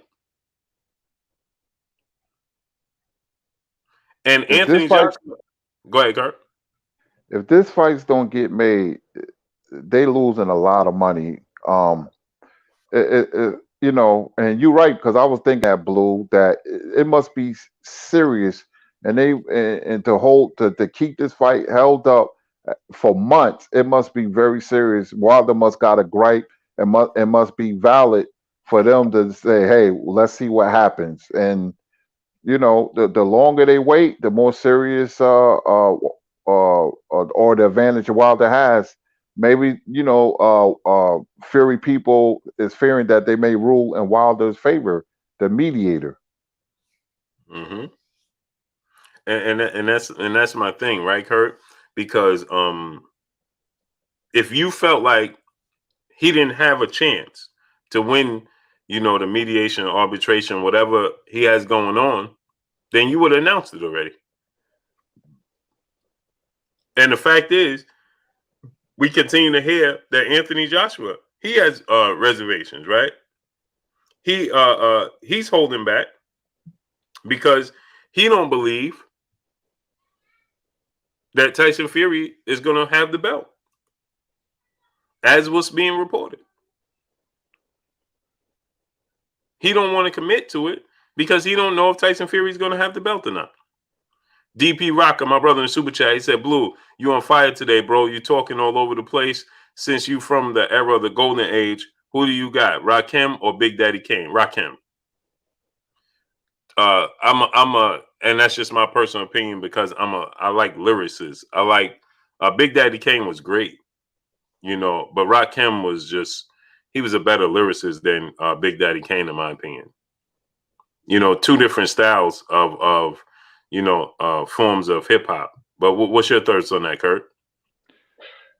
And If this Anthony fight, Joshua, go ahead, Kurt. if this fights don't get made, they losing a lot of money. And you're right because I was thinking that Blue that it must be serious, and and to keep this fight held up for months, it must be very serious. Wilder must got a gripe, and must be valid for them to say, "Hey, let's see what happens." And the longer they wait, the more serious or the advantage Wilder has. Maybe Fury people is fearing that they may rule in Wilder's favor, the mediator. Mm-hmm. And that's my thing, right, Kurt? Because if you felt like he didn't have a chance to win, the mediation, arbitration, whatever he has going on, then you would have announced it already. And the fact is, we continue to hear that Anthony Joshua, he has reservations, right? He's holding back because he don't believe that Tyson Fury is going to have the belt, as was being reported. He don't want to commit to it because he don't know if Tyson Fury is going to have the belt or not. DP Rocker, my brother in Super Chat, he said, "Blue, you on fire today, bro. You talking all over the place. Since you from the era of the golden age, who do you got, Rakim or Big Daddy Kane?" Rakim. And that's just my personal opinion because I like lyricists. I like Big Daddy Kane was great, but Rakim he was a better lyricist than Big Daddy Kane, in my opinion. Two different styles of forms of hip hop. But what's your thoughts on that, Kurt?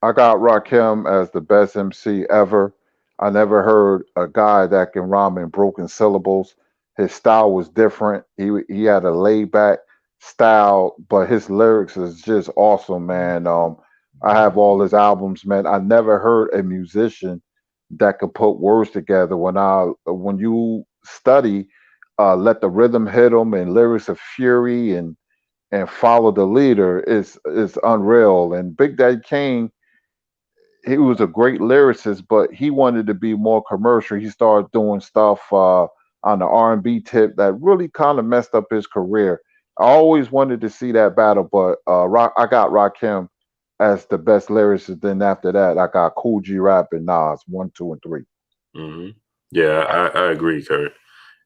I got Rakim as the best MC ever. I never heard a guy that can rhyme in broken syllables. His style was different. He had a laid back style, but his lyrics is just awesome, man. I have all his albums, man. I never heard a musician that could put words together. When you study, let the rhythm hit them and lyrics of fury and follow the leader is unreal. And Big Daddy Kane, he was a great lyricist, but he wanted to be more commercial. He started doing stuff on the R&B tip that really kind of messed up his career. I always wanted to see that battle, but I got Rakim as the best lyricist. Then after that, I got Cool G Rap and Nas 1, 2, and 3. Mm-hmm. Yeah, I agree, Kurt.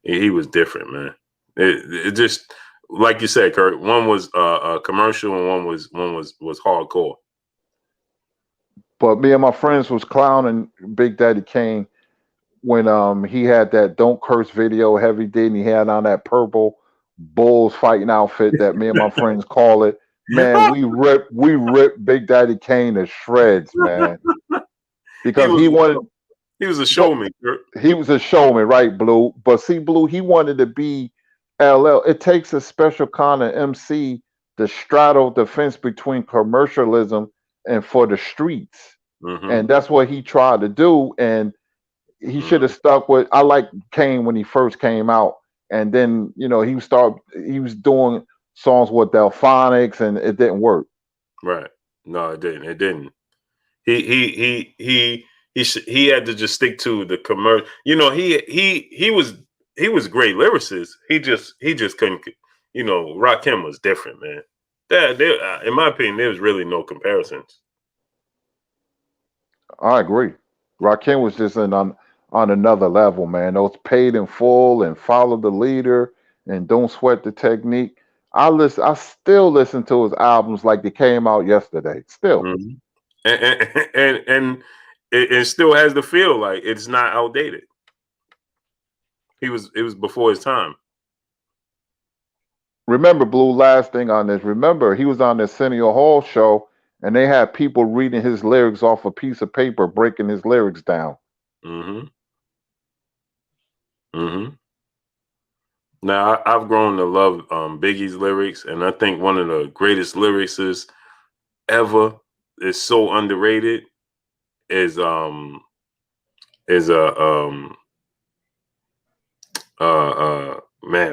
He was different, man. It just like you said, Kurt. One was a commercial, and one was hardcore. But me and my friends was clowning Big Daddy Kane when he had that "Don't Curse" video Heavy did, and he had on that purple Bulls fighting outfit that me and my friends call it. Man, we ripped Big Daddy Kane to shreds, man, because he wanted. He was a showman. He was a showman, right, Blue? But see, Blue, he wanted to be LL. It takes a special kind of MC to straddle the fence between commercialism and for the streets. Mm-hmm. And that's what he tried to do. And he should have stuck with. I like Kane when he first came out, and then he was doing songs with Delphonics, and it didn't work. Right? No, it didn't. It didn't. He had to just stick to the commercial. He was a great lyricist. He just couldn't. Rakim was different, man. In my opinion, there was really no comparisons. I agree. Rakim was just on another level, man. Those Paid in Full and Follow the Leader and Don't Sweat the Technique. I still listen to his albums like they came out yesterday. Still. Mm-hmm. And it still has the feel like it's not outdated. It was before his time. Remember, Blue, last thing on this. Remember, he was on the Arsenio Hall show, and they had people reading his lyrics off a piece of paper, breaking his lyrics down. Mm-hmm. Mm-hmm. Now, I've grown to love Biggie's lyrics, and I think one of the greatest lyricists ever is so underrated is man,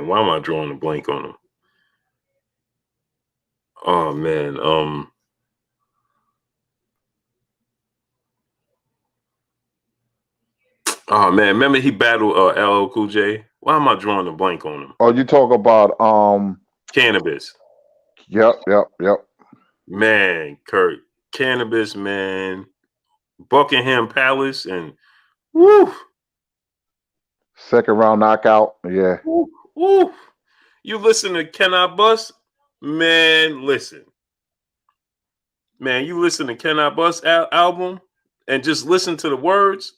why am I drawing a blank on him? Oh man, oh man, remember he battled LL Cool J? Why am I drawing a blank on him? Oh, you talk about Cannabis. Yep. Man, Kurt, Cannabis, man, Buckingham Palace, and woo. Second round knockout. Yeah. Woo, woo. You listen to Can I Bust? Man, listen. Man, you listen to Can I Bust album and just listen to the words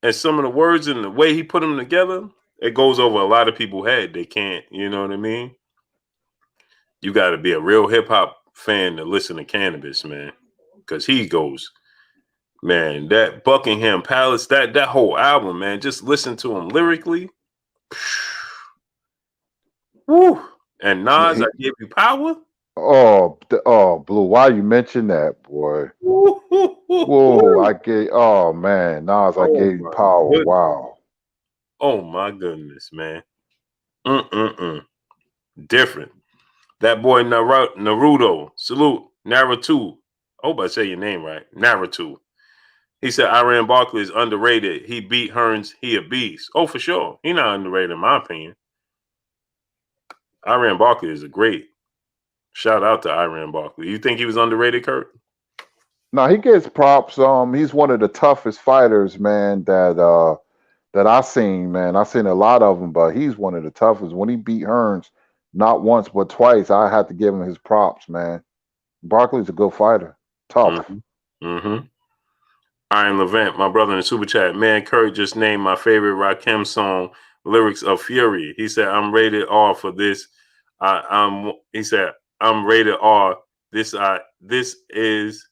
and some of the words and the way he put them together, it goes over a lot of people's head. They can't, you know what I mean? You got to be a real hip hop fan to listen to Cannabis, man, because he goes, man, that Buckingham Palace, that whole album, man, just listen to him lyrically. Woo. And Nas, I Give You Power. Oh, Blue, why you mention that, boy? Whoa, oh man, Nas, I Gave You Power. Goodness. Wow. Oh my goodness, man. Different. That boy Naruto, salute, Naruto. I hope I say your name right. Naruto. He said Iran Barkley is underrated. He beat Hearns. He a beast. Oh, for sure. He not underrated in my opinion. Iran Barkley is a great. Shout out to Iran Barkley. You think he was underrated, Kurt? No, he gets props. He's one of the toughest fighters, man, that I seen, man. I seen a lot of them, but he's one of the toughest. When he beat Hearns, not once but twice, I had to give him his props, man. Barkley's a good fighter. Tough. Mm-hmm. Iron Levant, my brother in the super chat. Man, Kurt just named my favorite Rakim song, Lyrics of Fury. He said, I'm rated R for this. He said, I'm rated R. This is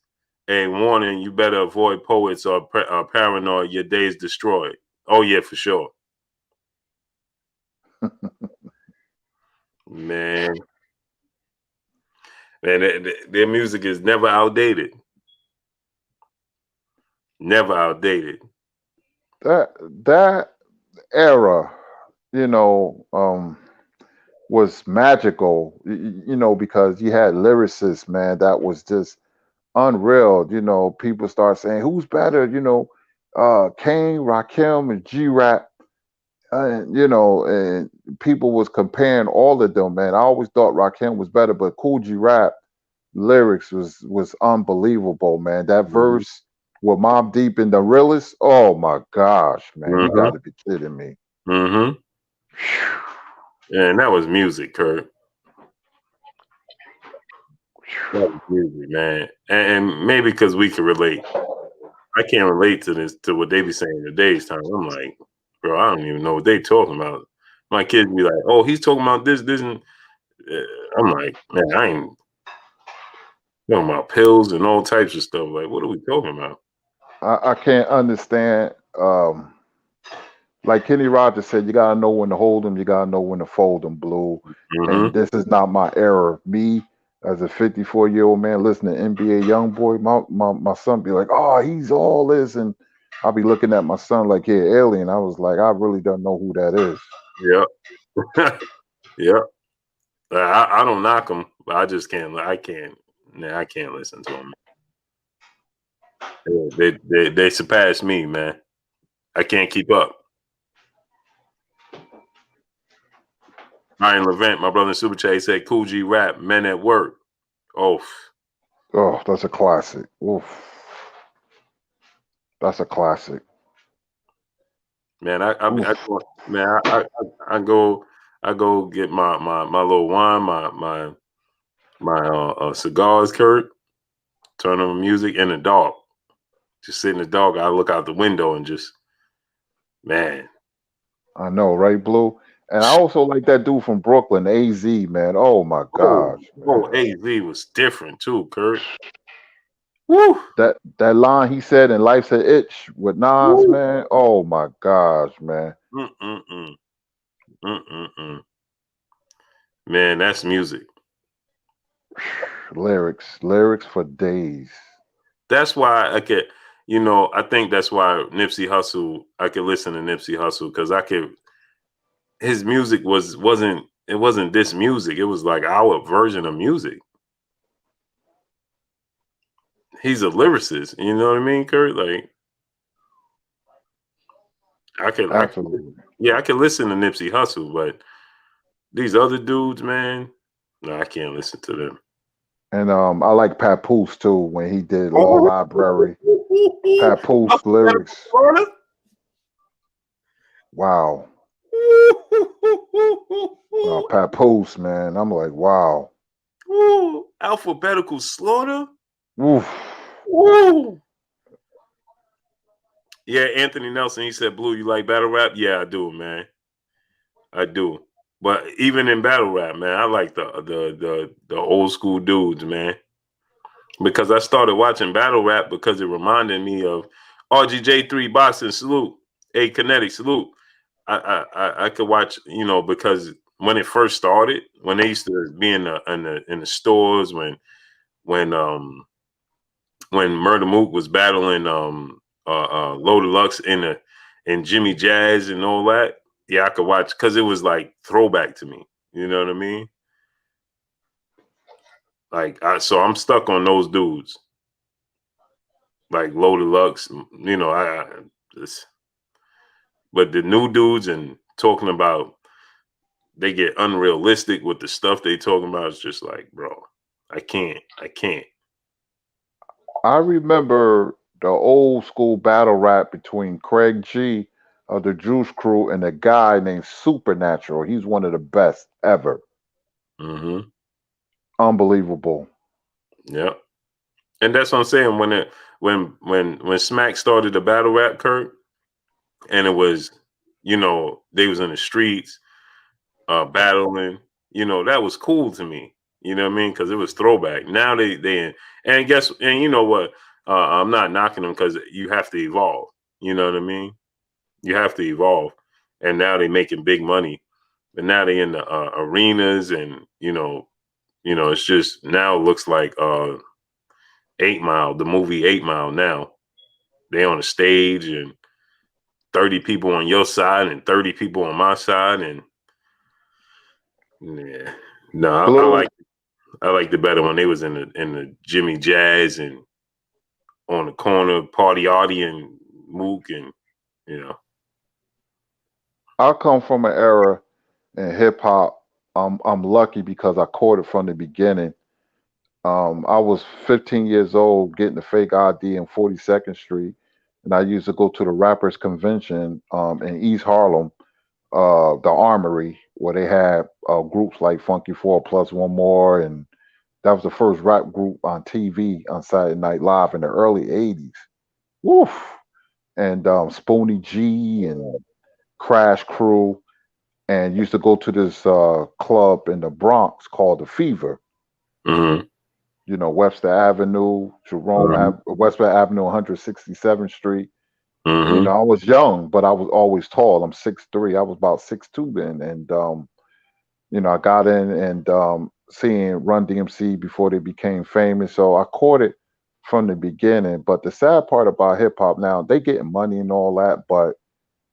a warning. You better avoid poets or paranoid. Your day is destroyed. Oh, yeah, for sure. Man, their music is never outdated. Never outdated. That era, was magical, because you had lyricists, man, that was just unreal. People start saying, who's better, Kane, Rakim, and G-Rap. And people was comparing all of them, man. I always thought Rakim was better, but Cool G-Rap lyrics was unbelievable, man. That Mm-hmm. verse with Mobb Deep and the realist. Oh my gosh, man, you got Mm-hmm. to be kidding me. Mm-hmm. And that was music, Kurt. That was music, man. And maybe because we can relate. I can't relate to this, to what they be saying in today's time. I'm like, bro, I don't even know what they talking about. My kids be like, oh, he's talking about this, and I'm like, man, I ain't talking about pills and all types of stuff. Like, what are we talking about? I can't understand. Like Kenny Rogers said, you gotta know when to hold them, you gotta know when to fold them, Blue. And Mm-hmm. this is not my era. Me as a 54-year-old man listening to NBA YoungBoy, my son be like, oh, he's all this, and I'll be looking at my son like, yeah, alien. I was like, I really don't know who that is. Yep. Yep. I don't knock them, but I just can't. I can't. Nah, I can't listen to them. They surpass me, man. I can't keep up. Ryan Levant, my brother in Super Chat, he said, Cool G rap, men at work. Oh, Oh, that's a classic. Oof. That's a classic. man, I go get my little wine, my cigars, Kurt. Turn on music in the dark. Just sit in the dark. I look out the window and just, man. I know, right, Blue? And I also like that dude from Brooklyn, AZ, man. Oh my Oh, gosh, man. AZ was different too, Kurt. Woo, That line he said in Life's an Itch with Nas, woo. man. Oh my gosh, man. Mm-mm-mm. Mm-mm-mm. Man, that's music. Lyrics for days. That's why I could, I think that's why Nipsey Hussle, I could listen to Nipsey Hussle because his music wasn't this music. It was like our version of music. He's a lyricist, you know what I mean, Kurt? Like I could, Absolutely. yeah, I could listen to Nipsey Hussle, but these other dudes, man, no, I can't listen to them. And I like Papoose too when he did Law Oh, Library. Papoose lyrics. Wow. Papoose, man. I'm like, wow. Alphabetical slaughter. Oof. Woo. Yeah, Anthony Nelson. He said, "Blue, you like battle rap?" Yeah, I do, man. I do. But even in battle rap, man, I like the old school dudes, man. Because I started watching battle rap because it reminded me of RGJ3 Boxing Salute, A Kinetic Salute. I could watch, because when it first started, when they used to be in the stores, when Murder Mook was battling Loaded Lux in Jimmy Jazz and all that, yeah, I could watch because it was like throwback to me. You know what I mean? Like, so I'm stuck on those dudes, like Loaded Lux. But the new dudes and talking about they get unrealistic with the stuff they talking about. It's just like, bro, I can't. I remember the old school battle rap between Craig G of the Juice Crew and a guy named Supernatural. He's one of the best ever. Mm-hmm. Unbelievable. Yeah. And that's what I'm saying. When Smack started the battle rap, Kurt, and it was, they was in the streets, battling, that was cool to me. You know what I mean? Because it was throwback. Now and you know what? I'm not knocking them because you have to evolve. You know what I mean? You have to evolve. And now they making big money, but now they in the arenas, and it's just now it looks like 8 Mile, the movie 8 Mile. Now they on the stage and 30 people on your side and 30 people on my side, and yeah, no, Blue. I like the better when they was in the Jimmy Jazz and on the corner Party Artie and Mook, and you know. I come from an era in hip hop. I'm lucky because I caught it from the beginning. I was 15 years old getting a fake ID in 42nd Street, and I used to go to the Rappers Convention in East Harlem, the Armory, where they had groups like Funky Four Plus One More, and that was the first rap group on TV on Saturday Night Live in the early '80s. Woof! And Spoonie G and Crash Crew, and used to go to this club in the Bronx called the Fever. Mm-hmm. You know, Webster Avenue, Webster Avenue, 167th Street. And, you Mm-hmm. know, I was young, but I was always tall. I'm 6'3". I was about 6'2" then. And, you know, I got in and seeing Run DMC before they became famous. So I caught it from the beginning. But the sad part about hip hop now, they getting money and all that. But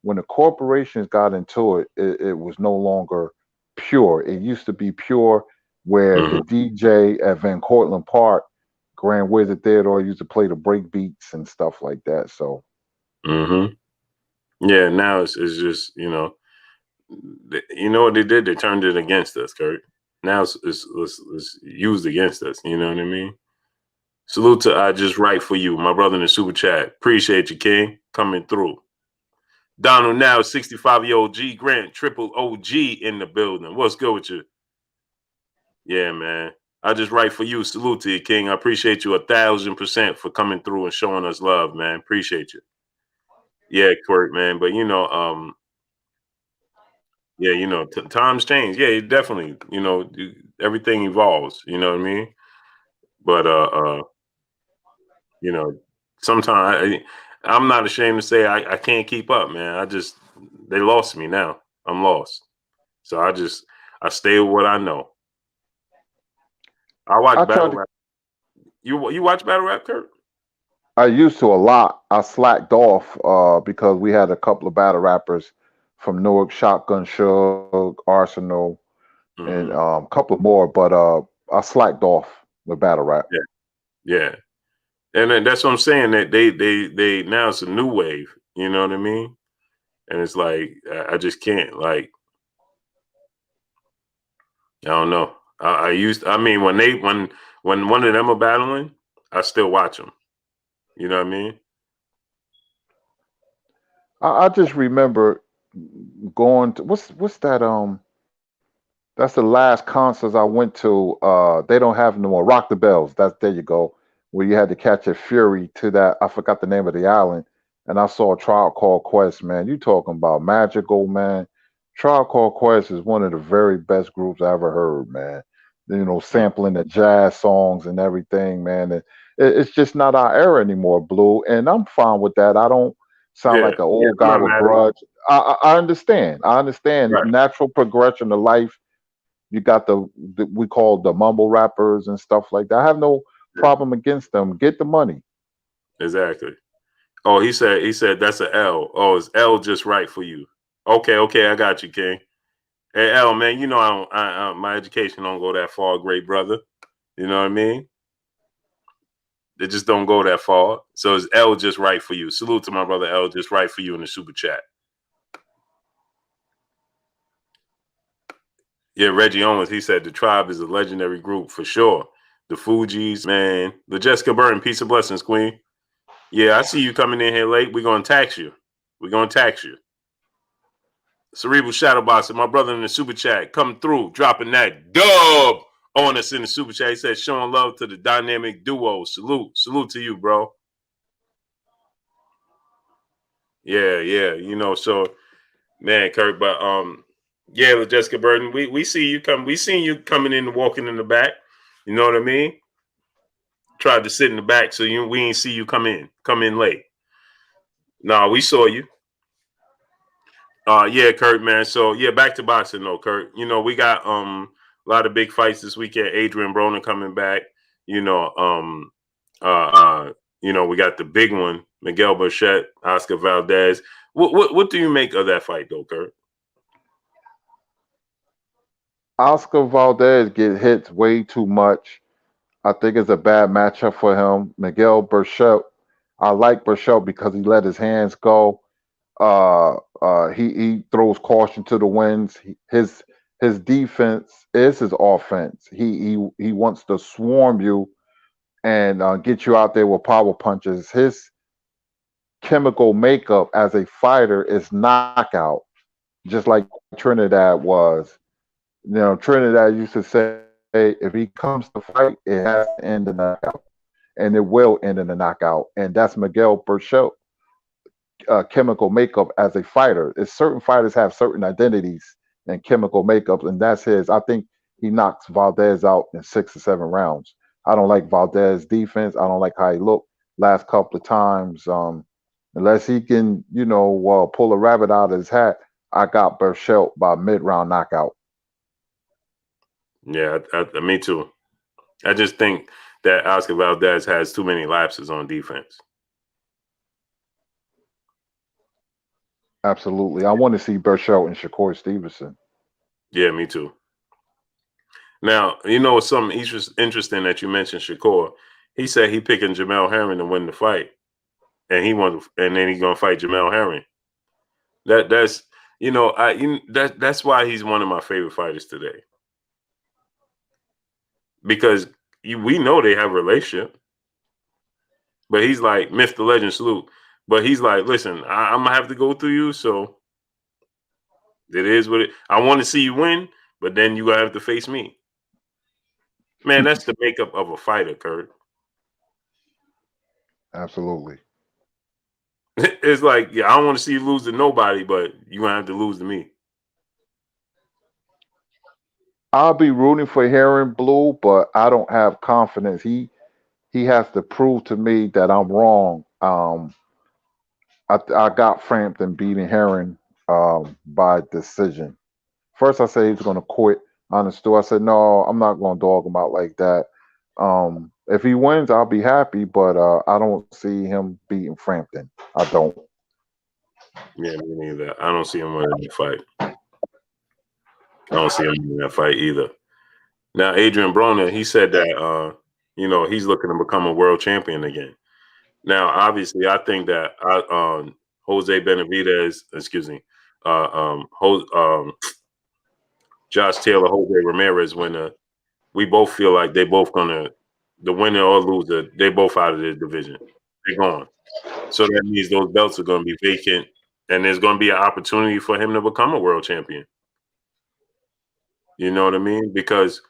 when the corporations got into it, it was no longer pure. It used to be pure where the Mm-hmm. DJ at Van Cortlandt Park, Grand Wizard Theodore used to play the break beats and stuff like that. So Mm-hmm. Yeah, now it's just, you know what they did? They turned it against us, Kurt. Now it's used against us. You know what I mean? Salute to I Just Write For You, my brother in the super chat. Appreciate you, King, coming through. Donald now, 65-year-old G Grant, triple OG in the building. What's good with you? Yeah, man. I Just Write For You. Salute to you, King. I appreciate you 1,000% for coming through and showing us love, man. Appreciate you. Yeah, Kurt, man. But yeah, times change. Yeah, it definitely, everything evolves. You know what I mean? But you know, sometimes I'm not ashamed to say I can't keep up, man. They lost me now. I'm lost. So I stay with what I know. I watch I tried battle to, rap. You watch battle rap, Kurt? I used to a lot. I slacked off because we had a couple of battle rappers from Newark, Shotgun Shug, Arsenal, and Mm-hmm. a couple more. But I slacked off with battle rap. Yeah, yeah. And then that's what I'm saying. That they now it's a new wave. You know what I mean? And it's like I just can't. Like I don't know. I mean, when one of them are battling, I still watch them. You know what I mean? I just remember going to what's that that's the last concerts I went to. They don't have no more. Rock the Bells. That's there you go. Where you had to catch a ferry to that. I forgot the name of the island. And I saw a Trial Called Quest, man. You talking about magical, man. Trial Called Quest is one of the very best groups I ever heard, man. You know, Mm. sampling the jazz songs and everything, man. And it's just not our era anymore, Blue. And I'm fine with that. I don't sound Yeah, like an yeah. old I'm guy not with mad at it. grudge. I understand. I understand Right. natural progression of life. You got the we call the mumble rappers and stuff like that. I have no Yeah, problem against them. Get the money. exactly. Oh, he said that's a L. Oh, is L just right for you? Okay, I got you, King. Hey, L, man, you know I don't. My education don't go that far, great brother. You know what I mean? They just don't go that far. So is L just right for you? Salute to my brother L, just right for you in the super chat. Yeah, Reggie Owens, he said the tribe is a legendary group for sure. The Fugees, man. The Jessica Burton, peace and blessings, Queen. Yeah, I see you coming in here late. We're gonna tax you. We're gonna tax you. Cerebral Shadowboxer, my brother in the super chat, come through, dropping that dub on us in the super chat. He said, showing love to the dynamic duo. Salute to you, bro. Yeah. So man, Kurt, but yeah, Jessica Burton, we see you come. We seen you coming in and walking in the back. You know what I mean? Tried to sit in the back, so we ain't see you come in late. Nah, we saw you. Yeah, Kurt, man. So yeah, back to boxing though, Kurt. We got a lot of big fights this weekend. Adrian Broner coming back. You know, we got the big one, Miguel Burchett, Oscar Valdez. What do you make of that fight though, Kurt? Oscar Valdez get hit way too much. I think it's a bad matchup for him. Miguel Burchell, I like Burchell because he let his hands go. He throws caution to the winds. His his defense is his offense. He wants to swarm you and get you out there with power punches. His chemical makeup as a fighter is knockout, just like Trinidad was. You know, Trinidad used to say, if he comes to fight, it has to end in a knockout, and it will end in a knockout. And that's Miguel Burchell chemical makeup as a fighter. It's certain fighters have certain identities and chemical makeups, and that's his. I think he knocks Valdez out in 6 or 7 rounds. I don't like Valdez defense. I don't like how he looked last couple of times. Unless he can, pull a rabbit out of his hat, I got Burchell by mid-round knockout. Yeah, me too. I just think that Oscar Valdez has too many lapses on defense. Absolutely. I want to see Burchell and Shakur Stevenson. Yeah, me too. Now, something interesting that you mentioned Shakur. He said he picking Jamel Herring to win the fight, and and then he's gonna fight Jamel Herring. That's that's why he's one of my favorite fighters today, because we know they have a relationship, but he's like myth the legend salute. But he's like, listen, I'm gonna have to go through you, so it is what it. I want to see you win, but then you gotta have to face me. Man, that's the makeup of a fighter, Kurt. Absolutely. It's like, yeah, I don't want to see you lose to nobody, but you're gonna have to lose to me. I'll be rooting for Herring Blue, but I don't have confidence. He has to prove to me that I'm wrong. I got Frampton beating Herring by decision. First, I said he was going to quit on the stool. I said, no, I'm not going to dog him out like that. If he wins, I'll be happy, but I don't see him beating Frampton. I don't. Yeah, me neither. I don't see him winning the fight. I don't see him winning that fight either. Now, Adrian Broner, he said that he's looking to become a world champion again. Now, obviously, I think that Jose Benavidez, Josh Taylor, Jose Ramirez winner, we both feel like they both gonna, the winner or loser, they both out of the division. They're gone. So that means those belts are gonna be vacant, and there's gonna be an opportunity for him to become a world champion. You know what I mean? Because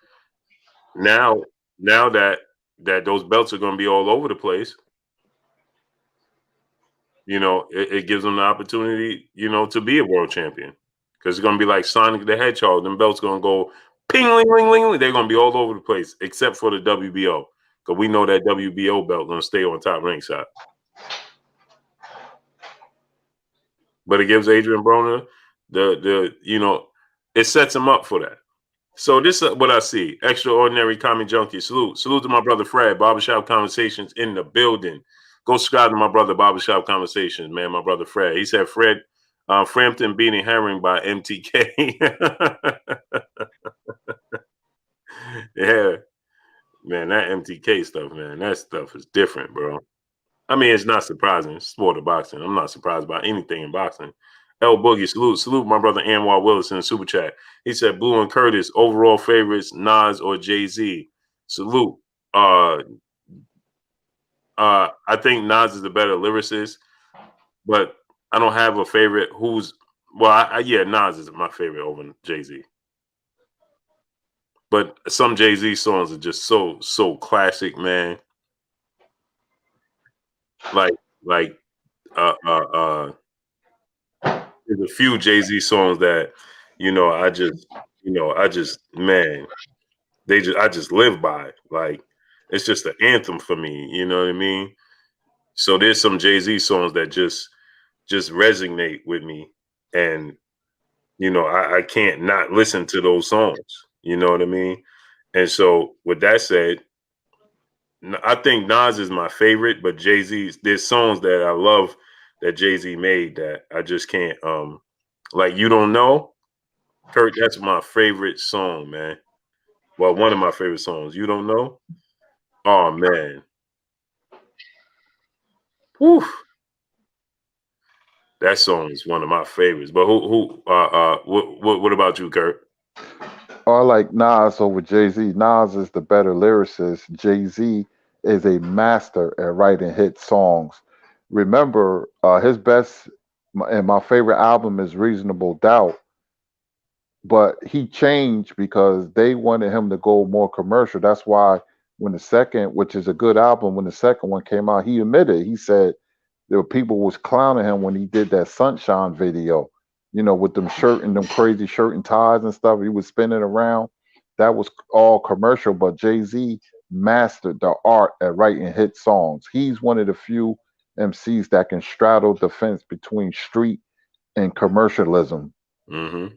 now that those belts are gonna be all over the place, it gives them the opportunity, to be a world champion. Because it's gonna be like Sonic the Hedgehog. Them belts gonna go ping ling ling ling. They're gonna be all over the place, except for the WBO. Because we know that WBO belt gonna stay on top ringside. But it gives Adrian Broner it sets him up for that. So this is what I see. Extraordinary Common Junkie. Salute to my brother Fred. Barbershop Conversations in the building. Go subscribe to my brother Barbershop Conversations, man. My brother Fred. He said Fred Frampton beating Herring by MTK. Yeah, man, that MTK stuff, man. That stuff is different, bro. I mean, it's not surprising. It's sport of boxing. I'm not surprised by anything in boxing. L Boogie, salute my brother Anwar Willis in the super chat. He said Blue and Curtis, overall favorites, Nas or Jay-Z. Salute. I think Nas is the better lyricist, but I don't have a favorite Nas is my favorite over Jay-Z. But some Jay-Z songs are just so classic, man. Like there's a few Jay-Z songs that I just man, I just live by. Like it's just an anthem for me, you know what I mean? So there's some Jay-Z songs that just resonate with me, and I can't not listen to those songs, you know what I mean? And so with that said, I think Nas is my favorite, but Jay-Z's, there's songs that I love that Jay-Z made that I just can't like You Don't Know. Kurt, that's my favorite song, man. Well, one of my favorite songs. You Don't Know? Oh man. Whew. That song is one of my favorites. But what about you, Kurt? Oh, I like Nas over Jay-Z. Nas is the better lyricist. Jay-Z is a master at writing hit songs. Remember, his best and my favorite album is Reasonable Doubt, but he changed because they wanted him to go more commercial. That's why when the second, which is a good album, when the second one came out, he admitted, he said there were people was clowning him when he did that Sunshine video, with them shirt and them crazy shirt and ties and stuff. He was spinning around. That was all commercial, but Jay-Z mastered the art at writing hit songs. He's one of the few MCs that can straddle the fence between street and commercialism. Mm-hmm.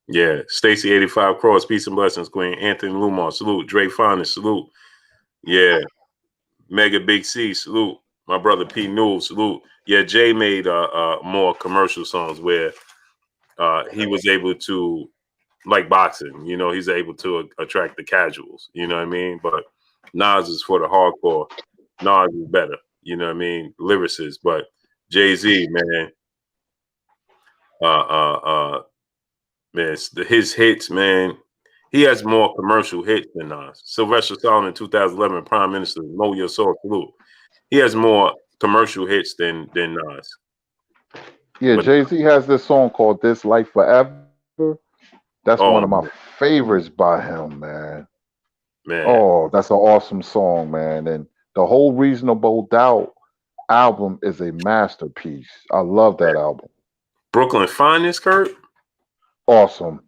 Yeah. Stacy 85 Cross, peace and blessings, Queen. Anthony Lumar, salute. Dre Finest, salute. Yeah. Mega Big C, salute. My brother P Newell, salute. Yeah, Jay made more commercial songs where he was able to, like boxing, he's able to attract the casuals, you know what I mean? But Nas is for the hardcore. Nas is better, you know what I mean? Lyricist. But Jay-Z, man, man, his hits, man, he has more commercial hits than Nas. Sylvester Stallone in 2011, Prime Minister, Know Your Soul, salute. He has more commercial hits than Nas. Yeah, But Jay-Z has this song called This Life Forever. That's one of my favorites by him, man. Oh, that's an awesome song, man. And the whole Reasonable Doubt album is a masterpiece. I love that album. Brooklyn Finest, Kurt. Awesome.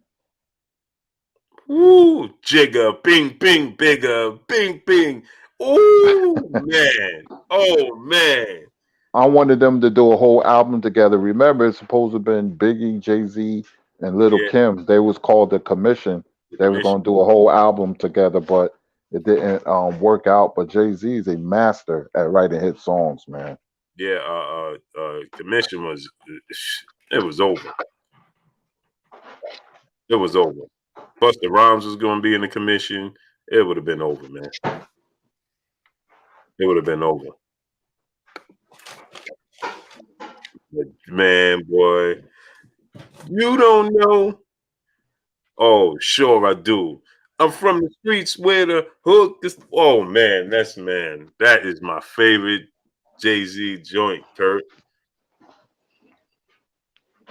Ooh, jigger, bing, bing, bigger, bing, bing. Ooh, man. Oh, man. I wanted them to do a whole album together. Remember, it's supposed to have been Biggie, Jay-Z, and Little Kim. They was called the Commission. They was going to do a whole album together, but it didn't work out. But Jay-Z is a master at writing hit songs, man. Yeah, Commission it was over. It was over. Busta Rhymes was going to be in the Commission. It would have been over, man. It would have been over. But man, boy, you don't know. Oh, sure I do. I'm from the streets where the hook is. Oh man, that is my favorite Jay-Z joint, Kurt.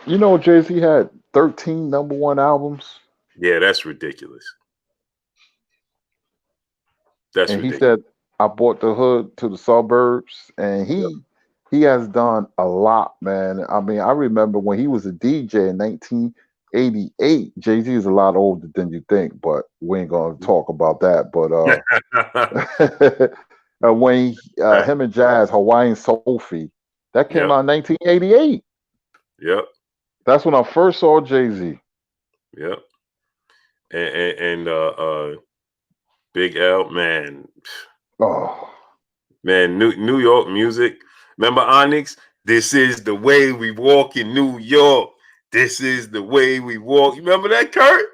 You know, Jay-Z had 13 number one albums. Yeah, that's ridiculous. He said, I bought the hood to the suburbs, and he has done a lot, man. I mean, I remember when he was a DJ in 1988. Jay-Z is a lot older than you think, but we ain't gonna talk about that. But when him and Jazz, Hawaiian Sophie, that came out in 1988. Yep. That's when I first saw Jay-Z. Yep. And Big L, man. Oh. Man, New York music. Remember Onyx? This is the way we walk in New York. This is the way we walk. You remember that, Kurt?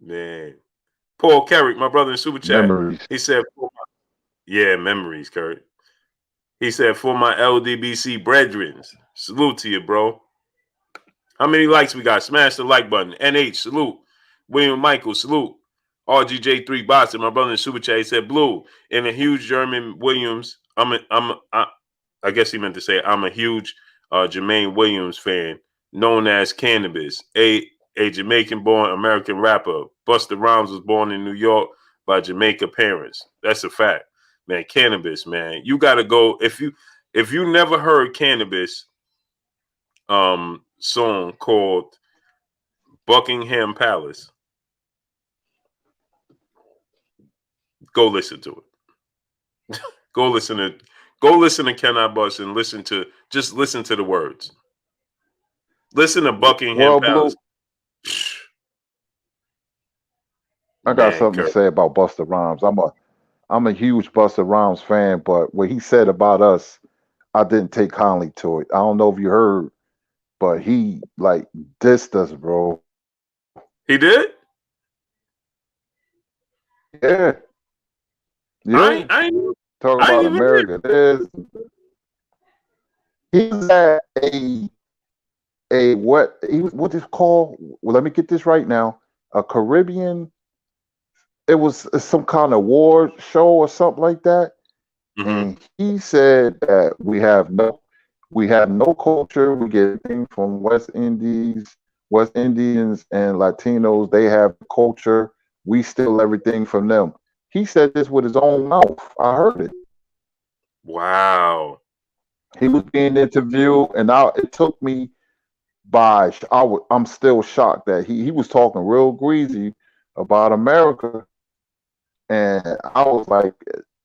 Man. Paul Carrick, my brother in Super Chat. Memories. He said, memories, Kurt. He said, for my LDBC brethren, salute to you, bro. How many likes we got? Smash the like button. NH, salute. William Michael, salute. RGJ3 Boston, my brother in Super Chat, he said, Blue, and a huge German Williams. I guess he meant to say, I'm a huge Jermaine Williams fan, known as Cannabis, a Jamaican-born American rapper. Busta Rhymes was born in New York by Jamaican parents. That's a fact, man. Cannabis, man. You got to go. If you never heard Cannabis song called Buckingham Palace, go listen to it. Go listen to Can I Bust and listen to the words. Listen to Buckingham Palace. I got something to say about Busta Rhymes. I'm a huge Busta Rhymes fan, but what he said about us, I didn't take kindly to it. I don't know if you heard, but he dissed us, bro. He did? Yeah. I Talk I about didn't even hear. America. He's at what is called? Well, let me get this right now. A Caribbean. It was some kind of war show or something like that. Mm-hmm. And he said that we have no culture. We get things from West Indians and Latinos. They have culture. We steal everything from them. He said this with his own mouth. I heard it. Wow. He was being interviewed, and it took me I'm still shocked that he was talking real greasy about America, and I was like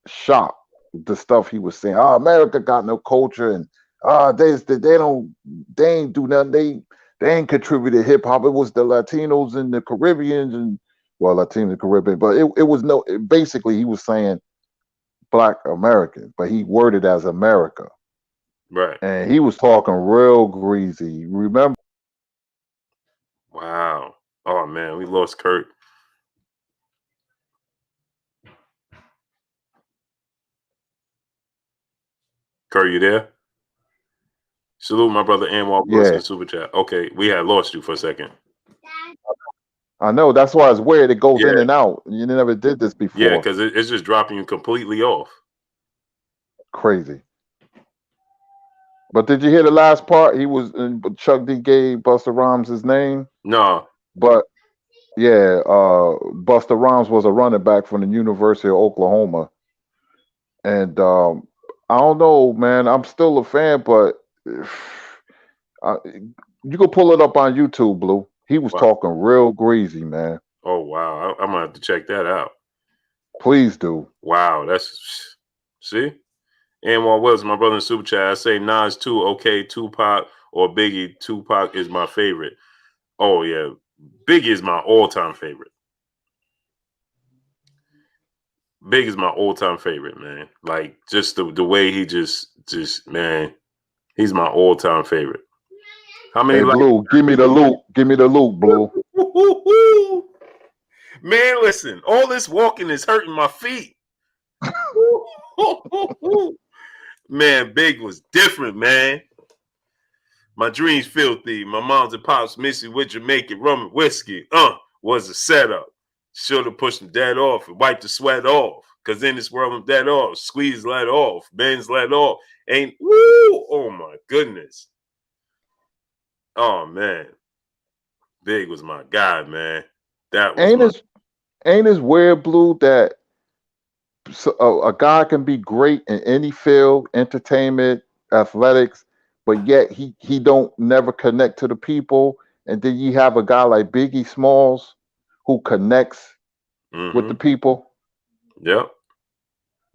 shocked the stuff he was saying. Oh, America got no culture, and they ain't do nothing. They ain't contributed hip hop. It was the Latinos and the Caribbeans and Latinos and Caribbean, but it was basically he was saying Black American, but he worded as America. Right. And he was talking real greasy. Remember? Wow. Oh man, we lost Kurt. Kurt, you there? Salute my brother Anwar Wilson, Yeah. super chat. Okay, we had lost you for a second. I know. That's why it's weird. It goes in Yeah. and out. You never did this before. Yeah, because it's just dropping you completely off. Crazy. But did you hear the last part? Chuck D gave Busta Rhymes his name. No. But yeah, Busta Rhymes was a running back from the University of Oklahoma. And I don't know, man. I'm still a fan, but you can pull it up on YouTube, Blue. He was talking real greasy, man. Oh wow, I'm gonna have to check that out. Please do. Wow, that's see. Anwar Wilson, my brother in super chat. I say Nas too. Okay, Tupac or Biggie. Tupac is my favorite. Oh yeah, Biggie is my all-time favorite. Big is my all-time favorite, man. Like just the way he just man, he's my all-time favorite. How many? Hey, Blue, give me the loop. Give me the loop, Blue. Man, listen, all this walking is hurting my feet. Man, Big was different, man. My dreams filthy. My mom's and pops missy with Jamaican rum and whiskey. Was a setup. Should have pushed them dead off and wiped the sweat off. Cause in this world I'm dead off. Squeeze let off. Ben's let off. Ain't woo. Oh my goodness. Oh man. Big was my guy, man. That was ain't it weird, Blue, that a guy can be great in any field, entertainment, athletics, but yet he don't never connect to the people. And then you have a guy like Biggie Smalls who connects with the people. Yep.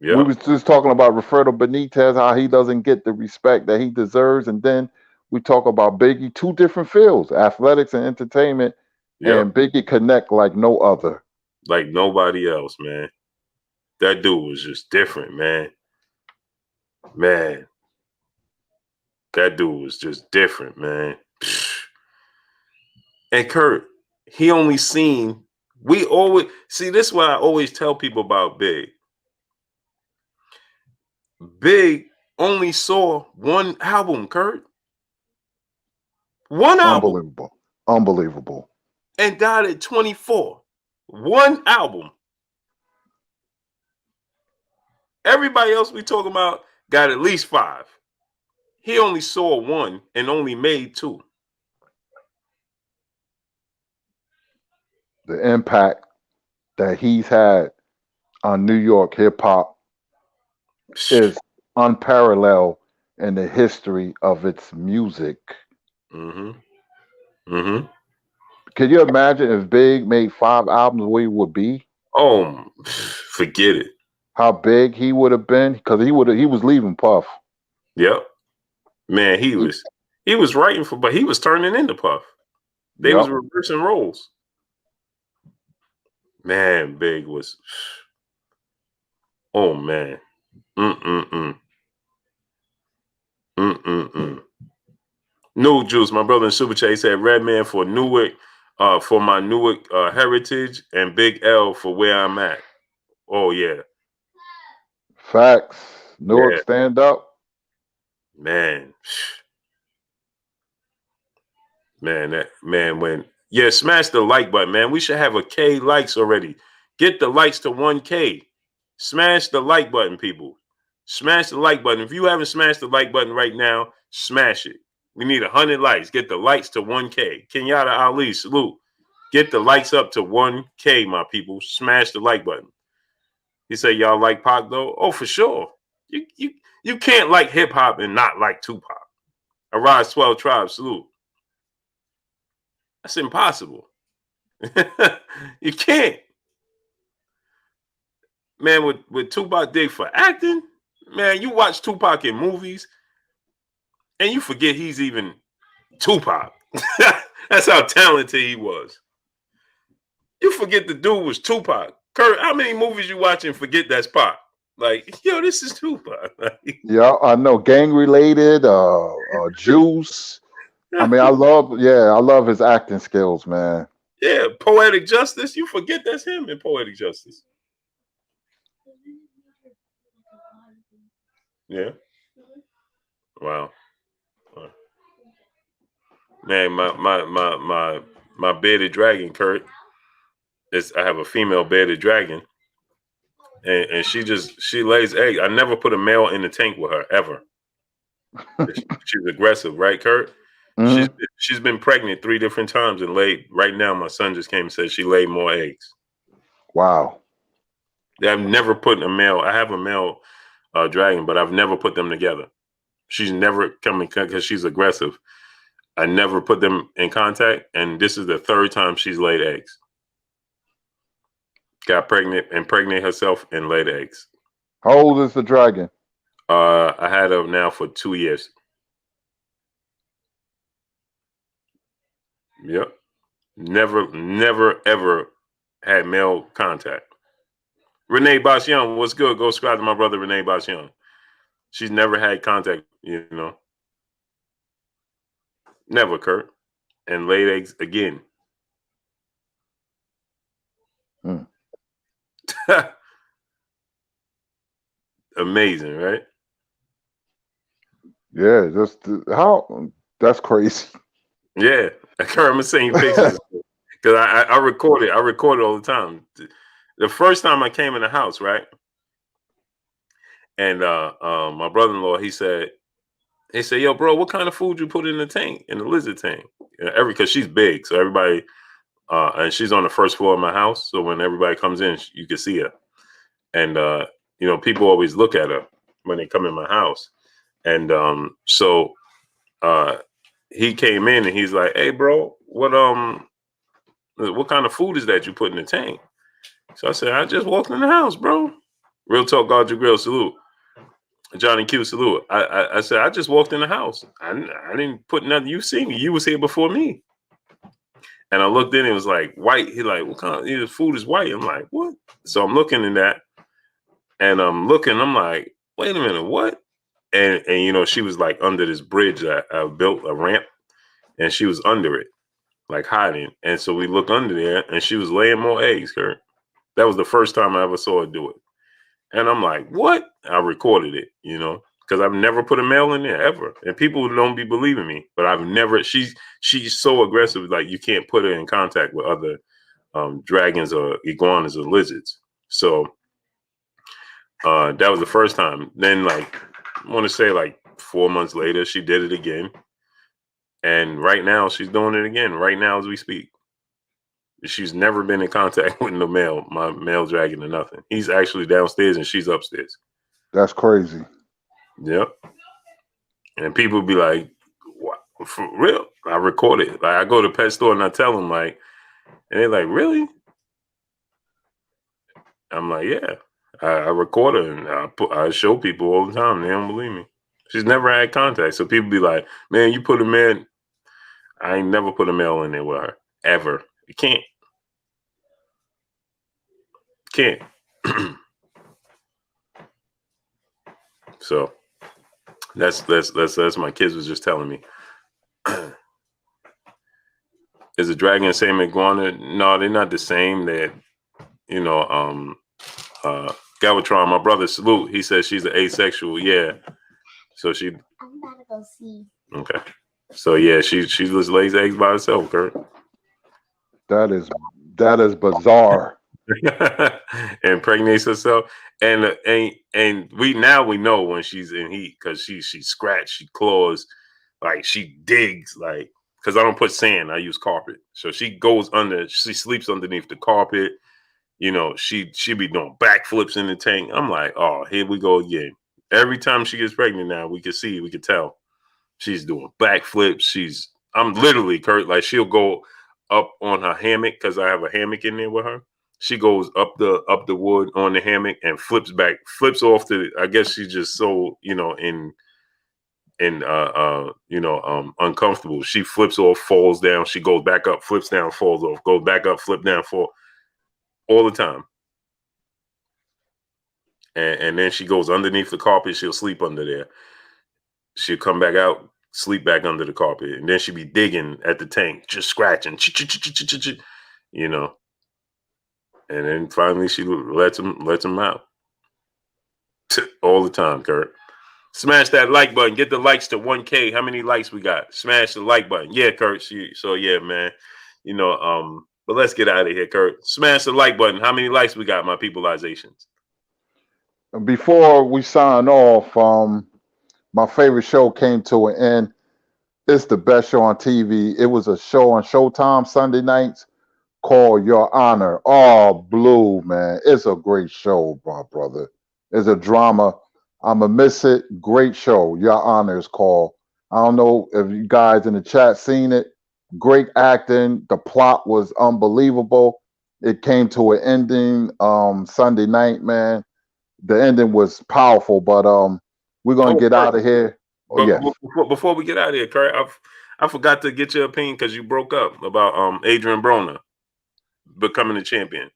We was just talking about Wilfredo Benitez, how he doesn't get the respect that he deserves. And then we talk about Biggie, two different fields, athletics and entertainment. Yep. And Biggie connect like no other. Like nobody else, man. That dude was just different, man. Man. That dude was just different, man. And Kurt, he only seen, we always, see, this is what I always tell people about Big. Big only saw one album, Kurt. One album. Unbelievable. And died at 24. One album. Everybody else we talking about got at least 5. He only saw 1 and only made 2. The impact that he's had on New York hip hop is unparalleled in the history of its music. Can you imagine if Big made 5 albums, where he would be? Oh, forget it. How big he would have been, because he was leaving Puff. Yep. Man, he was writing for, but he was turning into Puff. They was reversing roles. Man, Big was. Oh man. New Juice, my brother in Super Chat said Redman for Newark, for my Newark heritage, and Big L for where I'm at. Oh yeah. Facts. Newark, Yeah, stand up. man. When smash the like button, man. We should have a K likes already. Get the likes to 1K. Smash the like button, people. Smash the like button. If you haven't smashed the like button right now, smash it. We need 100 likes. Get the likes to 1K. Kenyatta Ali, salute. Get the likes up to 1K, my people. Smash the like button. He said, y'all like Pac, though? Oh, for sure. You can't like hip-hop and not like Tupac. Arise 12 Tribes, salute. That's impossible. You can't. Man, with Tupac Dig for acting, man, you watch Tupac in movies and you forget he's even Tupac. That's how talented he was. You forget the dude was Tupac. Kurt, how many movies you watch and forget that's Pac? Like, yo, this is Tupac. Yeah, I know. Gang related, Juice. I mean, I love his acting skills, man. Yeah, Poetic Justice. You forget that's him in Poetic Justice. Yeah. Wow. Man, my bearded dragon, Kurt. I have a female bearded dragon, and she lays eggs. I never put a male in the tank with her ever. She's aggressive, right, Kurt? Mm-hmm. She's been pregnant 3 different times and laid. Right now, my son just came and said she laid more eggs. Wow. I've never put a male. I have a male dragon, but I've never put them together. She's never coming because she's aggressive. I never put them in contact, and this is the 3rd time she's laid eggs. Got pregnant and pregnant herself and laid eggs. How old is the dragon? I had her now for 2 years. Yep. Never, ever had male contact. Renee Bashion, what's good? Go subscribe to my brother, Renee Bashion. She's never had contact, Never, Kurt. And laid eggs again. Amazing, right? Yeah, that's crazy. Yeah. Kurt, I'm gonna send you pictures because I record it. I record it all the time. The first time I came in the house, right? And my brother-in-law, he said, yo, bro, what kind of food you put in the tank, in the lizard tank? Because she's big, so everybody, and she's on the first floor of my house, so when everybody comes in, you can see her. And people always look at her when they come in my house. And so he came in and he's like, hey, bro, what kind of food is that you put in the tank? So I said, I just walked in the house, bro. Real talk, God, your grill, salute. Johnny Q, salute. I said, I just walked in the house. I didn't put nothing. You see me. You was here before me. And I looked in, it was like white. He like, what kind of food is white? I'm like, what? So I'm looking in that. And I'm looking, I'm like, wait a minute, what? And she was like under this bridge that I built, a ramp. And she was under it, like hiding. And so we look under there and she was laying more eggs, Kurt. That was the first time I ever saw her do it. And I'm like, what? I recorded it, because I've never put a male in there ever. And people don't be believing me, but I've never, she's so aggressive, like you can't put her in contact with other dragons or iguanas or lizards. So that was the first time. Then I want to say 4 months later, she did it again. And right now she's doing it again right now as we speak. She's never been in contact with my male dragon or nothing. He's actually downstairs and she's upstairs. That's crazy. Yep. And people be like, what? For real? I record it. I go to the pet store and I tell them and they're like, really? I'm like, yeah. I record her and I show people all the time. They don't believe me. She's never had contact. So people be like, man, you put a man. I ain't never put a male in there with her. Ever. You can't. Can't. So that's my kids was just telling me. Is a dragon the same iguana? No, they're not the same. They're Galvatron, my brother, salute. He says she's an asexual. Yeah. So she. I'm about to go see. Okay. So yeah, she just lays eggs by herself, Kurt. That is bizarre. Impregnates herself, and we know when she's in heat because she scratches, she claws, like she digs, like because I don't put sand, I use carpet. So she sleeps underneath the carpet. You know, she be doing backflips in the tank. I'm like, oh, here we go again. Every time she gets pregnant now, we can tell she's doing backflips. I'm literally, Kurt, like she'll go up on her hammock because I have a hammock in there with her. She goes up the wood on the hammock and flips off the. I guess she's just so uncomfortable. She flips off, falls down. She goes back up, flips down, falls off, goes back up, flip down, fall, all the time. And then she goes underneath the carpet. She'll sleep under there. She'll come back out, sleep back under the carpet, and then she'll be digging at the tank, just scratching, you know. And then finally she lets him out. All the time, Kurt. Smash that like button. Get the likes to 1K. How many likes we got? Smash the like button. Yeah, Kurt. So yeah, man. But let's get out of here, Kurt. Smash the like button. How many likes we got, my peopleizations? Before we sign off, my favorite show came to an end. It's the best show on TV. It was a show on Showtime Sunday nights called Your Honor. Oh, Blue, man. It's a great show, my brother. It's a drama. I'ma miss it. Great show. Your Honor is called. I don't know if you guys in the chat seen it. Great acting. The plot was unbelievable. It came to an ending Sunday night, man. The ending was powerful, but we're gonna get out of here. But yes. Before we get out of here, Kurt, I forgot to get your opinion because you broke up about Adrian Broner becoming the champion.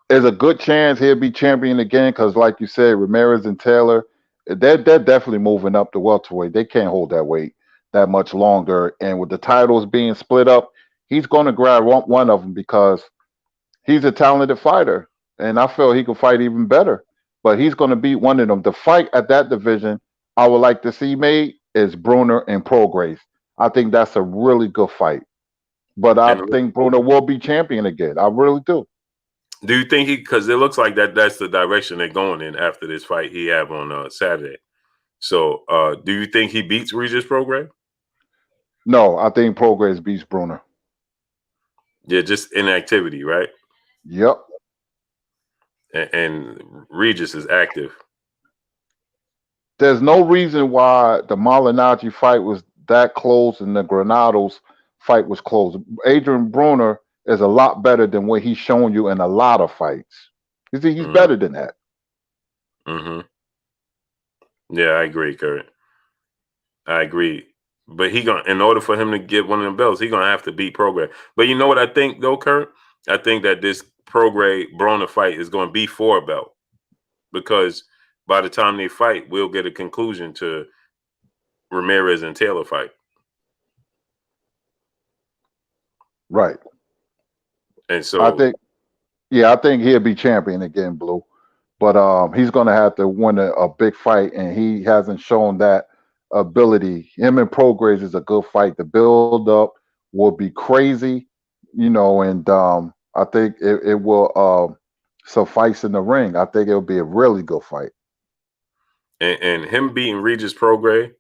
There's a good chance he'll be champion again because, like you said, Ramirez and Taylor, they're definitely moving up the welterweight. They can't hold that weight that much longer. And with the titles being split up, he's going to grab one of them because he's a talented fighter. And I feel he can fight even better. But he's going to beat one of them. The fight at that division I would like to see made is Broner and Prograis. I think that's a really good fight. But I think Broner will be champion again. I really do. Do you think because it looks like that's the direction they're going in after this fight he have on Saturday. So do you think he beats Regis Prograis? No, I think Prograis beats Broner. Yeah, just inactivity, right? Yep. And Regis is active. There's no reason why the Malignaggi fight was that close and the Granados fight was close. Adrian Broner is a lot better than what he's shown you in a lot of fights. You see, he's better than that. Mm-hmm. Yeah, I agree, Kurt. I agree. But in order for him to get one of them belts, he's gonna have to beat Prograis. But you know what I think though, Kurt? I think that this Prograis-Broner fight is going to be for a belt because by the time they fight, we'll get a conclusion to Ramirez and Taylor fight. Right. And so I think he'll be champion again, Blue. But he's going to have to win a big fight, and he hasn't shown that ability. Him and Prograis is a good fight. The build up will be crazy, and I think it will suffice in the ring. I think it'll be a really good fight. And him beating Regis Prograis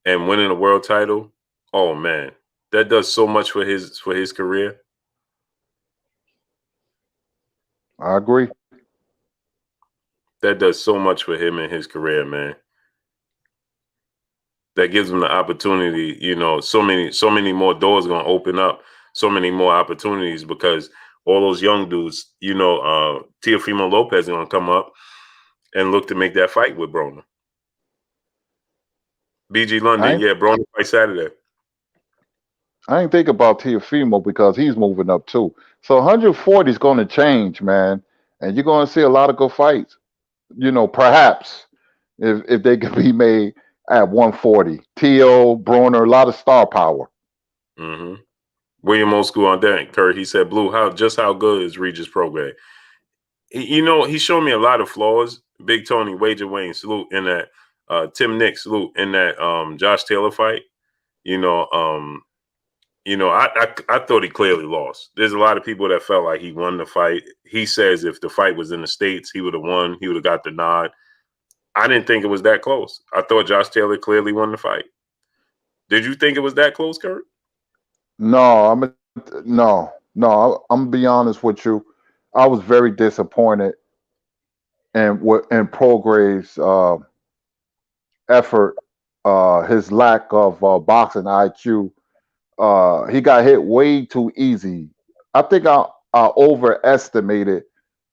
and winning a world title, oh man, that does so much for his career. I agree. That does so much for him and his career, man. That gives him the opportunity, so many more doors going to open up, so many more opportunities because all those young dudes, Teofimo Lopez is going to come up and look to make that fight with Broner. BG London, Broner fight Saturday. I ain't think about Teofimo because he's moving up too. So 140 is going to change, man, and you're going to see a lot of good fights. Perhaps if they could be made at 140. Teo, Broner, a lot of star power. Mm-hmm. William Old School on that, Kurt, he said, Blue, how good is Regis Prograis? He showed me a lot of flaws. Big Tony, Wager Wayne, salute in that. Tim Nick, salute in that. Josh Taylor fight. I thought he clearly lost. There's a lot of people that felt like he won the fight. He says if the fight was in the States, he would have won. He would have got the nod. I didn't think it was that close. I thought Josh Taylor clearly won the fight. Did you think it was that close, Kurt? No, no. I'm gonna be honest with you. I was very disappointed in Prograve's effort, his lack of boxing IQ. He got hit way too easy. I think I overestimated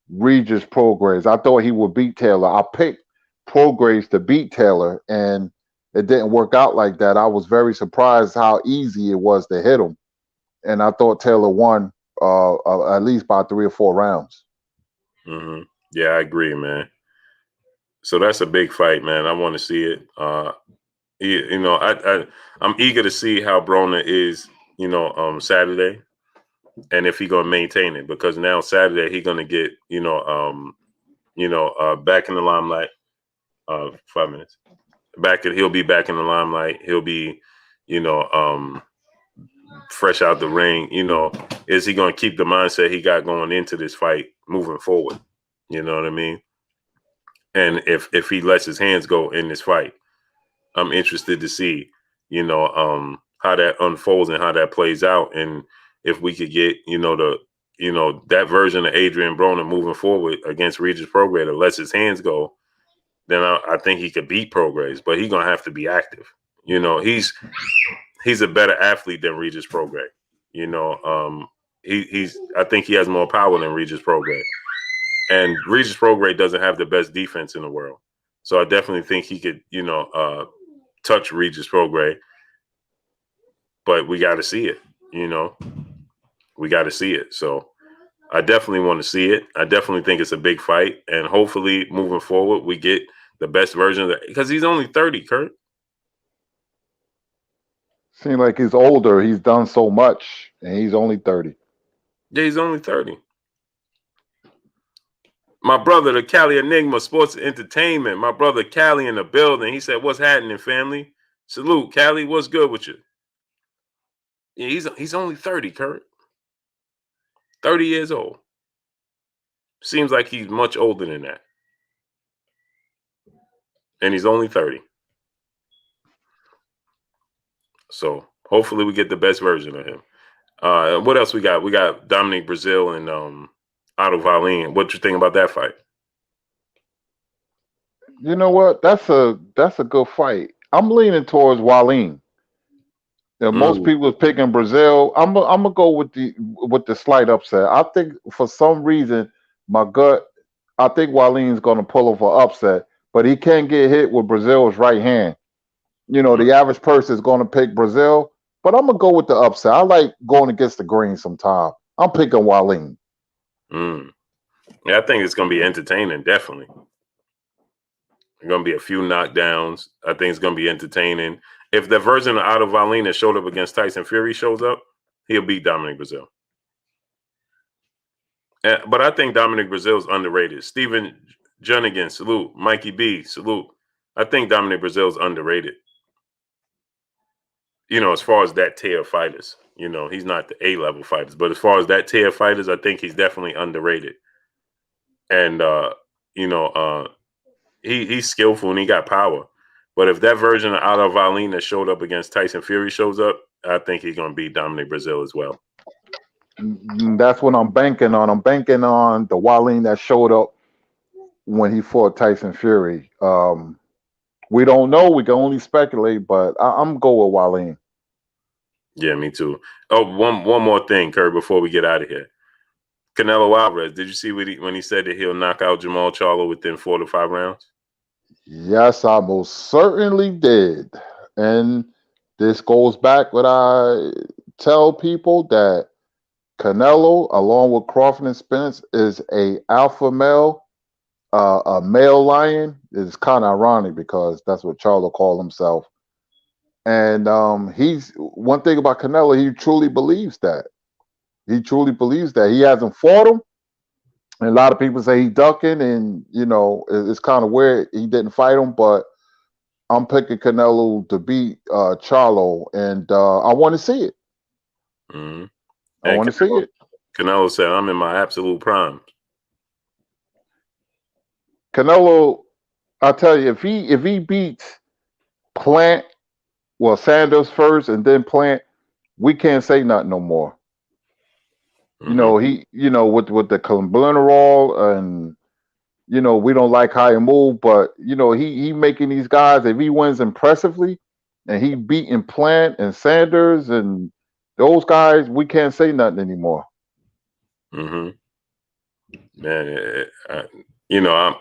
Regis Prograis. I thought he would beat Taylor. I picked Prograis to beat Taylor, and it didn't work out like that. I was very surprised how easy it was to hit him, and I thought Taylor won at least by 3 or 4 rounds. Mm-hmm. Yeah, I agree, man. So that's a big fight, man. I want to see it. I'm eager to see how Broner is, Saturday, and if he's gonna maintain it, because now Saturday he's gonna get, back in the limelight. 5 minutes. He'll be back in the limelight. He'll be, fresh out the ring. Is he gonna keep the mindset he got going into this fight moving forward? You know what I mean? And if he lets his hands go in this fight, I'm interested to see, how that unfolds and how that plays out. And if we could get, that version of Adrian Broner moving forward against Regis Prograis that lets his hands go, then I think he could beat Prograis, but he's going to have to be active. He's a better athlete than Regis Prograis. I think he has more power than Regis Prograis. And Regis Prograis doesn't have the best defense in the world. So I definitely think he could, touch Regis Prograis. But we got to see it, We got to see it. So I definitely want to see it. I definitely think it's a big fight. And hopefully moving forward, we get the best version of it. Because he's only 30, Kurt. Seems like he's older. He's done so much, and he's only 30. Yeah, he's only 30. My brother, the Cali Enigma, Sports and Entertainment. My brother Cali in the building. He said, "What's happening, family? Salute, Cali. What's good with you?" Yeah, he's only 30, Kurt. 30 years old. Seems like he's much older than that. And he's only 30. So hopefully we get the best version of him. What else we got? We got Dominic Brazil and Otto Wallin. What you think about that fight? You know what? That's a good fight. I'm leaning towards Wallin. Most people are picking Brazil. I'm gonna go with the slight upset. I think for some reason my gut, I think Wallin's gonna pull off an upset, but he can't get hit with Brazil's right hand. The average person is gonna pick Brazil, but I'm gonna go with the upset. I like going against the grain sometimes. I'm picking Wallin. Yeah, I think it's gonna be entertaining, definitely. There's gonna be a few knockdowns. I think it's gonna be entertaining. If the version of Otto Wallin that showed up against Tyson Fury shows up, he'll beat Dominic Brazil. But I think Dominic Brazil is underrated. Steven Junnigan, salute. Mikey B, salute. I think Dominic Brazil is underrated. As far as that tier of fighters, he's not the A-level fighters, but as far as that tier of fighters, I think he's definitely underrated. And he's skillful and he got power. But if that version of Otto Wallin that showed up against Tyson Fury shows up, I think he's going to beat Dominic Brazil as well. That's what I'm banking on. I'm banking on the Wallin that showed up when he fought Tyson Fury. We don't know. We can only speculate, but I'm going with Wallin. Yeah, me too. Oh, one more thing, Kurt, before we get out of here. Canelo Alvarez, did you see when he said that he'll knock out Jamal Charlo within 4 to 5 rounds? Yes, I most certainly did. And this goes back what I tell people, that Canelo, along with Crawford and Spence, is a alpha male, a male lion. It's kind of ironic because that's what Charlo called himself. And he's one thing about Canelo, he truly believes that. He truly believes that. He hasn't fought him, And a lot of people say he ducking, and it's kind of weird he didn't fight him, but I'm picking Canelo to beat Charlo, and I want to see it. Mm-hmm. I want to see it. Canelo said, "I'm in my absolute prime." Canelo, I tell you, if he beats Plant, well, Sanders first and then Plant, we can't say nothing no more. Mm-hmm. He, with the Clenbuterol, and we don't like how he move, but he making these guys. If he wins impressively, and he beating Plant and Sanders and those guys, we can't say nothing anymore. Mm-hmm. Man,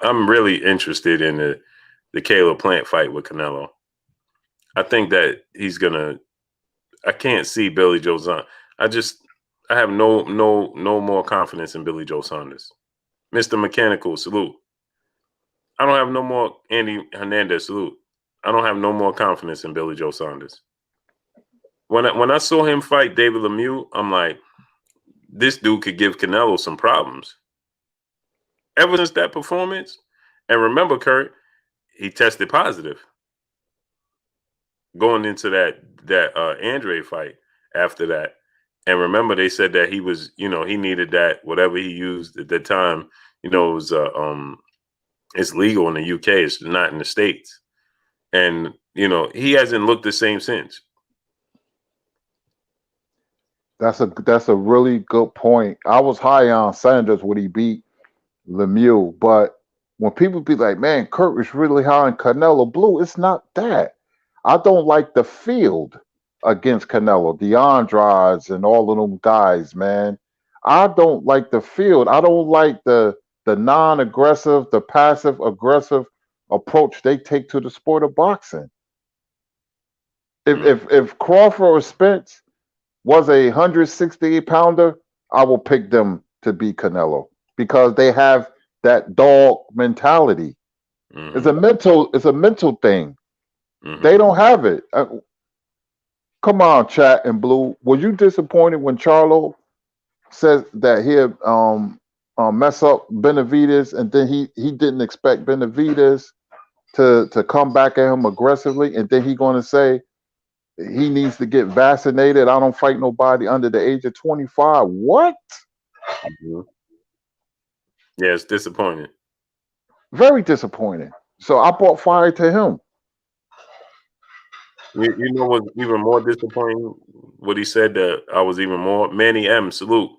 I'm really interested in the Caleb Plant fight with Canelo. I think that he's gonna. I can't see Billy Joe Saunders. I have no more confidence in Billy Joe Saunders. Mr. Mechanical, salute. I don't have no more Andy Hernandez, salute. I don't have no more confidence in Billy Joe Saunders. When I saw him fight David Lemieux, I'm like, this dude could give Canelo some problems. Ever since that performance, and remember, Kurt, he tested positive going into that Andre fight after that. And remember, they said that he was, he needed that whatever he used at that time. It was it's legal in the UK. It's not in the States. And he hasn't looked the same since. That's a really good point. I was high on Sanders when he beat Lemieux, but when people be like, "Man, Kurt is really high on Canelo," Blue, it's not that. I don't like the field against Canelo, the Andrades and all of them guys, man. I don't like the field. I don't like the non-aggressive, the passive aggressive approach they take to the sport of boxing. If Crawford or Spence was a 168 pounder, I will pick them to beat Canelo because they have that dog mentality. Mm-hmm. It's a mental thing. Mm-hmm. They don't have it. Come on, Chat and Blue. Were you disappointed when Charlo says that he'll mess up Benavidez, and then he didn't expect Benavidez to come back at him aggressively, and then he going to say he needs to get vaccinated. I don't fight nobody under the age of 25. What? Mm-hmm. Yeah, it's disappointing. Very disappointing. So I brought fire to him. You know what's even more disappointing? What he said that I was even more. Manny M, salute.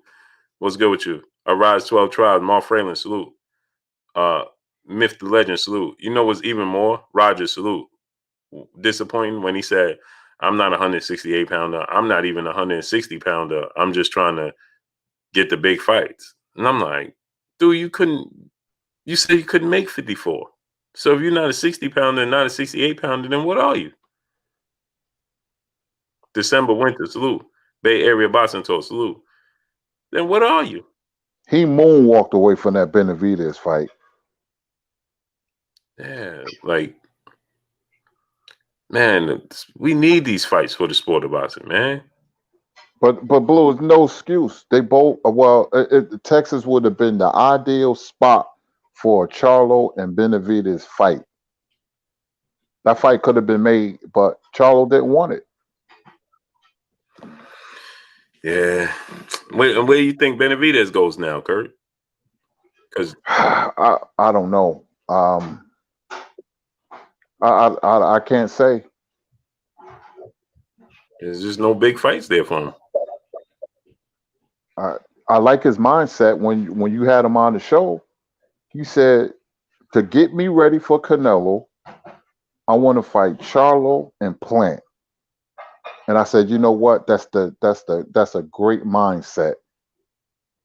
What's good with you? Arise 12 Tribes, Mark Fralin, salute. Myth the Legend, salute. You know what's even more? Roger, salute. Disappointing when he said, I'm not a 168 pounder. I'm not even a 160 pounder. I'm just trying to get the big fights. And I'm like, dude, you said you couldn't make 54. So if you're not a 60 pounder and not a 68 pounder, then what are you? December Winter, salute. Bay Area Boxing Talk, salute. Then what are you? He moonwalked away from that Benavidez fight. Yeah, like, man, we need these fights for the sport of boxing, man. But Blue is no excuse. They both Texas would have been the ideal spot for a Charlo and Benavidez fight. That fight could have been made, but Charlo didn't want it. Yeah. Where do you think Benavidez goes now, Kurt? Because I don't know. I can't say. there's just no big fights there for him. I like his mindset. When you had him on the show, he said, to get me ready for Canelo, I want to fight Charlo and Plant. And I said, you know what? That's a great mindset.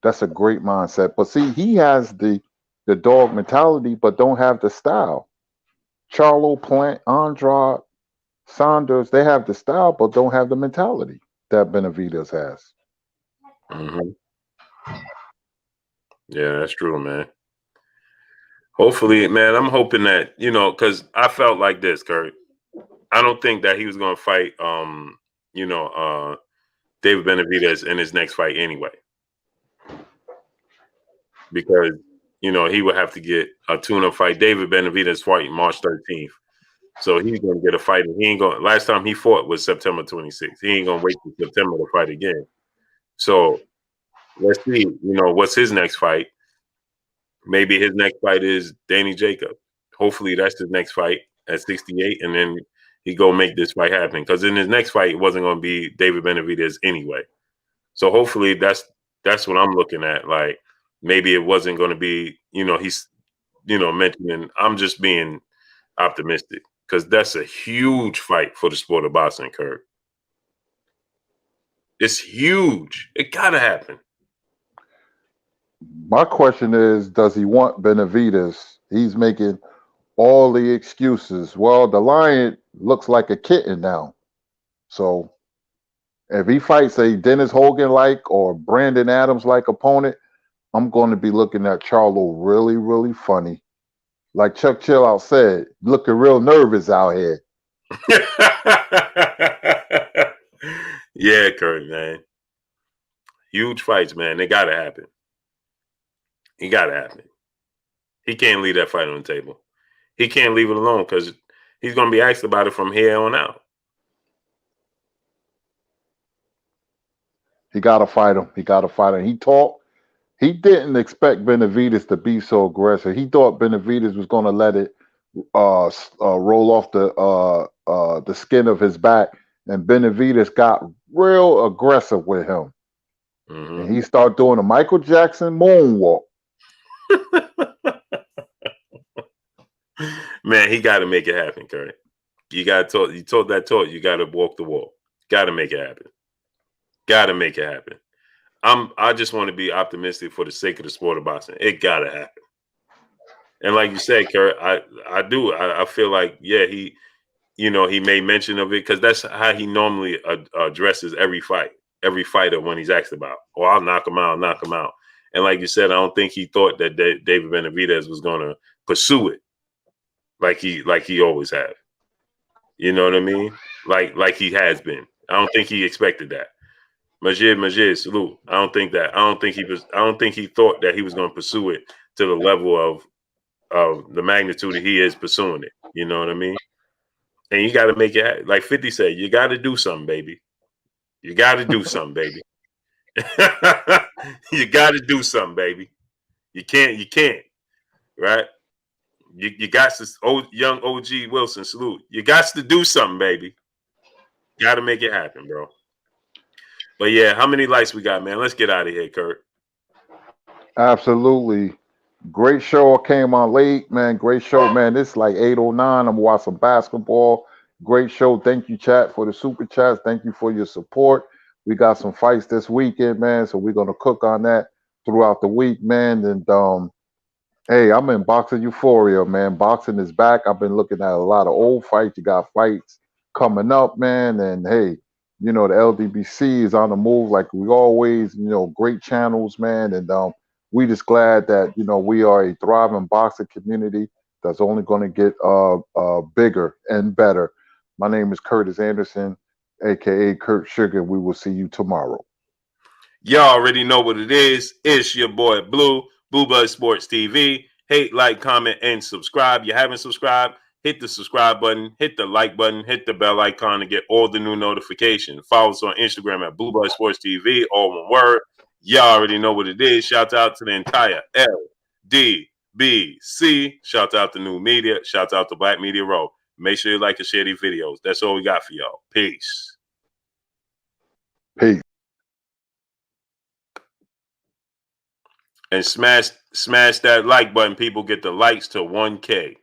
That's a great mindset. But see, he has the dog mentality, but don't have the style. Charlo, Plant, Andrade, Saunders, they have the style, but don't have the mentality that Benavidez has. Mm-hmm. Yeah, that's true, man. Hopefully, man, I'm hoping that, because I felt like this, Kurt. I don't think that he was going to fight, David Benavidez in his next fight anyway. because he would have to get a tune-up fight. David Benavidez fighting March 13th. So he's going to get a fight. And he ain't going. Last time he fought was September 26th. He ain't going to wait till September to fight again. So let's see. What's his next fight? Maybe his next fight is Danny Jacob. Hopefully that's his next fight at 68, and then he go make this fight happen. Because in his next fight, it wasn't going to be David Benavidez anyway. So hopefully that's what I'm looking at. Like maybe it wasn't going to be. He's mentioning. I'm just being optimistic. Because that's a huge fight for the sport of boxing, Kurt. It's huge. It gotta happen. My question is, does he want Benavidez? He's making all the excuses. Well, the lion looks like a kitten now. So if he fights a Dennis Hogan-like or Brandon Adams-like opponent, I'm going to be looking at Charlo really, really funny. Like Chuck Chillout said, looking real nervous out here. Yeah, Kurt, man. Huge fights, man. They gotta happen. He gotta happen. He can't leave that fight on the table. He can't leave it alone because he's gonna be asked about it from here on out. He gotta fight him. He gotta fight him. He didn't expect Benavidez to be so aggressive. He thought Benavidez was gonna let it roll off the skin of his back, and Benavidez got real aggressive with him. Mm-hmm. And he started doing a Michael Jackson moonwalk. Man, he got to make it happen, Kurt. You got to you told that talk. You got to walk the walk. Got to make it happen. Got to make it happen. I just want to be optimistic for the sake of the sport of boxing. It got to happen. And like you said, Kurt, I do. I feel like, yeah, he made mention of it because that's how he normally addresses every fighter when he's asked about. Oh, I'll knock him out. And like you said, I don't think he thought that David Benavidez was going to pursue it like he always have. You know what I mean? Like he has been. I don't think he expected that. Majid, salute. I don't think he thought that he was going to pursue it to the level of the magnitude that he is pursuing it. You know what I mean? And you got to make it, like 50 said, you got to do something, baby. You got to do something, baby. You got to do something, baby. You can't, right? You got this young OG Wilson, salute. You got to do something, baby. Got to make it happen, bro. But yeah, how many likes we got, man? Let's get out of here, Kurt. Absolutely. Great show. I came on late, man. Great show, man. It's like 8:09. I'm watching basketball. Great show. Thank you, chat, for the super chats. Thank you for your support. We got some fights this weekend, man. So we're gonna cook on that throughout the week, man. And hey, I'm in boxing euphoria, man. Boxing is back. I've been looking at a lot of old fights. You got fights coming up, man. And hey, the LDBC is on the move like we always, great channels, man. And we just glad that, we are a thriving boxing community that's only going to get bigger and better. My name is Curtis Anderson, a.k.a. Kurt Sugar. We will see you tomorrow. Y'all already know what it is. It's your boy Blue Buzz Sports TV. Hate, like, comment, and subscribe. You haven't subscribed? Hit the subscribe button, hit the like button, hit the bell icon to get all the new notifications. Follow us on Instagram at Blue Buzz Sports TV, all one word. Y'all already know what it is. Shout out to the entire LDBC. Shout out to New Media. Shout out to Black Media Row. Make sure you like and share these videos. That's all we got for y'all. Peace. Peace. And smash that like button. People get the likes to 1K.